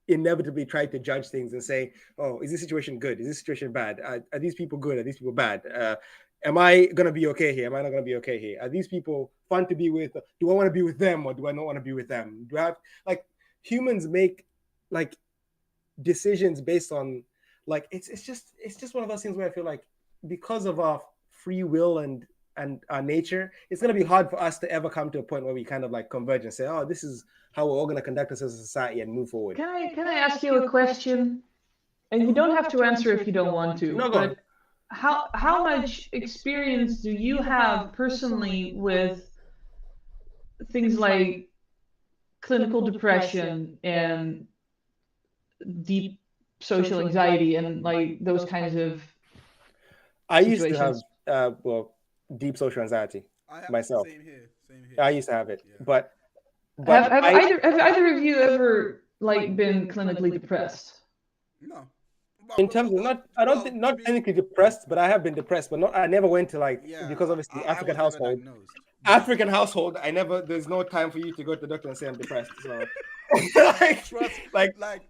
inevitably try to judge things and say, oh, is this situation good? Is this situation bad? Are these people good? Are these people bad? Am I going to be okay here? Am I not going to be okay here? Are these people fun to be with? Do I want to be with them, or do I not want to be with them? Do I have, like, humans make like decisions based on like, it's just one of those things where I feel like because of our free will and our nature, it's going to be hard for us to ever come to a point where we kind of like converge and say, oh, this is how we're all going to conduct ourselves as a society and move forward. Can I ask you a question? And you don't have to answer if you don't want to. No, go on. How much experience do you have personally with things like clinical depression and deep social anxiety and like those kinds of I used to have deep social anxiety myself. Same here. I used to have it, but have either of you ever like been clinically depressed? No. In terms of not technically depressed, but I have been depressed, but I never went to because obviously African household, there's no time for you to go to the doctor and say I'm depressed. So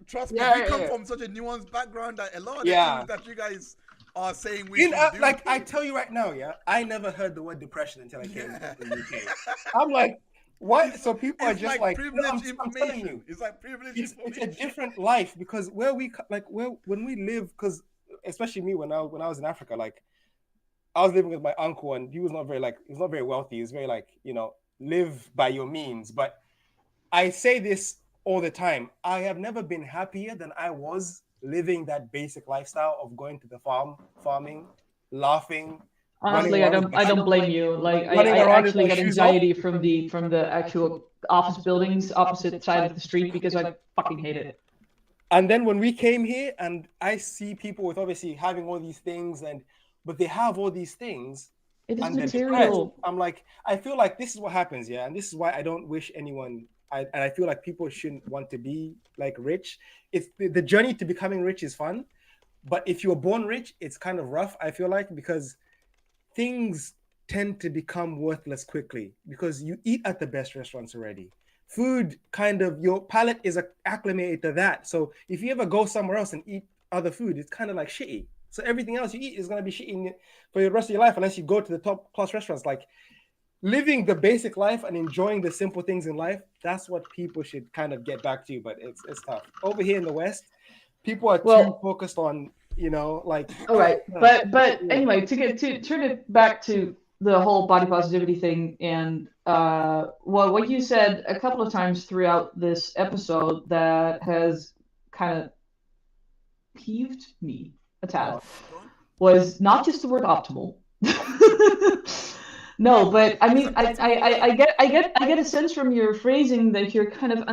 trust me, we come from such a nuanced background that a lot of the things that you guys are saying I tell you right now, I never heard the word depression until I came to the UK. I'm like, what? So people are just like privileged information. I'm telling you, it's like privileged information. It's a different life, because when we live, because especially me when I was in Africa, like I was living with my uncle, and he was not very wealthy. He was very live by your means. But I say this all the time. I have never been happier than I was living that basic lifestyle of going to the farming, laughing. Honestly, I don't blame you. Like I actually get anxiety from the actual office buildings opposite side of the street because I fucking hate it. And then when we came here, and I see people with obviously having all these things, but they have all these things. It is material. I'm like, I feel like this is what happens, and this is why I don't wish anyone. I feel like people shouldn't want to be like rich. It's the journey to becoming rich is fun, but if you're born rich, it's kind of rough. I feel like, because things tend to become worthless quickly because you eat at the best restaurants already. Food, your palate is acclimated to that. So if you ever go somewhere else and eat other food, it's kind of like shitty. So everything else you eat is going to be shitty for the rest of your life, unless you go to the top class restaurants. Like living the basic life and enjoying the simple things in life, that's what people should kind of get back to. But it's tough. Over here in the West, people are too focused on, all right. But anyway, to turn it back to the whole body positivity thing, and what you said a couple of times throughout this episode that has kind of peeved me a tad was not just the word optimal. No, but I mean, I get a sense from your phrasing that you're kind of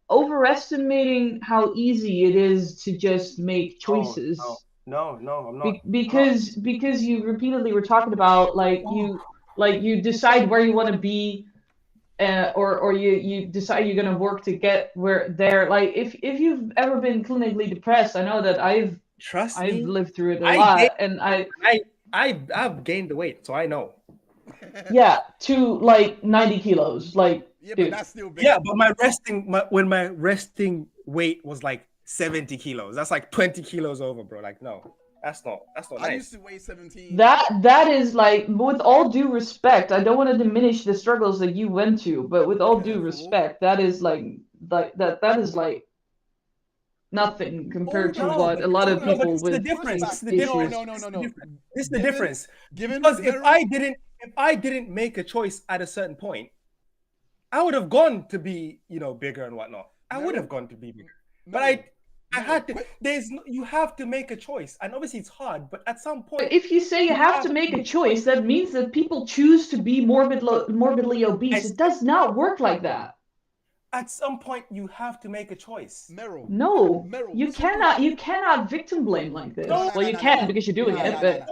overestimating how easy it is to just make choices. No, I'm not. Because you repeatedly were talking about you decide where you want to be, or you decide you're gonna work to get where there. Like if you've ever been clinically depressed, I know that I've lived through it a lot, and I've gained the weight, so I know. Yeah, to like 90 kilos, like. Yeah, dude. but that's still big. Yeah, but when my resting weight was like 70 kilos, that's like 20 kilos over, bro. Like, no, that's not nice. I used to weigh 17. That is like, with all due respect, I don't want to diminish the struggles that you went to, but with all due respect, that is like that is like nothing compared to what a lot of people with. The difference. No. This is the difference. Because if I didn't make a choice at a certain point, I would have gone to be, bigger and whatnot. I would have gone to be bigger, but I had to. You have to make a choice, and obviously it's hard. But at some point, if you say you have to make a choice, that means that people choose to be morbidly obese. It does not work like that. At some point, you have to make a choice. Merel. No, you cannot. You cannot victim blame like this. Well, you can because you're doing it. But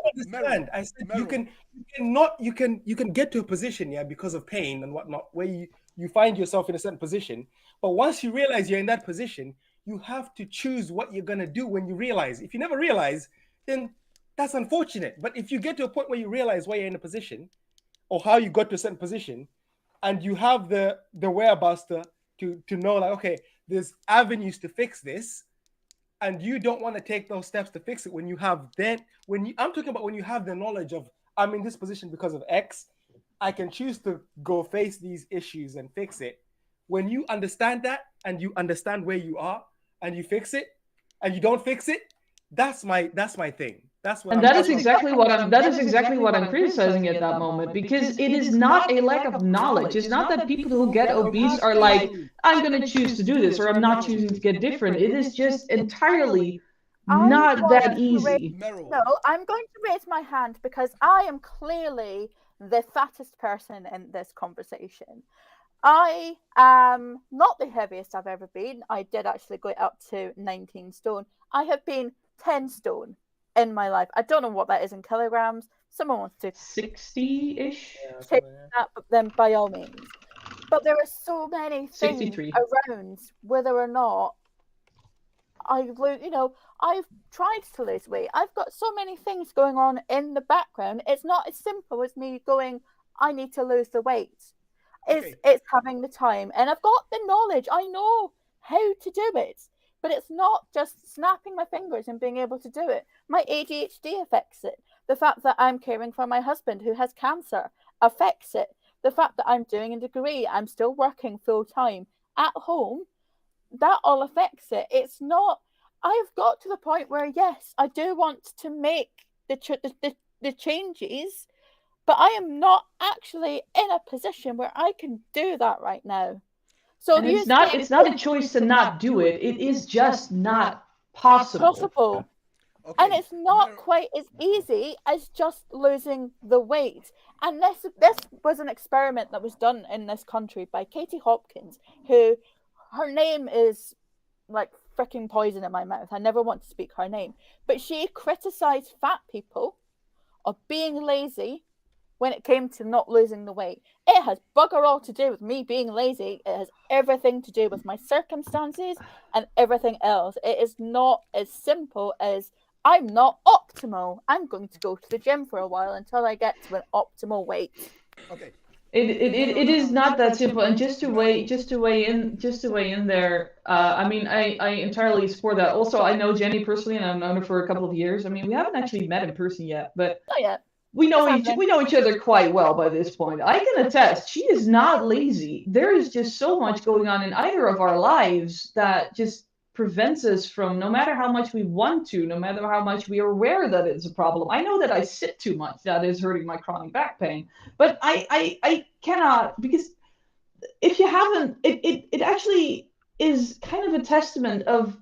I said you can get to a position, because of pain and whatnot, where you find yourself in a certain position. But once you realize you're in that position, you have to choose what you're gonna do when you realize. If you never realize, then that's unfortunate. But if you get to a point where you realize why you're in a position, or how you got to a certain position, and you have the whereabouts to know, like, okay, there's avenues to fix this, and you don't want to take those steps to fix it. I'm talking about when you have the knowledge of, I'm in this position because of X, I can choose to go face these issues and fix it. When you understand that, and you understand where you are, and you fix it, and you don't fix it, that's my thing. That is exactly what I'm criticizing at that moment, because it is not a lack of knowledge. It's not that people who get obese are like, I'm going to choose to do this, or I'm not choosing to get different. It is just entirely not that easy. No, I'm going to raise my hand because I am clearly the fattest person in this conversation. I am not the heaviest I've ever been. I did actually go up to 19 stone. I have been 10 stone in my life. I don't know what that is in kilograms. Someone wants to 60-ish take that, then by all means. But there are so many things 63 around whether or not I've tried to lose weight. I've got so many things going on in the background. It's not as simple as me going, I need to lose the weight. It's having the time, and I've got the knowledge. I know how to do it, but it's not just snapping my fingers and being able to do it. My ADHD affects it. The fact that I'm caring for my husband who has cancer affects it. The fact that I'm doing a degree, I'm still working full time at home, that all affects it. It's not. I've got to the point where, yes, I do want to make the changes, but I am not actually in a position where I can do that right now. So it's not a choice to not do it. It is just not possible. Okay. And it's not quite as easy as just losing the weight. And this was an experiment that was done in this country by Katie Hopkins, who, her name is like freaking poison in my mouth. I never want to speak her name. But she criticized fat people of being lazy when it came to not losing the weight. It has bugger all to do with me being lazy. It has everything to do with my circumstances and everything else. It is not as simple as, I'm not optimal. I'm going to go to the gym for a while until I get to an optimal weight. Okay. It is not that simple. And just to weigh in there. I mean, I entirely support that. Also, I know Jenny personally, and I've known her for a couple of years. I mean, we haven't actually met in person yet, but not yet. We know each other quite well by this point. I can attest, she is not lazy. There is just so much going on in either of our lives that just prevents us from, no matter how much we want to, no matter how much we are aware that it's a problem. I know that I sit too much. That is hurting my chronic back pain. But I cannot, because if you haven't, it actually is kind of a testament of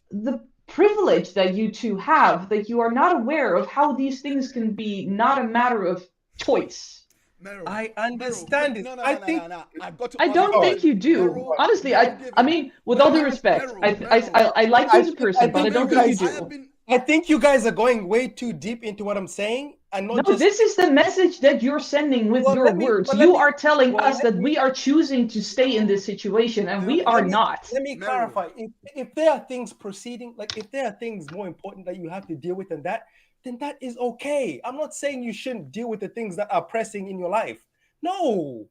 the privilege that you two have, that you are not aware of how these things can be not a matter of choice. Merel, I understand it. I don't think you do. Merel, honestly, I mean, with all due respect, I like you as a person, but I don't think you do. I think you guys are going way too deep into what I'm saying, and not just. This is the message that you're sending with your words. You are telling us that we are choosing to stay in this situation, and we are not. Let me clarify. If there are things proceeding, like if there are things more important that you have to deal with than that, then that is okay. I'm not saying you shouldn't deal with the things that are pressing in your life. No,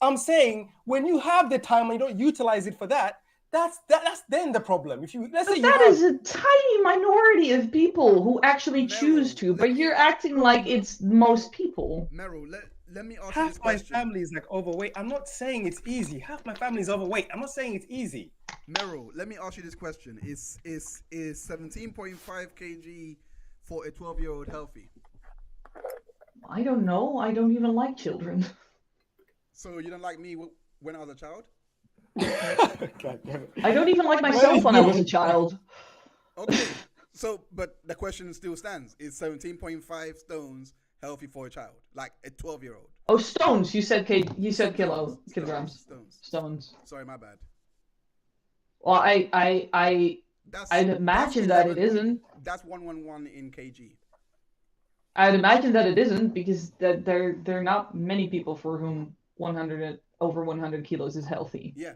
I'm saying when you have the time and you don't utilize it for that, that's then the problem. If you that is a tiny minority of people who actually choose to, but you're acting like it's most people. Merel, let me ask half you this question. Half my family is like overweight. I'm not saying it's easy. Half my family is overweight. I'm not saying it's easy. Merel, let me ask you this question: Is 17.5 kg for a 12-year-old healthy? I don't know. I don't even like children. So you don't like me when I was a child? God damn it. I don't even like myself when I was a child. Okay, so but the question still stands: Is 17.5 stones healthy for a child, like a 12-year-old? Oh, stones. You said kilograms. Stones. Sorry, my bad. Well, I'd imagine that it isn't. That's 111 in kg. I'd imagine that it isn't, because that there are not many people for whom over 100 kilos is healthy. Yeah,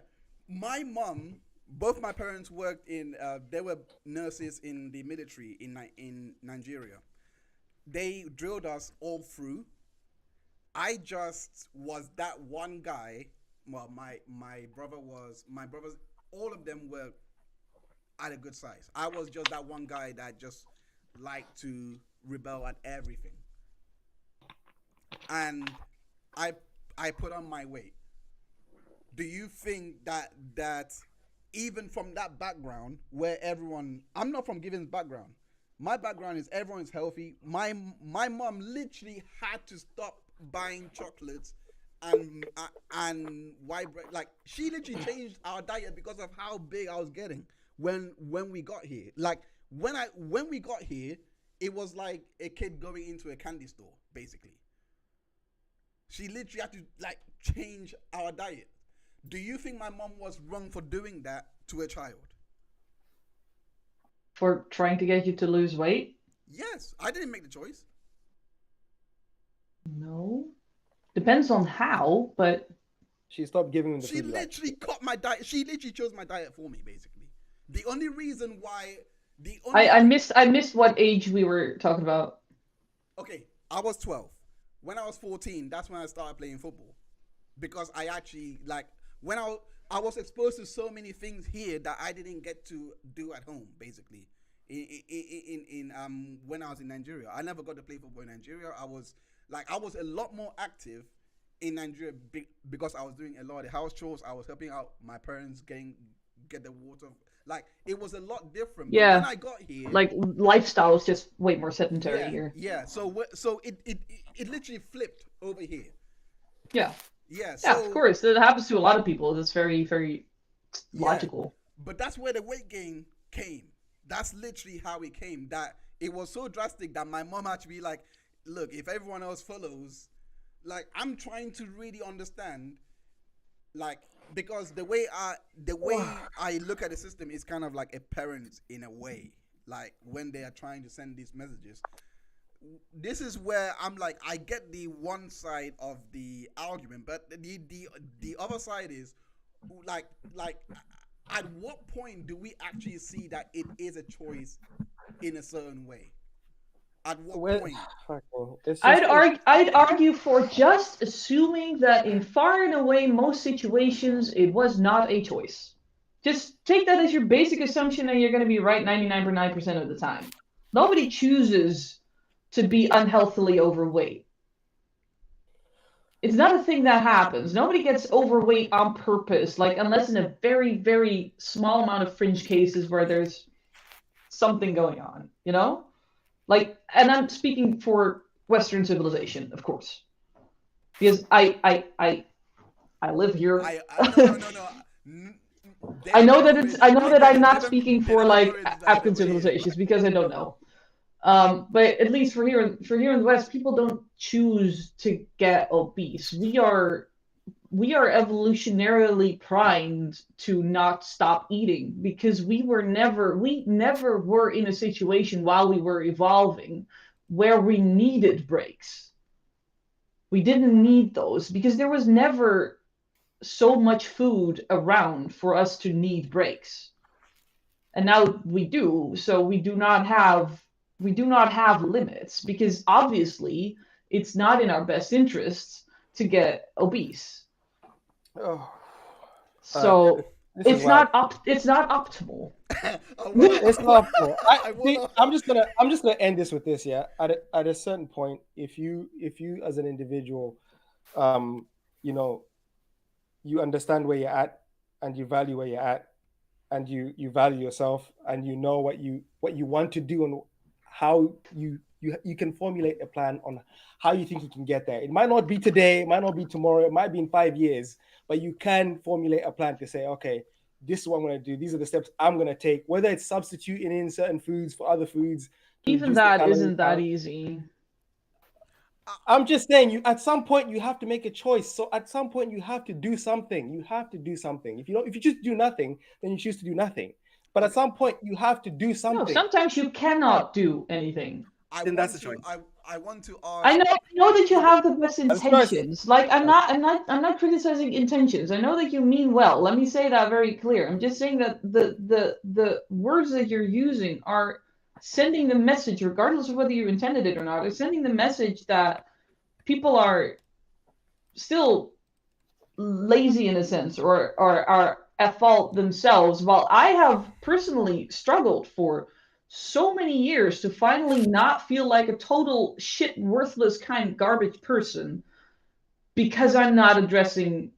my mom, both my parents worked in. They were nurses in the military in Nigeria. They drilled us all through. I just was that one guy. Well, my brothers, all of them were at a good size. I was just that one guy that just liked to rebel at everything. And I put on my weight. Do you think that even from that background where I'm not from Given's background. My background is everyone's healthy. My mom literally had to stop buying chocolates and white bread. Like, she literally changed our diet because of how big I was getting when we got here. Like, when we got here, it was like a kid going into a candy store, basically. She literally had to like change our diet. Do you think my mom was wrong for doing that to a child? For trying to get you to lose weight? Yes, I didn't make the choice. No. Depends on how, but... She stopped giving me the food. She literally cut my diet. She literally chose my diet for me, basically. The only reason why... I missed what age we were talking about. Okay, I was 12. When I was 14, that's when I started playing football. Because I actually, like, when I was exposed to so many things here that I didn't get to do at home, basically. When I was in Nigeria, I never got to play football in Nigeria. I was a lot more active in Nigeria because I was doing a lot of the house chores. I was helping out my parents get the water. Like, it was a lot different. Yeah. But when I got here, like, lifestyle is just way more sedentary here. Yeah. So it literally flipped over here. Yeah. Yeah. So, yeah, of course, it happens to a lot of people. It's very, very logical. But that's where the weight gain came. That's literally how it came. That it was so drastic that my mom had to be like, look, if everyone else follows, like, I'm trying to really understand, like, because the way I look at the system is kind of like a parent in a way. Like, when they are trying to send these messages, this is where I'm like, I get the one side of the argument, but the other side is like at what point do we actually see that it is a choice in a certain way? At what point? I'd argue for just assuming that in far and away most situations it was not a choice. Just take that as your basic assumption and you're going to be right 99.9% of the time. Nobody chooses to be unhealthily overweight. It's not a thing that happens. Nobody gets overweight on purpose, like, unless in a very, very small amount of fringe cases where there's something going on, you know? Like, and I'm speaking for Western civilization, of course, because I live here. No. I know that I'm not speaking for like African civilizations because I don't know. But at least for here in the West, people don't choose to get obese. We are we are evolutionarily primed to not stop eating, because we never were in a situation while we were evolving where we needed breaks. We didn't need those because there was never so much food around for us to need breaks. And now we do, so we do not have limits, because obviously it's not in our best interests to get obese. Oh. So it's not optimal. It's not optimal. I'm just gonna end this with this. Yeah, at a certain point, if you as an individual, you know, you understand where you're at and you value where you're at, and you value yourself, and you know what you want to do and how you can formulate a plan on how you think you can get there. It might not be today, it might not be tomorrow, it might be in 5 years, but you can formulate a plan to say, okay, this is what I'm going to do. These are the steps I'm going to take, whether it's substituting in certain foods for other foods. Even that isn't that easy. I'm just saying, you at some point you have to make a choice. So at some point you have to do something. You have to do something. If you choose to do nothing, then you choose to do nothing. But at some point you have to do something. No, sometimes you cannot do anything. Then that's the choice. I want to ask. I know that you have the best intentions. Like I'm not criticizing intentions. I know that you mean well. Let me say that very clear. I'm just saying that the words that you're using are sending the message, regardless of whether you intended it or not, is sending the message that people are still lazy in a sense, or are at fault themselves. While I have personally struggled for so many years to finally not feel like a total shit, worthless kind of garbage person, because I'm not addressing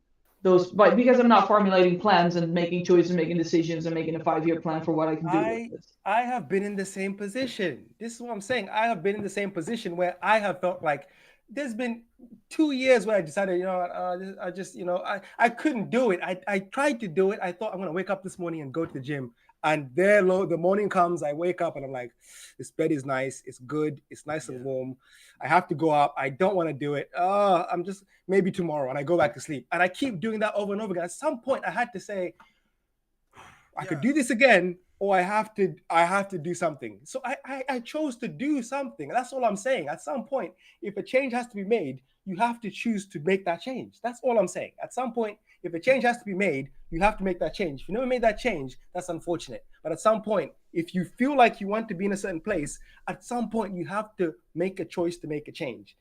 those, because I'm not formulating plans and making choices and making decisions and making a 5-year plan for what I can do with this. I have been in the same position. This is what I'm saying. I have been in the same position where I have felt like there's been 2 years where I decided, I just, I couldn't do it. I tried to do it. I thought I'm going to wake up this morning and go to the gym. And the morning comes, I wake up and I'm like, this bed is nice. It's good. It's nice and warm. I have to go up. I don't want to do it. I'm just maybe tomorrow. And I go back to sleep. And I keep doing that over and over again. At some point I had to say, I could do this again, or I have to do something. So I chose to do something. That's all I'm saying. At some point, if a change has to be made, you have to choose to make that change. That's all I'm saying. At some point, if a change has to be made, you have to make that change. If you never made that change, that's unfortunate. But at some point, if you feel like you want to be in a certain place, at some point you have to make a choice to make a change.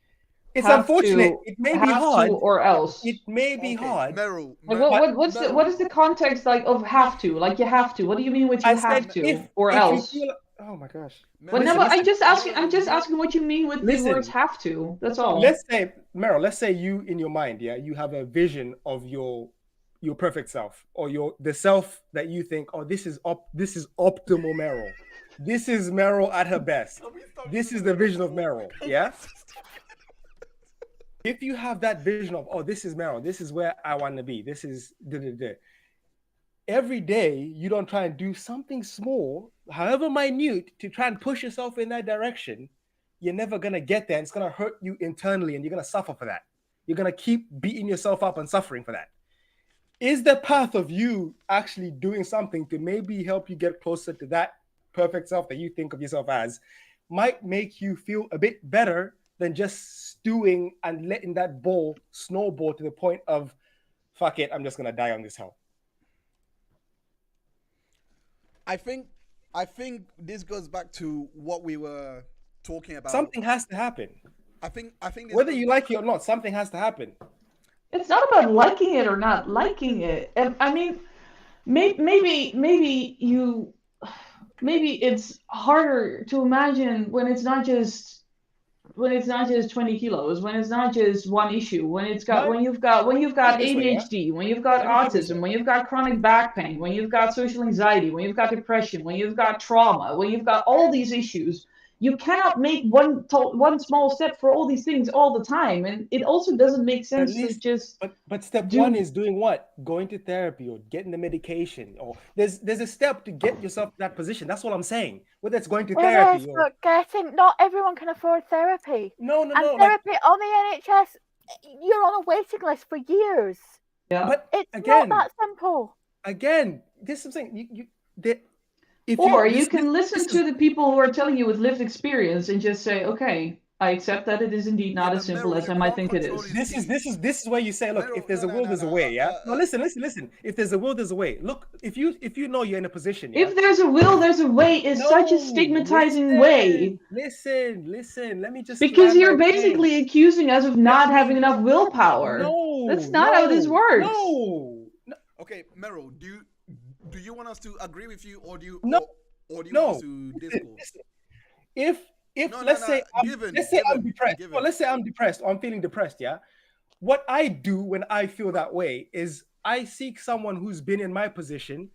It's unfortunate. It may be hard, or else it may be hard. Merel, what is the context like of have to? Like you have to. What do you mean with you have to or else? Oh my gosh. But no, I'm just asking what you mean with the words have to. That's all. Let's say, Merel, let's say you in your mind, you have a vision of your perfect self, or the self that you think, oh, this is optimal Merel. This is Merel at her best. This is the vision of Merel. Yeah. If you have that vision of, oh, this is Merel, this is where I want to be, this is every day you don't try and do something small, however minute, to try and push yourself in that direction, you're never going to get there. It's going to hurt you internally and you're going to suffer for that. You're going to keep beating yourself up and suffering for that. Is the path of you actually doing something to maybe help you get closer to that perfect self that you think of yourself as, might make you feel a bit better than just stewing and letting that ball snowball to the point of, fuck it, I'm just going to die on this hill. I think this goes back to what we were talking about. Something has to happen. I think whether you like it or not, something has to happen. It's not about liking it or not liking it. And I mean, maybe it's harder to imagine when it's not just 20 kilos, when it's not just one issue, when you've got ADHD, when you've got autism, when you've got chronic back pain, when you've got social anxiety, when you've got depression, when you've got trauma, when you've got all these issues. You cannot make one small step for all these things all the time, and it also doesn't make sense to just. But step one is doing what? Going to therapy or getting the medication, or there's a step to get yourself to that position. That's what I'm saying. Whether it's going to therapy or not everyone can afford therapy. No. Therapy on the NHS, you're on a waiting list for years. Yeah. But It's again, not that simple. again, this is something Or you can listen to the people who are telling you with lived experience and just say, okay, I accept that it is indeed not as simple as I might think it is. This is where you say, look, if there's a will, there's a way. Yeah. No, listen. If there's a will, there's a way. Look, if you know you're in a position. Yeah? If there's a will, there's a way is such a stigmatizing way. Listen. Let me just. Because you're basically accusing us of not having enough willpower. No, that's not how this works. No. Okay, Merel, do you want us to agree with you, or do you no. or do you want us to discourse? Let's say I'm depressed. Well, let's say I'm depressed or I'm feeling depressed, yeah? What I do when I feel that way is I seek someone who's been in my position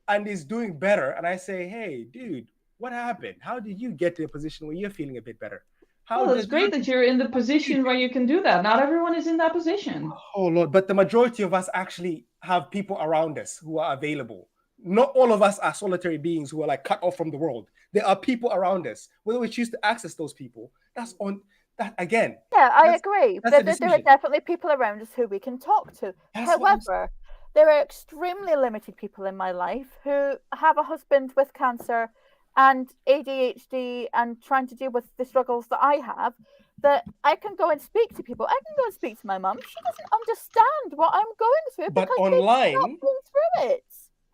and is doing better. And I say, hey, dude, what happened? How did you get to a position where you're feeling a bit better? Well, it's great that you're in the position where you can do that. Not everyone is in that position. Oh, Lord. But the majority of us actually have people around us who are available. Not all of us are solitary beings who are like cut off from the world. There are people around us. Whether we choose to access those people, that's on that again. Yeah, I agree. There are definitely people around us who we can talk to. However, there are extremely limited people in my life who have a husband with cancer and ADHD and trying to deal with the struggles that I have, that I can go and speak to people. I can go and speak to my mum. She doesn't understand what I'm going through but because online, she's not been through it.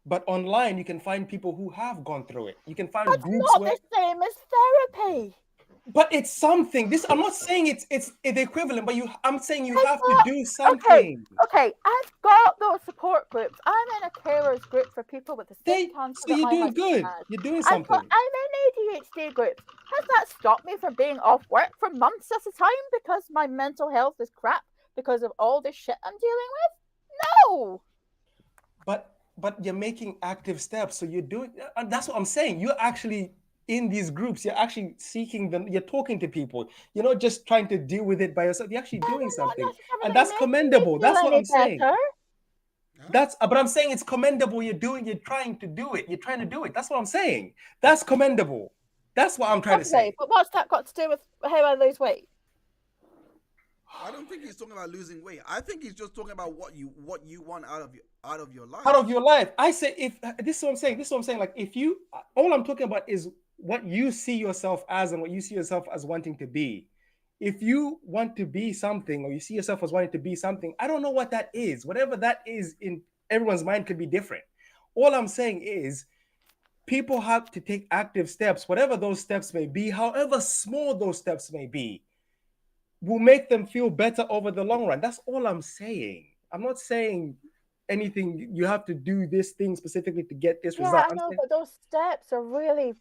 But online, you can find people who have gone through it. You can find That's groups not the same as therapy. But it's something. I'm not saying it's the equivalent, but I'm saying you have to do something. Okay, I've got those support groups. I'm in a carers group for people with the same cancer. So you're doing good. You're doing something. I'm in ADHD groups. Has that stopped me from being off work for months at a time because my mental health is crap because of all this shit I'm dealing with? No. But you're making active steps. So you're doing, and that's what I'm saying. You're actually in these groups. You're actually seeking them. You're talking to people. You're not just trying to deal with it by yourself. You're actually doing something. And that's commendable. That's what I'm saying. But I'm saying it's commendable. You're trying to do it. You're trying to do it. That's what I'm saying. That's commendable. That's what I'm trying to say. But what's that got to do with how I lose weight? I don't think he's talking about losing weight. I think he's just talking about what you want out of your life. Out of your life. I say if this is what I'm saying. This is what I'm saying. Like if you, all I'm talking about is what you see yourself as and what you see yourself as wanting to be. If you want to be something or you see yourself as wanting to be something, I don't know what that is. Whatever that is in everyone's mind could be different. All I'm saying is people have to take active steps, whatever those steps may be, however small those steps may be, will make them feel better over the long run. That's all I'm saying. I'm not saying anything, you have to do this thing specifically to get this result. I know, but those steps are really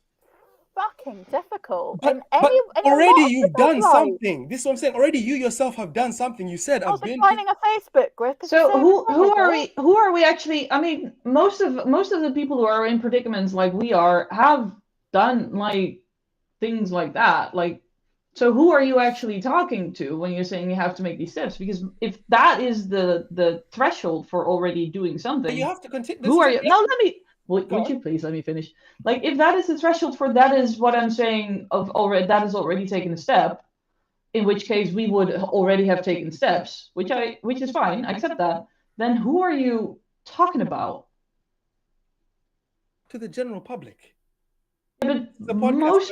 fucking difficult. But already you've done something. This is what I'm saying. Already you yourself have done something. You said I've been finding a Facebook group. So who are we actually? I mean, most of the people who are in predicaments like we are have done like things like that. Like, so who are you actually talking to when you're saying you have to make these steps? Because if that is the threshold for already doing something, you have to continue. Who are you? No, let me. Would you please let me finish? Like, if that is the threshold for that is what I'm saying of already that is already taken a step, in which case we would already have taken steps, which is fine, I accept that. Then who are you talking about? To the general public. But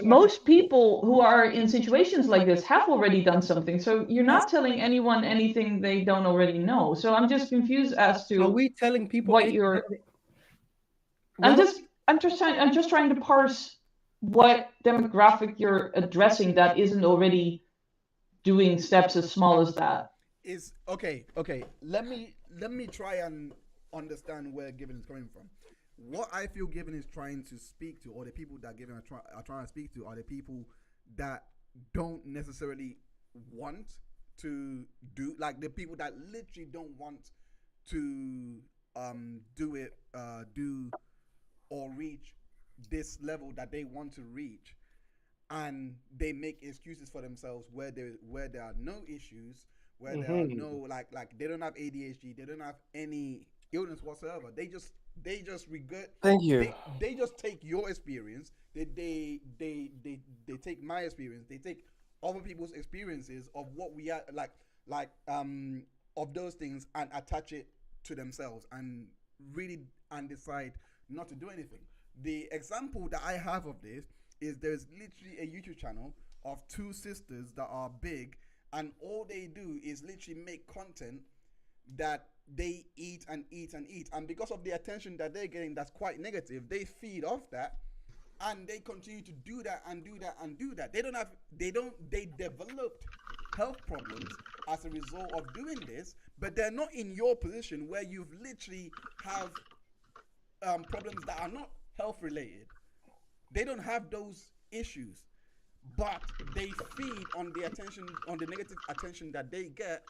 most people who are in situations like this have already done something. So you're not telling anyone anything they don't already know. So I'm just confused as to are we telling people what you're. I'm just trying to parse what demographic you're addressing that isn't already doing steps as small as that. Is okay. Let me try and understand where Given is coming from. What I feel Given is trying to speak to, or the people that Given are trying to speak to, are the people that don't necessarily want to do, like the people that literally don't want to do or reach this level that they want to reach, and they make excuses for themselves where there are no issues, where there are no like they don't have ADHD, they don't have any illness whatsoever. They just regret. Thank you. They just take your experience. They take my experience. They take other people's experiences of what we are like of those things and attach it to themselves and decide not to do anything. The example that I have of this is there's literally a YouTube channel of two sisters that are big, and all they do is literally make content that they eat and eat and eat, and because of the attention that they're getting that's quite negative, they feed off that, and they continue to do that and do that and do that. They developed health problems as a result of doing this, but they're not in your position where you've literally have problems that are not health related. They don't have those issues, but they feed on the attention, on the negative attention that they get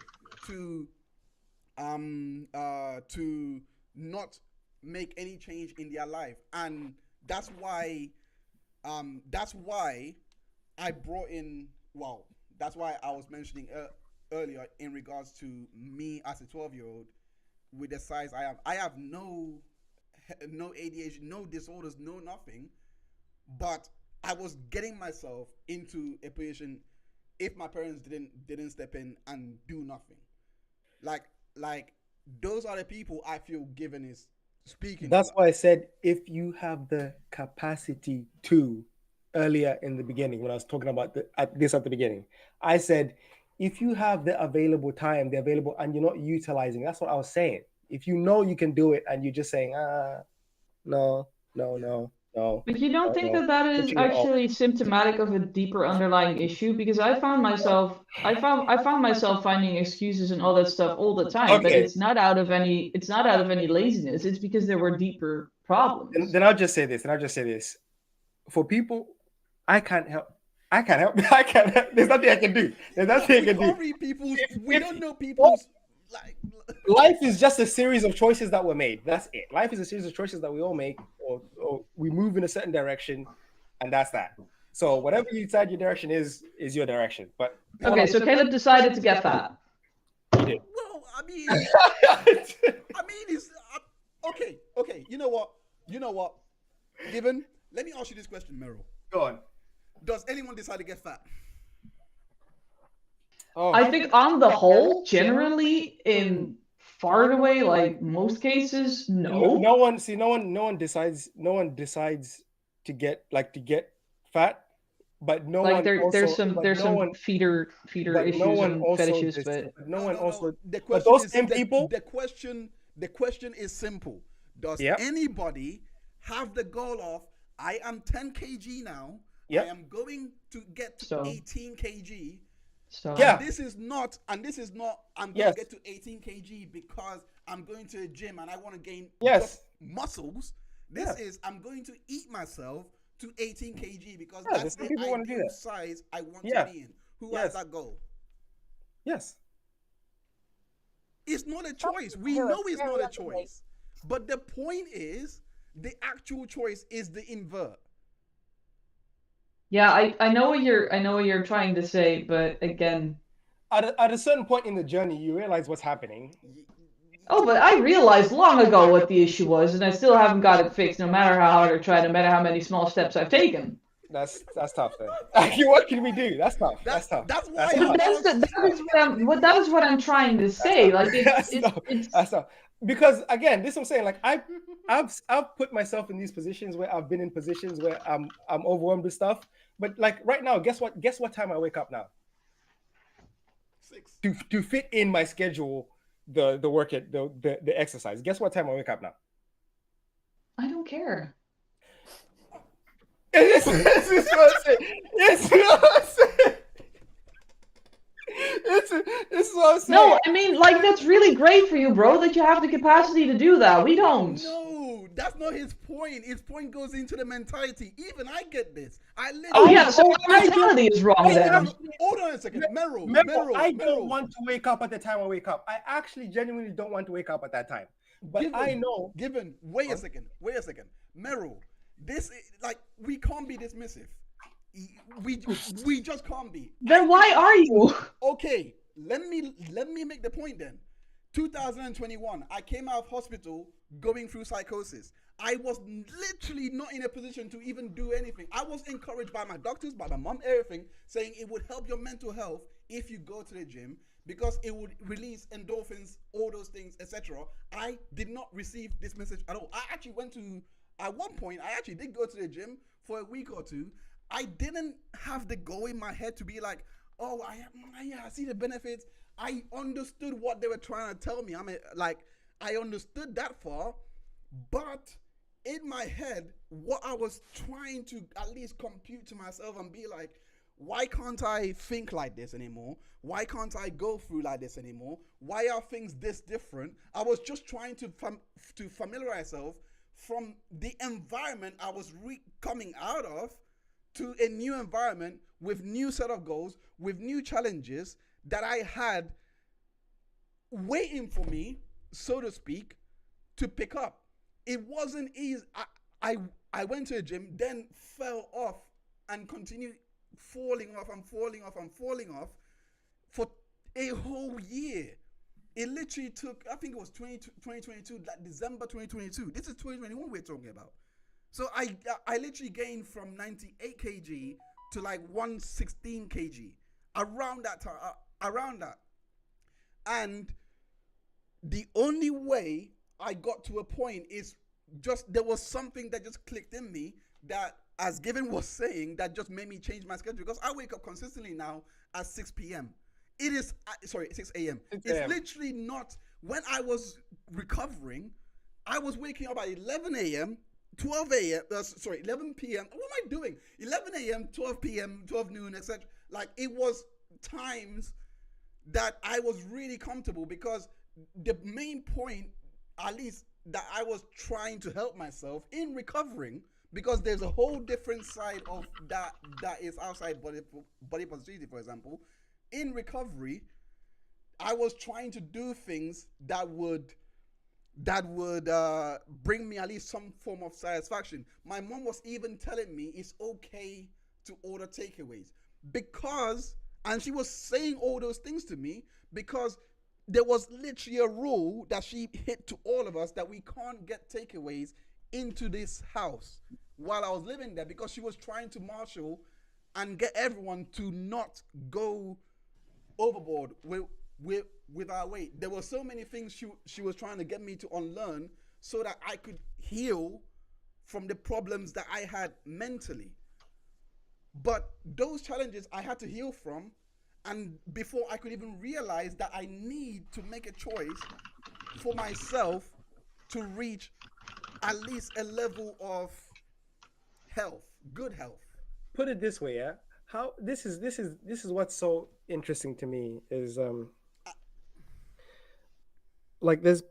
to not make any change in their life. And that's why I brought in, well, that's why I was mentioning earlier in regards to me as a 12-year-old with the size I have. I have no ADHD, no disorders, no nothing, but I was getting myself into a position if my parents didn't step in and do nothing. Like those are the people I feel given is speaking. That's why I said if you have the capacity to, earlier in the beginning when I was talking about at the beginning, I said if you have the available time, and you're not utilizing, that's what I was saying. If you know you can do it and you're just saying no. But you don't think that is actually symptomatic of a deeper underlying issue? Because I found myself finding excuses and all that stuff all the time. Okay. But it's not out of any laziness. It's because there were deeper problems. And then I'll just say this. For people, I can't help. There's nothing I can do. We don't know people's like. Life is just a series of choices that were made. That's it. Life is a series of choices that we all make, or we move in a certain direction, and that's that. So whatever you decide your direction is your direction. But okay, so Caleb decided to get fat. He did. Well, I mean, it's okay. You know what? Given, let me ask you this question, Merel. Go on. Does anyone decide to get fat? Oh. I think on the whole, generally, in far and away, like most cases, no. No one decides to get fat, but no like one. There's some feeder issues and fetishes, but no one also. The question The question is simple. Does anybody have the goal of I am 10 kg now? I am going to get to 18 kg. So this is not I'm going to get to 18 kg because I'm going to a gym and I want to gain muscles. This is I'm going to eat myself to 18 kg because that's the ideal size I want to be in. Who has that goal? Yes. It's not a choice. We know it's not a choice. But the point is the actual choice is the invert. Yeah, I know what you're trying to say, but again, at a certain point in the journey, you realize what's happening. Oh, but I realized long ago what the issue was, and I still haven't got it fixed. No matter how hard I try, no matter how many small steps I've taken. That's tough. Then what can we do? That's tough. That's tough. That's why. That is what I'm trying to say. Like that's tough. Because again, this is what I'm saying. Like I've put myself in these positions where I've been in positions where I'm overwhelmed with stuff. But like right now, guess what time I wake up now? 6. To fit in my schedule, the work at the exercise. Guess what time I wake up now? I don't care. This is what I'm saying. This is what I'm saying. No, I mean, like, that's really great for you, bro, that you have the capacity to do that. We don't. No, that's not his point. His point goes into the mentality. Even I get this. So my mentality is wrong then. Hold on a second. Merel, I don't want to wake up at the time I wake up. I actually genuinely don't want to wake up at that time. But I know. Wait a second. Merel, this is like, we can't be dismissive. We just can't be. Then why are you? Okay, let me make the point then. 2021, I came out of hospital going through psychosis. I was literally not in a position to even do anything. I was encouraged by my doctors, by my mom, everything, saying it would help your mental health if you go to the gym because it would release endorphins, all those things, etc. I did not receive this message at all. I actually went to, at one point, I actually did go to the gym for a week or two. I didn't have the goal in my head to be like, oh, I see the benefits. I understood what they were trying to tell me. I understood that far, but in my head, what I was trying to at least compute to myself and be like, why can't I think like this anymore? Why can't I go through like this anymore? Why are things this different? I was just trying to familiarize myself from the environment I was coming out of to a new environment with new set of goals, with new challenges that I had waiting for me, so to speak, to pick up. It wasn't easy. I went to a gym, then fell off and continued falling off for a whole year. It literally took, I think it was 2022, like December 2022. This is 2021 we're talking about. So I literally gained from 98 kg to like 116 kg around that time, And the only way I got to a point is just, there was something that just clicked in me that, as Given was saying, that just made me change my schedule, because I wake up consistently now at 6 p.m. It is, 6 a.m. It's literally not, when I was recovering, I was waking up at 11 a.m., 12 a.m., 11 p.m. What am I doing? 11 a.m., 12 p.m., 12 noon, etc. Like, it was times that I was really comfortable, because the main point, at least, that I was trying to help myself in recovering, because there's a whole different side of that is outside body positivity, for example. In recovery, I was trying to do things that would bring me at least some form of satisfaction. My mom was even telling me it's okay to order takeaways, and she was saying all those things to me because there was literally a rule that she hit to all of us, that we can't get takeaways into this house while I was living there, because she was trying to marshal and get everyone to not go overboard with our weight. There were so many things she was trying to get me to unlearn so that I could heal from the problems that I had mentally. But those challenges I had to heal from, and before I could even realize that I need to make a choice for myself to reach at least a level of health, good health. Put it this way, yeah. How this is what's so interesting to me is like there's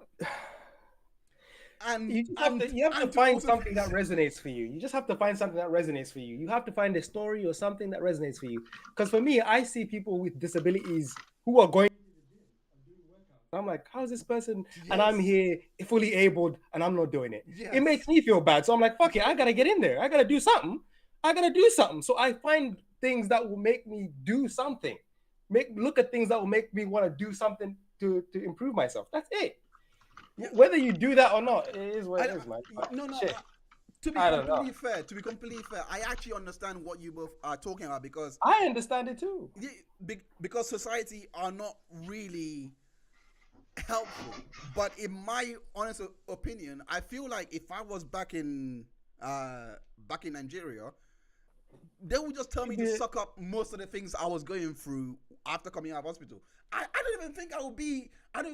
and you have to find something that resonates for you. You just have to find something that resonates for you. You have to find a story or something that resonates for you. Because for me, I see people with disabilities who are going to the gym and doing workouts. I'm like, how's this person? Yes. And I'm here fully abled and I'm not doing it. Yes. It makes me feel bad. So I'm like, fuck it, I gotta get in there. I gotta do something. So I find things that will make me do something. Look at things that will make me want to do something to improve myself. That's it. Yeah. Whether you do that or not, it is what it is, man. No. To be completely fair, I actually understand what you both are talking about, because I understand it too. Because society are not really helpful. But in my honest opinion, I feel like if I was back in Nigeria, they would just tell me to suck up most of the things I was going through after coming out of hospital. I don't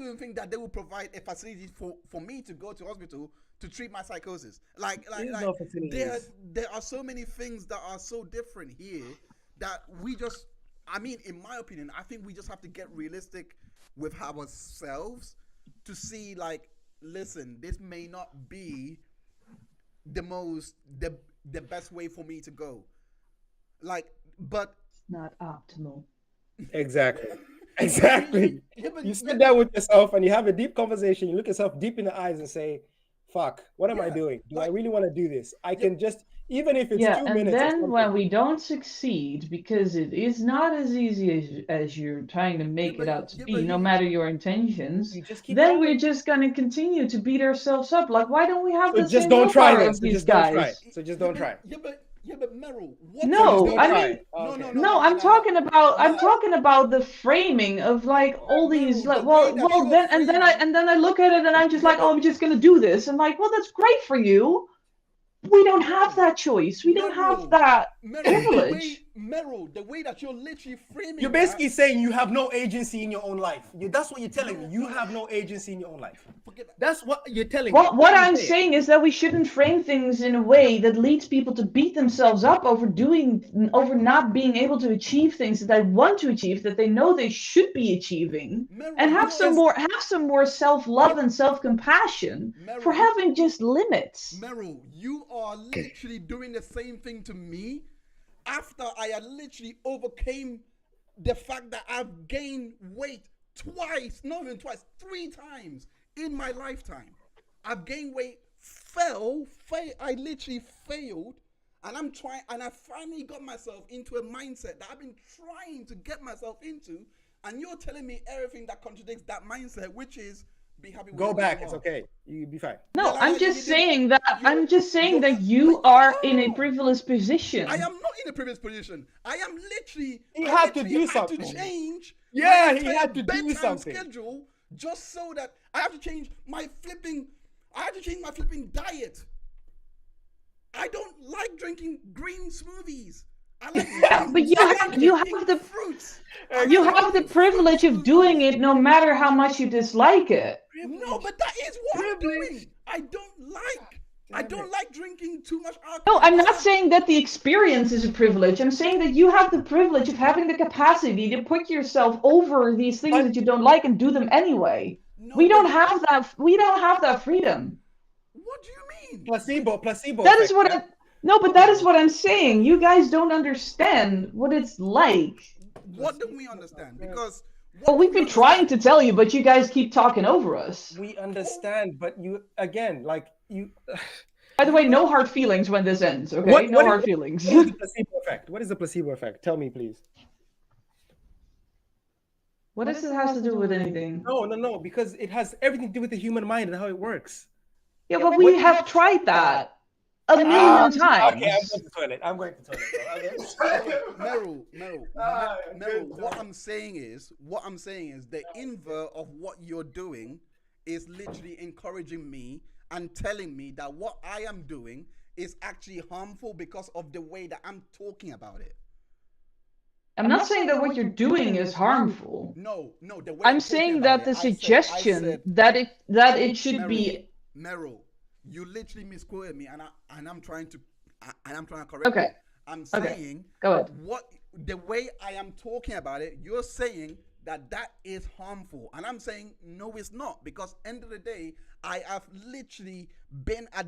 even think that they will provide a facility for me to go to hospital to treat my psychosis. There are so many things that are so different here that in my opinion, I think we just have to get realistic with ourselves to see, like, listen, this may not be the best way for me to go. Like, but it's not optimal. Exactly. You sit there with yourself and you have a deep conversation. You look yourself deep in the eyes and say, fuck, what am I doing? Do I really want to do this? I can just, even if it's 2 minutes. And then when we don't succeed, because it is not as easy as you're trying to make it out to be, no matter your intentions, then we're just going to continue to beat ourselves up. Like, why don't we have the same willpower of these guys? So just don't try. Yeah, but Merel, no, I mean, no, I'm talking about the framing of like all these, like, then I look at it and I'm just like, oh, I'm just gonna do this. I'm like, well, that's great for you. We don't have that choice. We don't have that privilege. Merel, the way that you're literally framing, you're basically saying you have no agency in your own life. That's what you're telling me. You have no agency in your own life. That's what you're telling me. What I'm saying is that we shouldn't frame things in a way that leads people to beat themselves up over not being able to achieve things that they want to achieve, that they know they should be achieving, Merel, and have some more self-love and self-compassion for having just limits. Merel, you are literally doing the same thing to me after I had literally overcame the fact that I've gained weight twice, not even twice, 3 times in my lifetime. I've gained weight, I literally failed, and I finally got myself into a mindset that I've been trying to get myself into, and you're telling me everything that contradicts that mindset, which is be happy with go back, it's okay, you'll be fine. No, I'm just saying that you are in a privileged position. I am not in a privileged position. I am literally he had to do something to change he had to do something schedule just so that I have to change my flipping diet. I don't like drinking green smoothies. I like but you have the fruits. You have the privilege of doing it no matter how much you dislike it. No, but that is what I'm doing. I don't like drinking too much alcohol. No, I'm not saying that the experience is a privilege. I'm saying that you have the privilege of having the capacity to put yourself over these things that you don't like and do them anyway. No, we don't have that. We don't have that freedom. What do you mean? Placebo. That is what that is what I'm saying. You guys don't understand what it's like. What do we understand? Because we've been trying to tell you, but you guys keep talking over us. We understand, but you again, like you. By the way, no hard feelings when this ends. Okay, no hard feelings. What is the placebo effect? What is the placebo effect? Tell me, please. What does it have to do with anything? No, because it has everything to do with the human mind and how it works. Yeah, but we have tried that a million times. Okay, I'm going to the toilet. Merel, what I'm saying is the invert of what you're doing is literally encouraging me and telling me that what I am doing is actually harmful because of the way that I'm talking about it. I'm not saying that what you're doing is harmful. No, the way I'm saying that the suggestion that it should be. Merel, you literally misquoted me, and I'm trying to correct. Okay. You. I'm saying Go ahead. The way I am talking about it, you're saying that is harmful, and I'm saying no, it's not, because end of the day, I have literally been at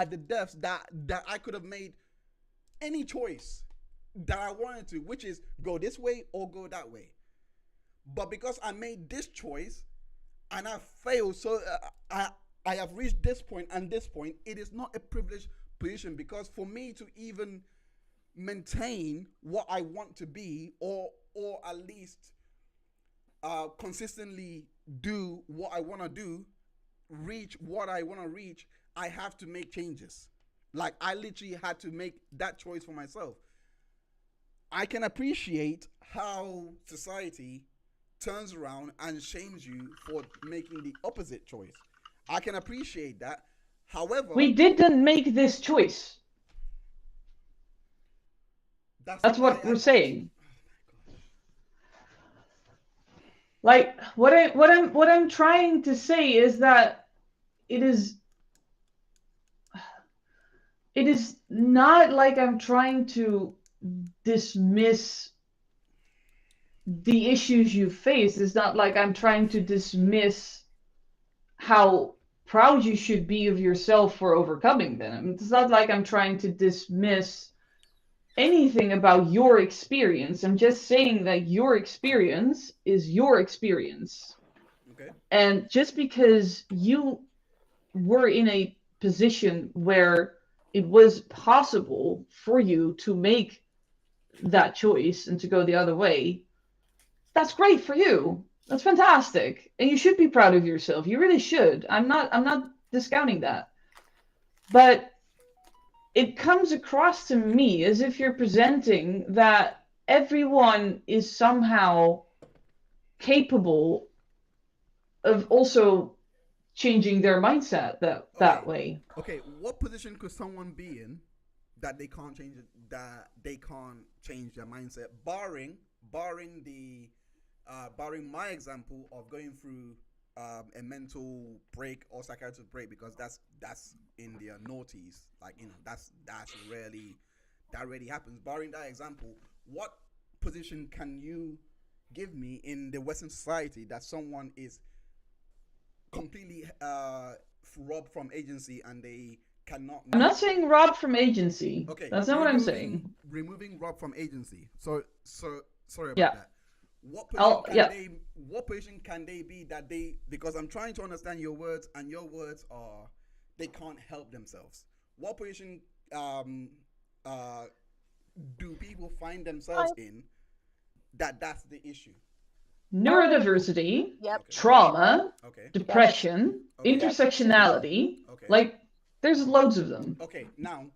the depths that I could have made any choice that I wanted to, which is go this way or go that way. But because I made this choice and I failed, so I have reached this point and this point, it is not a privileged position, because for me to even maintain what I want to be, or at least consistently do what I want to do, reach what I want to reach, I have to make changes. Like, I literally had to make that choice for myself. I can appreciate how society turns around and shames you for making the opposite choice. I can appreciate that. However, we didn't make this choice. That's what we're saying. Like, what I'm trying to say is that it is not like I'm trying to dismiss the issues you face. It's not like I'm trying to dismiss how proud you should be of yourself for overcoming them. It's not like I'm trying to dismiss anything about your experience. I'm just saying that your experience is your experience. Okay. And just because you were in a position where it was possible for you to make that choice and to go the other way, that's great for you. That's fantastic. And you should be proud of yourself. You really should. I'm not discounting that. But it comes across to me as if you're presenting that everyone is somehow capable of also changing their mindset that way. Okay, what position could someone be in that they can't change it, that they can't change their mindset, barring my example of going through a mental break or psychiatric break, because that's in the noughties, like, you know, that rarely happens. Barring that example, what position can you give me in the Western society that someone is completely robbed from agency and they cannot? I'm not saying robbed from agency. Okay, that's not what I'm saying. Removing robbed from agency. So sorry about that. What position can they be that they, because I'm trying to understand your words, and your words are they can't help themselves. What position do people find themselves in that's the issue? Neurodiversity, Yep. trauma, Okay. depression, intersectionality. Okay. Like, there's loads of them. Okay, now,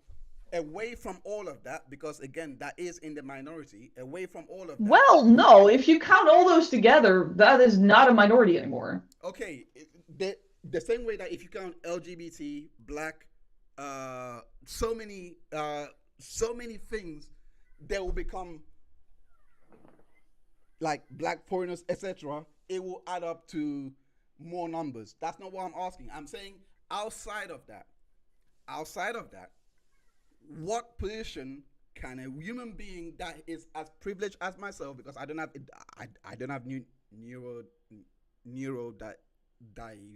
away from all of that, because again, that is in the minority, away from all of that. Well, no, if you count all those together, that is not a minority anymore. Okay, the same way that if you count LGBT, black, so many things, they will become like black foreigners, etc. It will add up to more numbers. That's not what I'm asking. I'm saying outside of that, what position can a human being that is as privileged as myself, because I don't have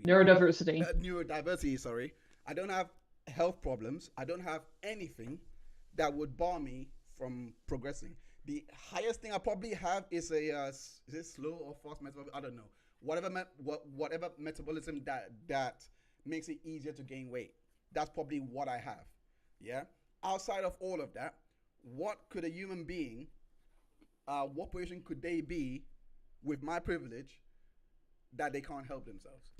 neurodiversity, sorry. I don't have health problems. I don't have anything that would bar me from progressing. The highest thing I probably have is is it slow or fast metabolism? I don't know. Whatever metabolism that makes it easier to gain weight. That's probably what I have. Yeah. Outside of all of that, what could a human being, what position could they be with my privilege that they can't help themselves?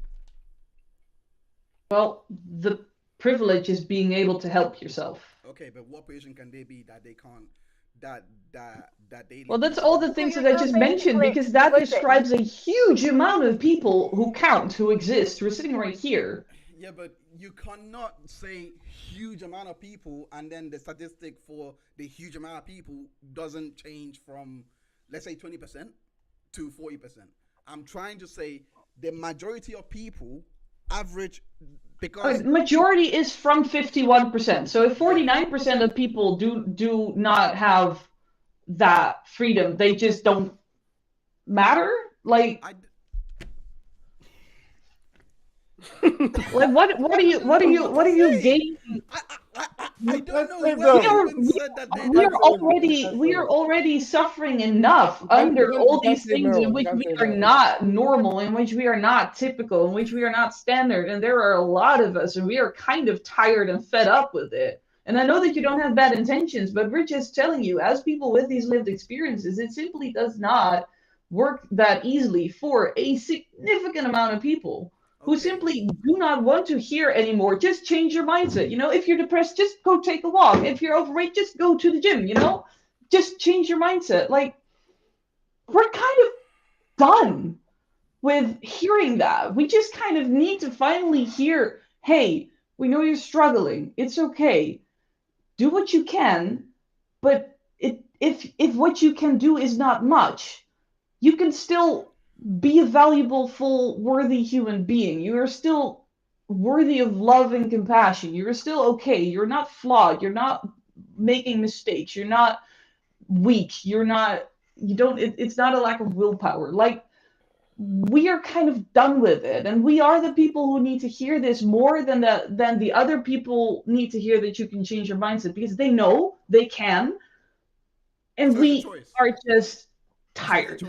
Well, the privilege is being able to help yourself. Okay, but what position can they be that they can't, that they... Well, that's all the things that I just mentioned, because that describes a huge amount of people who count, who exist, who are sitting right here. Yeah, but you cannot say huge amount of people and then the statistic for the huge amount of people doesn't change from, let's say, 20% to 40%. I'm trying to say the majority of people average, because majority is from 51%. So if 49% of people do not have that freedom, they just don't matter. Like, like what are you gaining? I don't know. We are already suffering enough under all these things in which we are not normal, in which we are not typical, in which we are not standard, and there are a lot of us, and we are kind of tired and fed up with it. And I know that you don't have bad intentions, but we're just telling you, as people with these lived experiences, it simply does not work that easily for a significant amount of people who simply do not want to hear anymore. Just change your mindset. You know, if you're depressed, just go take a walk. If you're overweight, just go to the gym, you know? Just change your mindset. Like, we're kind of done with hearing that. We just kind of need to finally hear, hey, we know you're struggling. It's okay. Do what you can, but if what you can do is not much, you can still be a valuable, full, worthy human being. You are still worthy of love and compassion. You're still okay. You're not flawed. You're not making mistakes. You're not weak. It's not a lack of willpower. Like, we are kind of done with it, and we are the people who need to hear this more than the other people need to hear that you can change your mindset, because they know they can, and so we are just tired.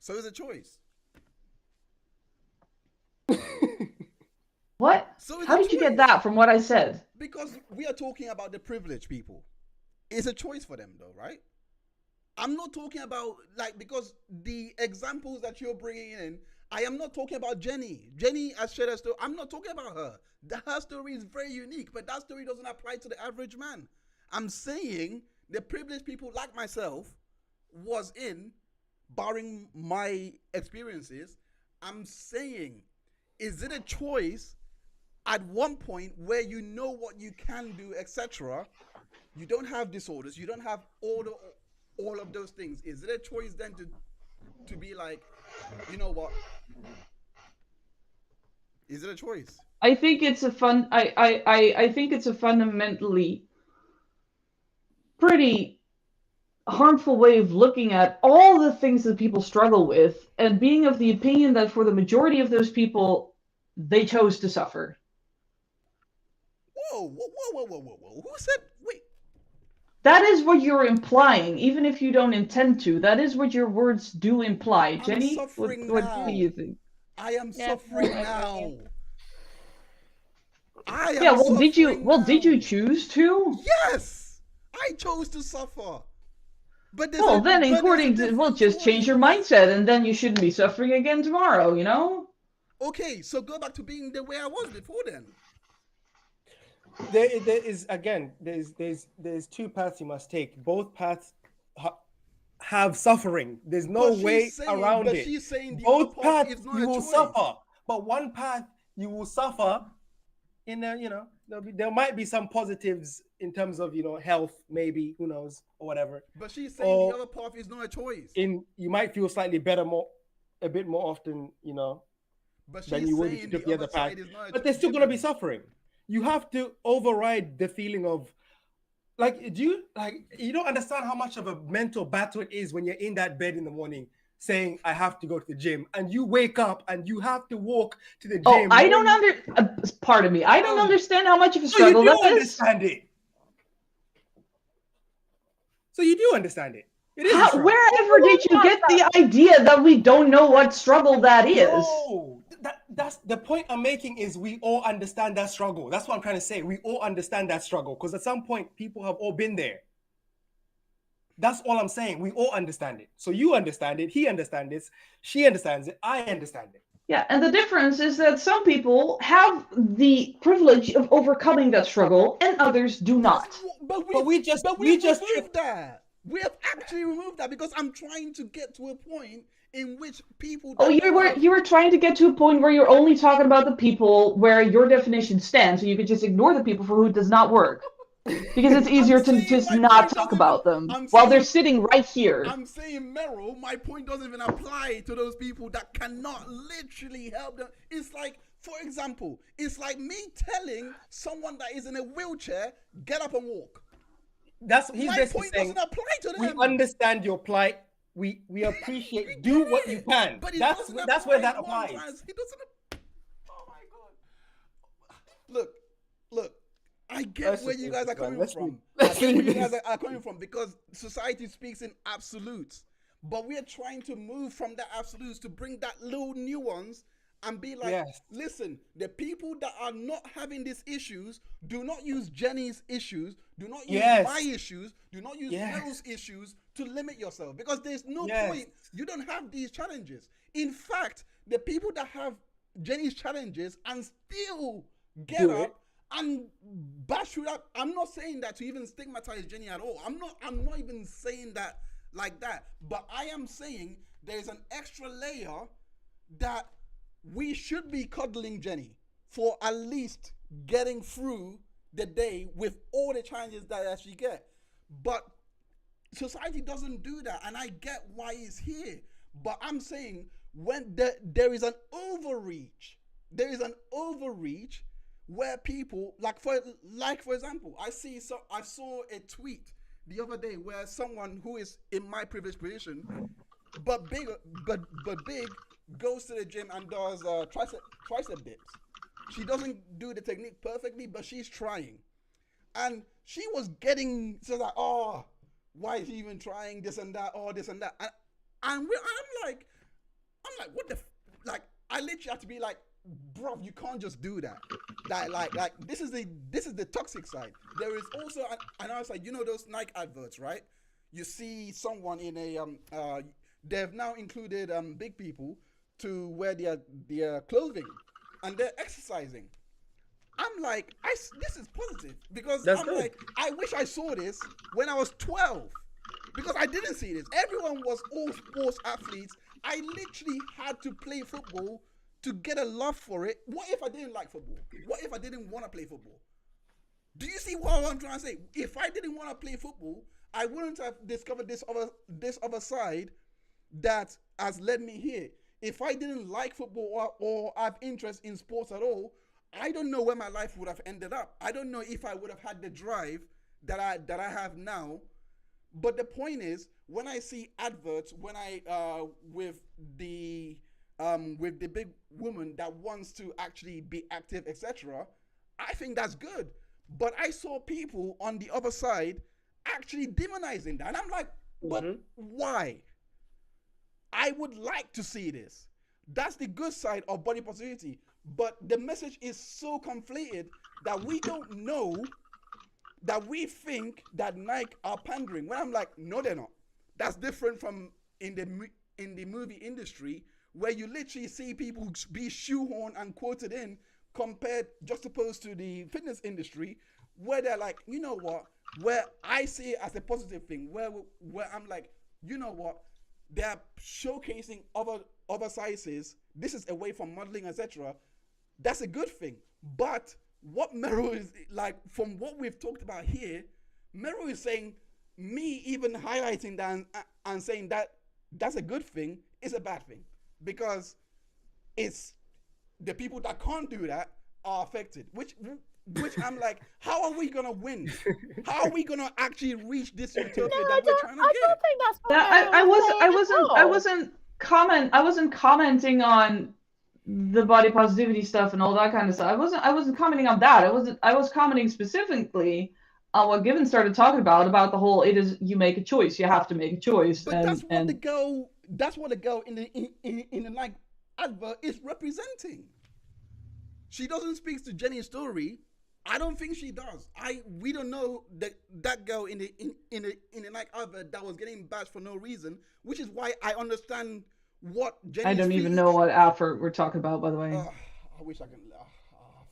So it's a choice. What? So How did you get that from what I said? Because we are talking about the privileged people. It's a choice for them, though, right? I'm not talking about, like, because the examples that you're bringing in, I am not talking about Jenny. Jenny has shared a story. I'm not talking about her. Her story is very unique, but that story doesn't apply to the average man. I'm saying the privileged people like myself was in, barring my experiences, I'm saying, is it a choice at one point where you know what you can do, etc.? You don't have disorders. You don't have all of those things. Is it a choice then to be like, you know what? Is it a choice? I think it's a I think it's a fundamentally pretty harmful way of looking at all the things that people struggle with, and being of the opinion that for the majority of those people, they chose to suffer. Whoa. Who said, wait? That is what you're implying, even if you don't intend to. That is what your words do imply. Jenny, what do you think? I am suffering now. Did you choose to? Yes, I chose to suffer. But just change your mindset, and then you shouldn't be suffering again tomorrow, you know? Okay, so go back to being the way I was before then. There is, again, there's two paths you must take. Both paths have suffering. There's no way around it. She's saying both paths you will suffer, but one path you will suffer. There might be some positives in terms of health, maybe, who knows, or whatever. But she's saying the other path is not a choice. You might feel slightly better a bit more often, but than you would if you took the other path. But there's still gonna be suffering. You have to override the feeling of, you don't understand how much of a mental battle it is when you're in that bed in the morning saying, I have to go to the gym, and you wake up and you have to walk to the gym. I don't pardon me. I don't understand how much of a struggle that is. You do understand it. So you do understand it. It is wherever did you get the idea that we don't know what struggle that is? No, that's the point I'm making is we all understand that struggle. That's what I'm trying to say. We all understand that struggle because at some point people have all been there. That's all I'm saying. We all understand it. So you understand it. He understands it. She understands it. I understand it. Yeah, and the difference is that some people have the privilege of overcoming that struggle, and others do not. But we just removed that. We have actually removed that because I'm trying to get to a point in which people. You were trying to get to a point where you're only talking about the people where your definition stands, so you could just ignore the people for who it does not work. Because it's easier to just not talk about them while they're sitting right here. I'm saying, Merel, my point doesn't even apply to those people that cannot literally help them. It's like, for example, it's like me telling someone that is in a wheelchair, get up and walk. My point doesn't apply to them. We understand your plight. We appreciate. Do what you can. But that's where that applies. He doesn't. Oh my God! Look. I get where you guys are coming from. I get where you guys are coming from because society speaks in absolutes, but we are trying to move from that absolutes to bring that little nuance and be like, listen, the people that are not having these issues, do not use Jenny's issues, do not use my issues, do not use Merel's issues to limit yourself because there's no point. You don't have these challenges. In fact, the people that have Jenny's challenges and still get up and bash through that. I'm not saying that to even stigmatize Jenny at all. I'm not even saying that like that. But I am saying there's an extra layer that we should be cuddling Jenny for at least getting through the day with all the challenges that she get. But society doesn't do that, and I get why it's here. But I'm saying when there is an overreach, where people for example, I saw a tweet the other day where someone who is in my privileged position, but big goes to the gym and does tricep dips. She doesn't do the technique perfectly, but she's trying, and she was like, oh, why is he even trying this and that, or this and that, and I'm like, what the I literally have to be like, bro, you can't just do that. Like this is the toxic side. There is also another side. You know those Nike adverts, right? You see someone in a they've now included big people to wear their clothing, and they're exercising. I'm like, this is positive because That's I'm good. like, I wish I saw this when I was 12 because I didn't see this. Everyone was all sports athletes. I literally had to play football to get a love for it. What if I didn't like football? What if I didn't want to play football? Do you see what I'm trying to say? If I didn't want to play football, I wouldn't have discovered this other side that has led me here. If I didn't like football or have interest in sports at all, I don't know where my life would have ended up. I don't know if I would have had the drive that I have now. But the point is, when I see adverts, when I with the big woman that wants to actually be active, etc., I think that's good. But I saw people on the other side actually demonizing that, and I'm like, but why? I would like to see this. That's the good side of body positivity. But the message is so conflated that we don't know, that we think that Nike are pandering. When I'm like, no, they're not. That's different from in the movie industry, where you literally see people be shoehorned and quoted in, compared just opposed to the fitness industry, where they're like, you know what? Where I see it as a positive thing, where I'm like, you know what? They're showcasing other sizes. This is away from modeling, etc. That's a good thing. But what Merel is like, from what we've talked about here, Merel is saying, me even highlighting that and saying that that's a good thing is a bad thing, because it's the people that can't do that are affected. Which I'm like, how are we gonna win? How are we gonna actually reach this utopia that we're trying to get? I don't think that's what I wasn't commenting on the body positivity stuff and all that kind of stuff. I wasn't commenting on that. I was commenting specifically on what Given started talking about the whole, it is, you make a choice, you have to make a choice. But that's what the girl in the Nike advert is representing. She doesn't speak to Jenny's story. I don't think she does. We don't know that girl in the Nike advert that was getting bashed for no reason, which is why I understand what Jenny's I don't even know what effort we're talking about, by the way. I wish I could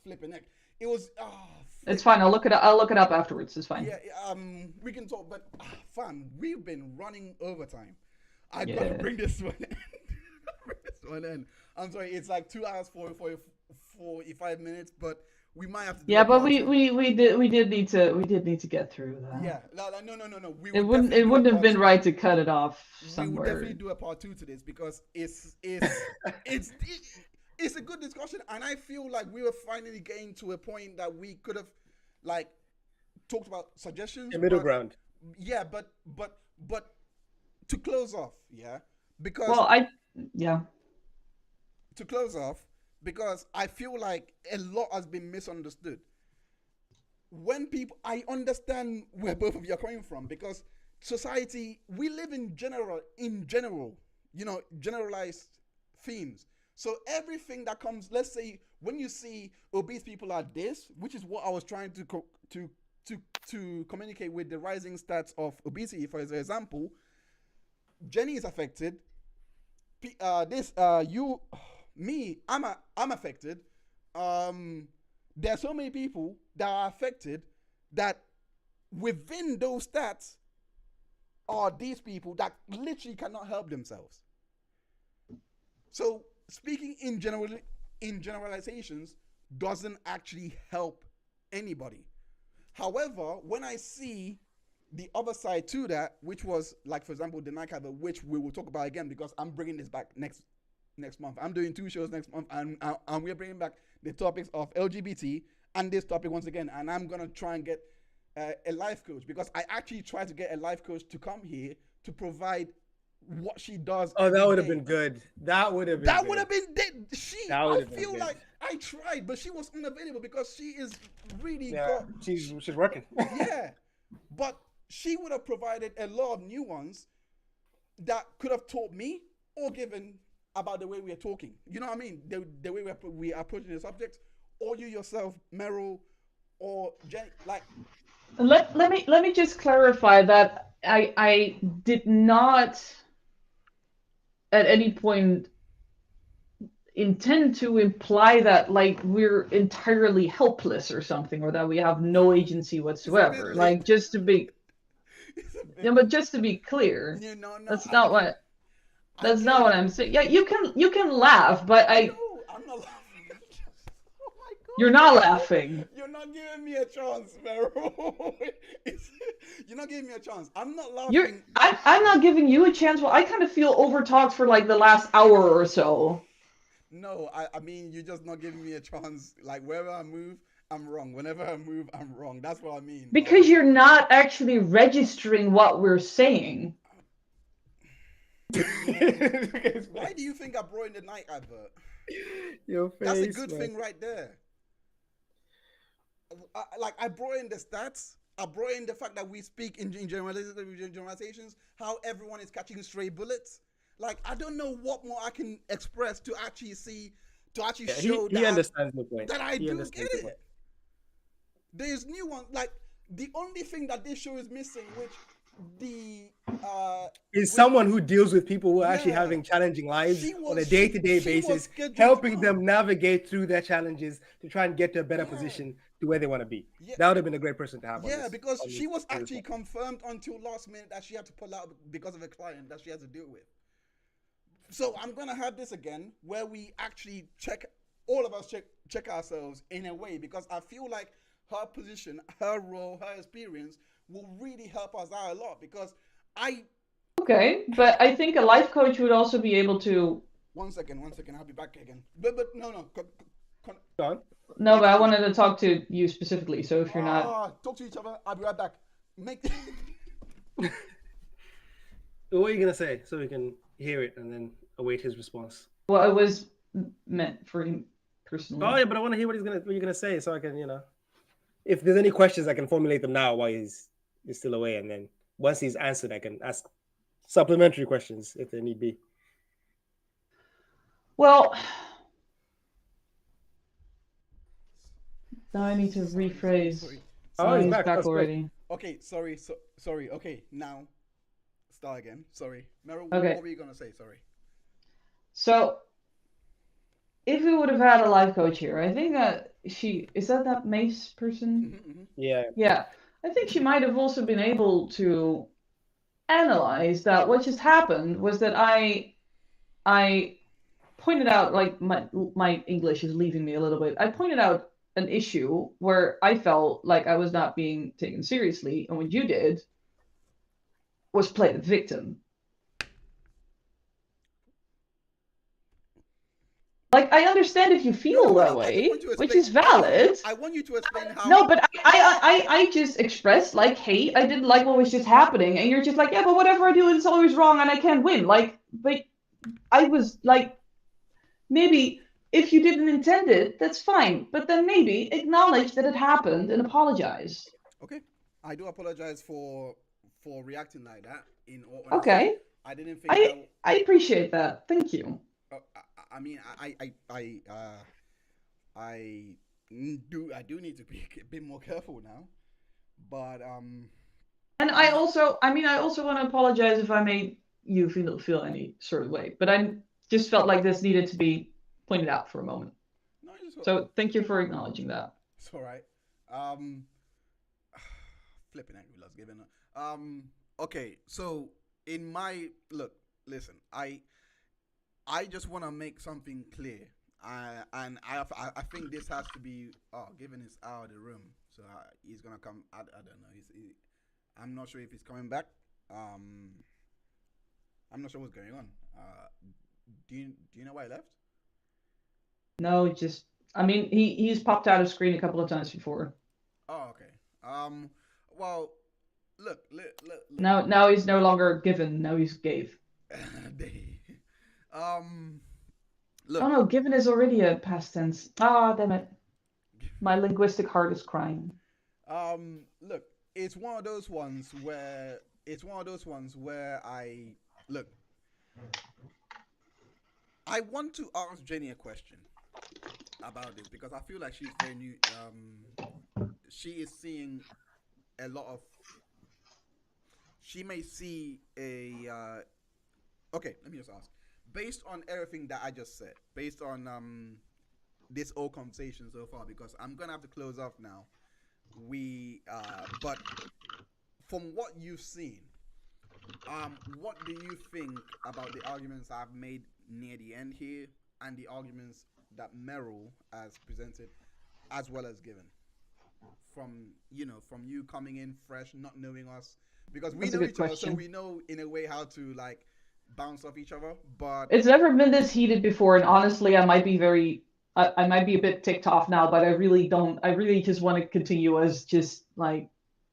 flip a neck. It was it's fine. I'll look it up afterwards. It's fine. Yeah, we can talk, but fam, we've been running overtime. I gotta bring this one in. I'm sorry, it's like 2 hours 45 minutes, but we might have to. But we did need to get through that. Yeah, no. It wouldn't have been right to cut it off somewhere. We would definitely do a part 2 to this, because it's a good discussion, and I feel like we were finally getting to a point that we could have like talked about suggestions. A middle ground. Yeah, but to close off, because to close off, because I feel like a lot has been misunderstood. I understand where both of you are coming from, because society, we live in general, generalized themes. So everything that comes, let's say, when you see obese people are this, which is what I was trying to communicate with the rising stats of obesity, for example, Jenny is affected. I'm affected. There are so many people that are affected that within those stats are these people that literally cannot help themselves. So speaking in generalizations doesn't actually help anybody. However, when I see the other side to that, which was like, for example, the Nike cover, which we will talk about again, because I'm bringing this back next month. I'm doing 2 shows next month, and we're bringing back the topics of LGBT and this topic once again. And I'm gonna try and get a life coach, because I actually tried to get a life coach to come here to provide what she does. Oh, that would have been good. That would have been. I feel like I tried, but she was unavailable because she is really. Yeah, she's working. Yeah, but she would have provided a lot of nuance that could have taught me or given about the way we are talking. You know what I mean? The way we are approaching the subject, or you yourself, Merel, or Jenny, like. Let me just clarify that I did not at any point intend to imply that like we're entirely helpless or something, or that we have no agency whatsoever. Like just to be, yeah, but just to be clear, that's not what I'm saying. Yeah, you can laugh, but I'm not laughing. Oh my God. You're not laughing. You're not giving me a chance, Merel. You're not giving me a chance. I'm not laughing. I'm not giving you a chance. Well, I kind of feel overtalked for like the last hour or so. No, I mean, you're just not giving me a chance. Like, wherever I move, I'm wrong. Whenever I move, I'm wrong. That's what I mean. Because you're not actually registering what we're saying. Why do you think I brought in the night advert? Your face, that's a good thing right there. I brought in the stats. I brought in the fact that we speak in generalizations, how everyone is catching stray bullets. Like, I don't know what more I can express to actually show he understands the point. That I do get it. There's new ones. Like, the only thing that this show is missing, which is someone who deals with people who are actually having challenging lives on a day-to-day basis, helping them navigate through their challenges to try and get to a better position to where they want to be. That would have been a great person to have. Because she was actually confirmed until last minute that she had to pull out because of a client that she has to deal with. So I'm gonna have this again where we actually check ourselves in a way, because I feel like her position, her role, her experience will really help us out a lot, because Okay, but I think a life coach would also be able to. One second, I'll be back again. But no. Go on. No, but I wanted to talk to you specifically, so if you're not... Talk to each other, I'll be right back. What are you going to say so we can hear it and then await his response? Well, it was meant for him personally. Oh, yeah, but I want to hear what you're going to say so I can, if there's any questions, I can formulate them now while he's still away. And then once he's answered, I can ask supplementary questions if there need be. Well... Now I need to rephrase. He's back already. Okay, sorry. Okay, now start again. Sorry, Merel. Okay. What were you gonna say? Sorry. So, if we would have had a life coach here, I think that is that Mace person? Mm-hmm. Yeah. I think she might have also been able to analyze that what just happened was that I pointed out, like my English is leaving me a little bit. I pointed out an issue where I felt like I was not being taken seriously, and what you did was play the victim. Like, I understand if you feel that way, which is valid. I want you to explain how. No, but I just expressed, like, hey, I didn't like what was just happening, and you're just like, yeah, but whatever I do, it's always wrong, and I can't win. Like, but I was like, maybe if you didn't intend it, that's fine. But then maybe acknowledge that it happened and apologize. Okay, I do apologize for reacting like that. Okay. I didn't think. I appreciate that. Thank you. I mean, I do need to be a bit more careful now, but And I also want to apologize if I made you feel any sort of way, but I just felt like this needed to be pointed out for a moment. No, so thank you for acknowledging that. It's all right. Flipping angry loves giving. Okay, so listen, I just want to make something clear, and I think this has to be. Given is out of the room, so he's gonna come. I don't know. I'm not sure if he's coming back. I'm not sure what's going on. Do you know why he left? No, he's popped out of screen a couple of times before. Oh, okay. Well, look. Now he's no longer given. Now he's gave. Look. Oh no, given is already a past tense. Damn it. My linguistic heart is crying. Look, it's one of those ones where I look. I want to ask Jenny a question about this because I feel like she's very new. She is seeing a lot of. She may see a. Okay, let me just ask. Based on everything that I just said, based on this whole conversation so far, because I'm gonna have to close off now. But from what you've seen, what do you think about the arguments I've made near the end here, and the arguments that Merel has presented, as well as given? From you coming in fresh, not knowing us, because we know each other, so we know in a way how to like bounce off each other. But it's never been this heated before, and honestly, I might be a bit ticked off now, but I really don't. I really just want to continue as just like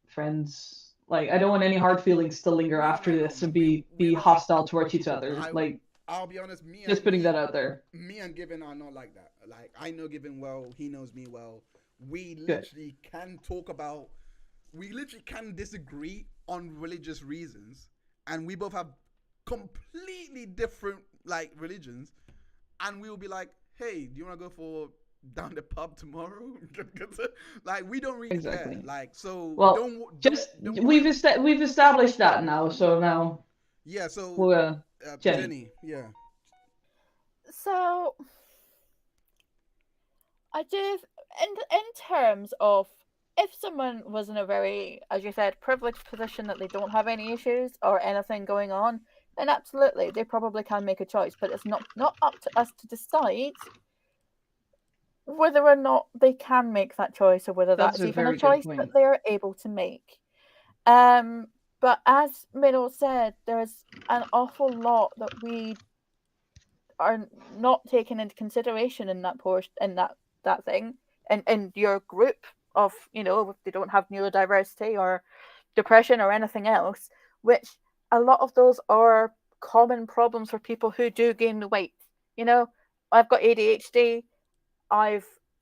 friends. Like, I don't want any hard feelings to linger after this and be hostile towards each other. I'll be honest, putting that out there. Me and Given are not like that. Like, I know Given well, he knows me well. We literally can disagree on religious reasons, and we both have completely different like religions, and we'll be like, hey, do you want to go for down the pub tomorrow? Like, we don't really care. Like, so we've established that now. So now, yeah. So Jenny, yeah. So I do, in terms of if someone was in a very, as you said, privileged position that they don't have any issues or anything going on, then absolutely they probably can make a choice. But it's not up to us to decide whether or not they can make that choice, or whether that's even a choice that they're able to make. But as Merel said, there's an awful lot that we are not taking into consideration in that portion, in that thing, and your group of, if they don't have neurodiversity or depression or anything else, which a lot of those are common problems for people who do gain the weight. I've got ADHD.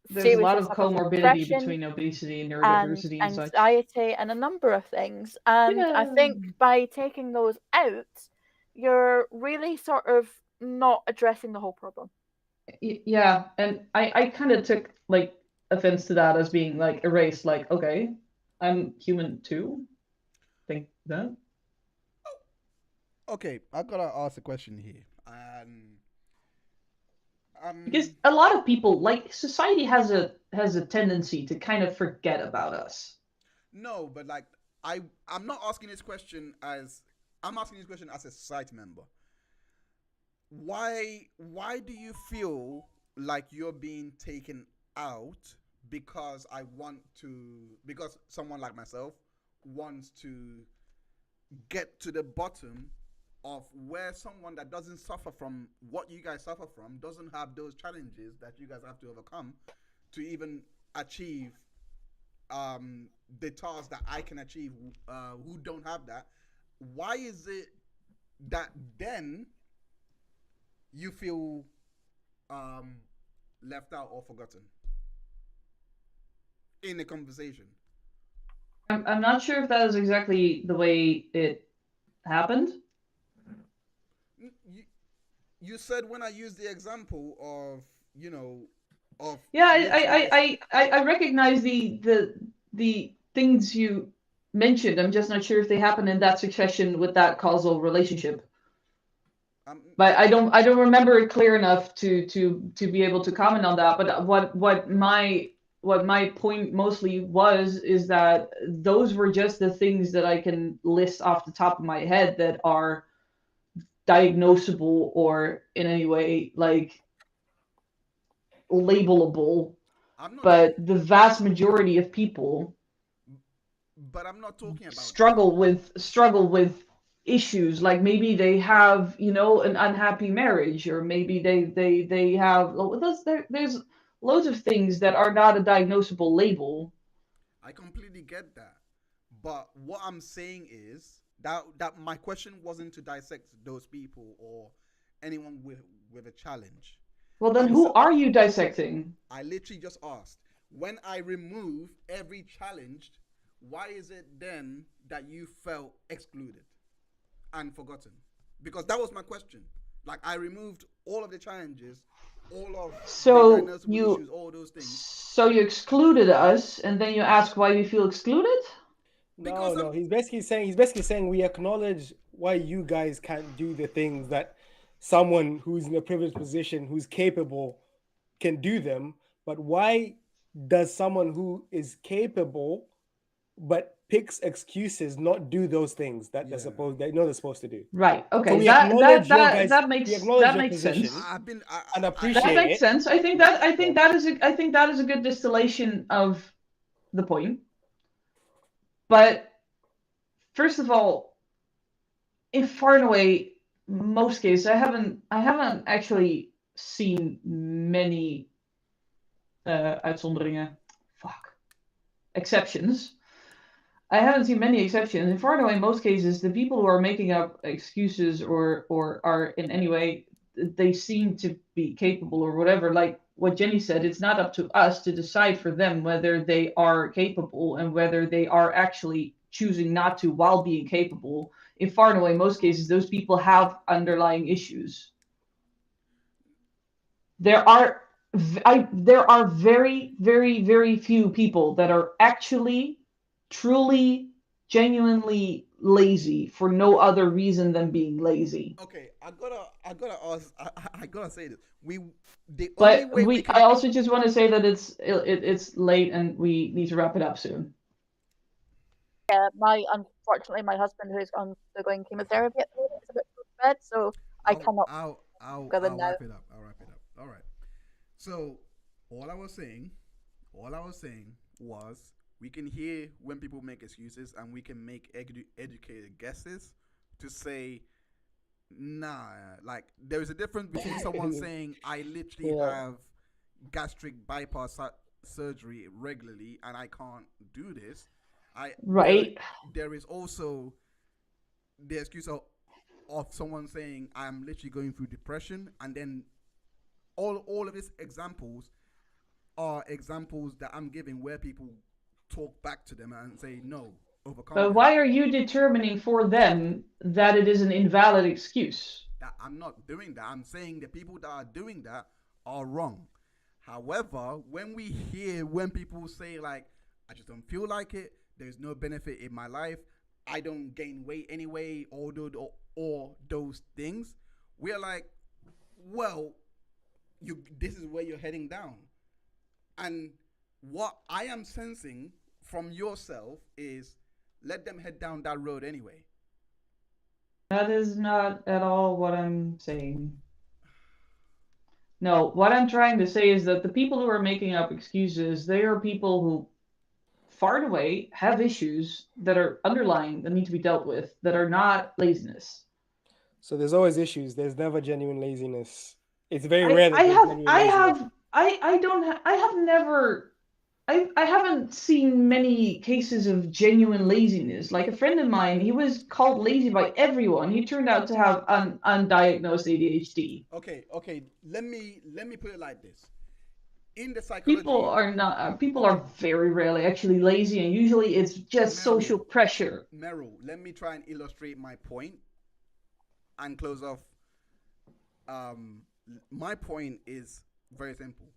There's a lot of comorbidity between obesity and neurodiversity and anxiety and a number of things. And I think by taking those out, you're really sort of not addressing the whole problem. Yeah, and I kind of took like offense to that as being like erased. Like, okay, I'm human too. Think that. Okay, I gotta ask a question here. Because a lot of people, like, society has a tendency to kind of forget about us. No, but like I'm not asking this question I'm asking this question as a society member. Why do you feel like you're being taken out because someone like myself wants to get to the bottom of where someone that doesn't suffer from what you guys suffer from, doesn't have those challenges that you guys have to overcome to even achieve the tasks that I can achieve, who don't have that? Why is it that then you feel left out or forgotten in the conversation? I'm not sure if that is exactly the way it happened. You said when I used the example of I recognize the things you mentioned. I'm just not sure if they happen in that succession with that causal relationship. But I don't remember it clear enough to be able to comment on that. But what my point mostly was is that those were just the things that I can list off the top of my head that are diagnosable or in any way like labelable. But the vast majority of people, but I'm not talking about struggle with issues, like maybe they have an unhappy marriage, or maybe they have there's loads of things that are not a diagnosable label. I completely get that, but what I'm saying is that my question wasn't to dissect those people or anyone with a challenge. Well, then who are you dissecting? I literally just asked, when I remove every challenged, why is it then that you felt excluded and forgotten? Because that was my question. Like I removed all of the challenges, all of So the diagnosable issues, all those things. So you excluded us, and then you ask why we feel excluded? No. He's basically saying we acknowledge why you guys can't do the things that someone who's in a privileged position, who's capable, can do them. But why does someone who is capable but picks excuses not do those things that they're supposed to do? Right. Okay. So we that acknowledge your that guys. that makes We acknowledge that your makes position sense. and appreciate That makes it. sense. I think that is a good distillation of the point. But first of all, in far and away most cases, I haven't actually seen many uitzonderingen. Exceptions. I haven't seen many exceptions. In far and away most cases, the people who are making up excuses or are in any way, they seem to be capable or whatever. Like what Jenny said, it's not up to us to decide for them whether they are capable and whether they are actually choosing not to while being capable. In far and away most cases, those people have underlying issues. There are very, very, very few people that are actually, truly, genuinely lazy for no other reason than being lazy. Okay, I gotta say this. I also just want to say that it's late and we need to wrap it up soon. Yeah, unfortunately my husband, who's undergoing chemotherapy at the moment, is a bit close to bed, so I cannot. I'll wrap it up. All right. So all I was saying was we can hear when people make excuses and we can make educated guesses to say, nah, like there is a difference between someone saying I literally have gastric bypass surgery regularly and I can't do this. There is also the excuse of someone saying I'm literally going through depression, and then all of these examples are examples that I'm giving where people talk back to them and say no, overcome. But why are you determining for them that it is an invalid excuse? I'm not doing that. I'm saying the people that are doing that are wrong. However, when people say like, I just don't feel like it, there's no benefit in my life, I don't gain weight anyway, or those things, we're like, well, this is where you're heading down. And what I am sensing from yourself is let them head down that road anyway. That is not at all what I'm saying. No, what I'm trying to say is that the people who are making up excuses, they are people who far and away have issues that are underlying, that need to be dealt with, that are not laziness. So there's always issues. There's never genuine laziness. It's very rare that I haven't seen many cases of genuine laziness. Like a friend of mine, he was called lazy by everyone. He turned out to have undiagnosed ADHD. Okay. Let me put it like this. In the psychology, people are very rarely actually lazy, and usually it's just social pressure. Merel, let me try and illustrate my point and close off. My point is very simple.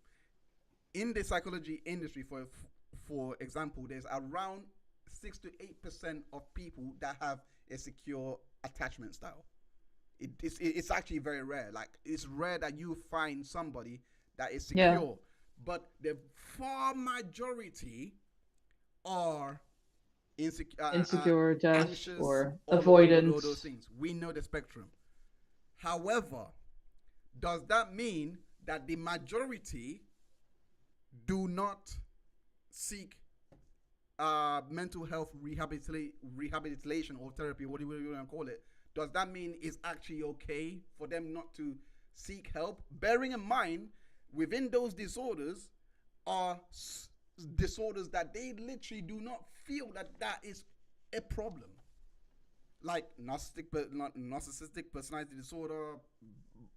In the psychology industry, for example, there's around 6 to 8% of people that have a secure attachment style. It's actually very rare. Like it's rare that you find somebody that is secure. Yeah. But the far majority are insecure, anxious, or avoidance. All those things. We know the spectrum. However, does that mean that the majority do not seek mental health rehabilitation or therapy, what do you want to call it? Does that mean it's actually okay for them not to seek help? Bearing in mind, within those disorders are disorders that they literally do not feel that is a problem. Like narcissistic personality disorder,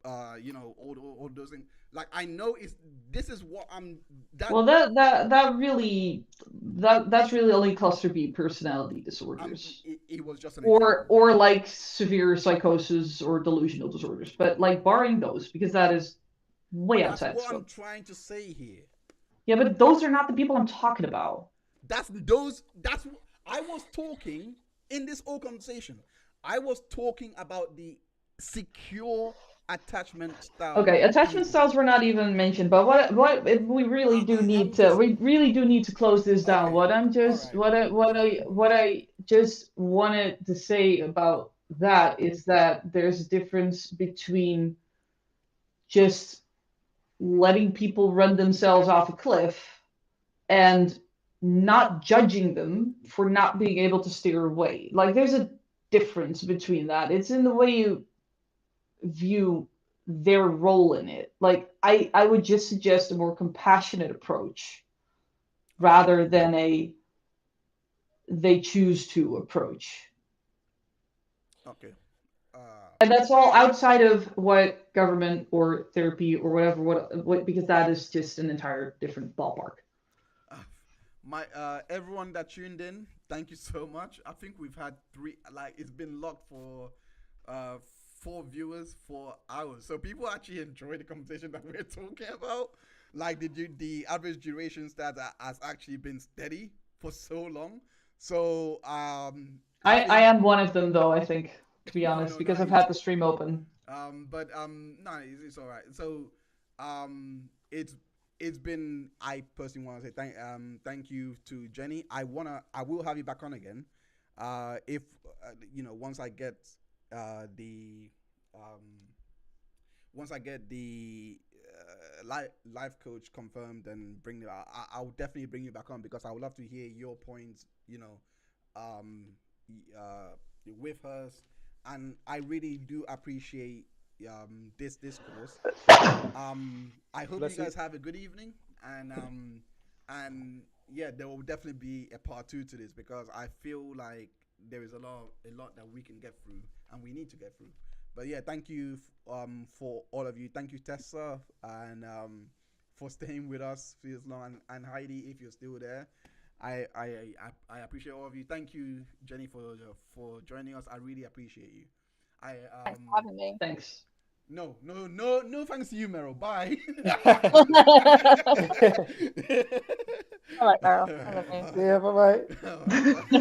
all those things. Like I know this is what I'm. Well, that's really only cluster B personality disorders. It was just an or like severe psychosis or delusional disorders, but like barring those, because that is way outside That's what scope. I'm trying to say here. Yeah, but those are not the people I'm talking about. That's I was talking in this whole conversation. I was talking about the secure attachment style. Okay, attachment styles were not even mentioned, but what we really do need to close this down. Okay. What I'm just Right. what I just wanted to say about that is that there's a difference between just letting people run themselves off a cliff and not judging them for not being able to steer away. Like there's a difference between that. It's in the way you view their role in it. Like I would just suggest a more compassionate approach rather than a they choose to approach. Okay. And that's all outside of what government or therapy or whatever, what because that is just an entire different ballpark. Everyone that tuned in, thank you so much. I think we've had it's been locked for 4 viewers for hours. So people actually enjoy the conversation that we're talking about. Like the average duration stats has actually been steady for so long. So I am one of them though, I think, to be honest, because I've had the stream open. No, it's all right. So it's been, I personally want to say thank you to Jenny. I will have you back on again. If once I get the life coach confirmed and I'll definitely bring you back on, because I would love to hear your points, with hers. And I really do appreciate this discourse. I hope you guys have a good evening, and yeah, there will definitely be a part 2 to this, because I feel like there is a lot that we can get through and we need to get through. But yeah, thank you for all of you. Thank you, Tessa, and for staying with us for this long, and Heidi, if you're still there. I appreciate all of you. Thank you, Jenny, for joining us. I really appreciate you. Thanks for having me. Thanks. No, thanks to you, Merel. Bye. All right, Merel. I love you. Yeah, bye-bye.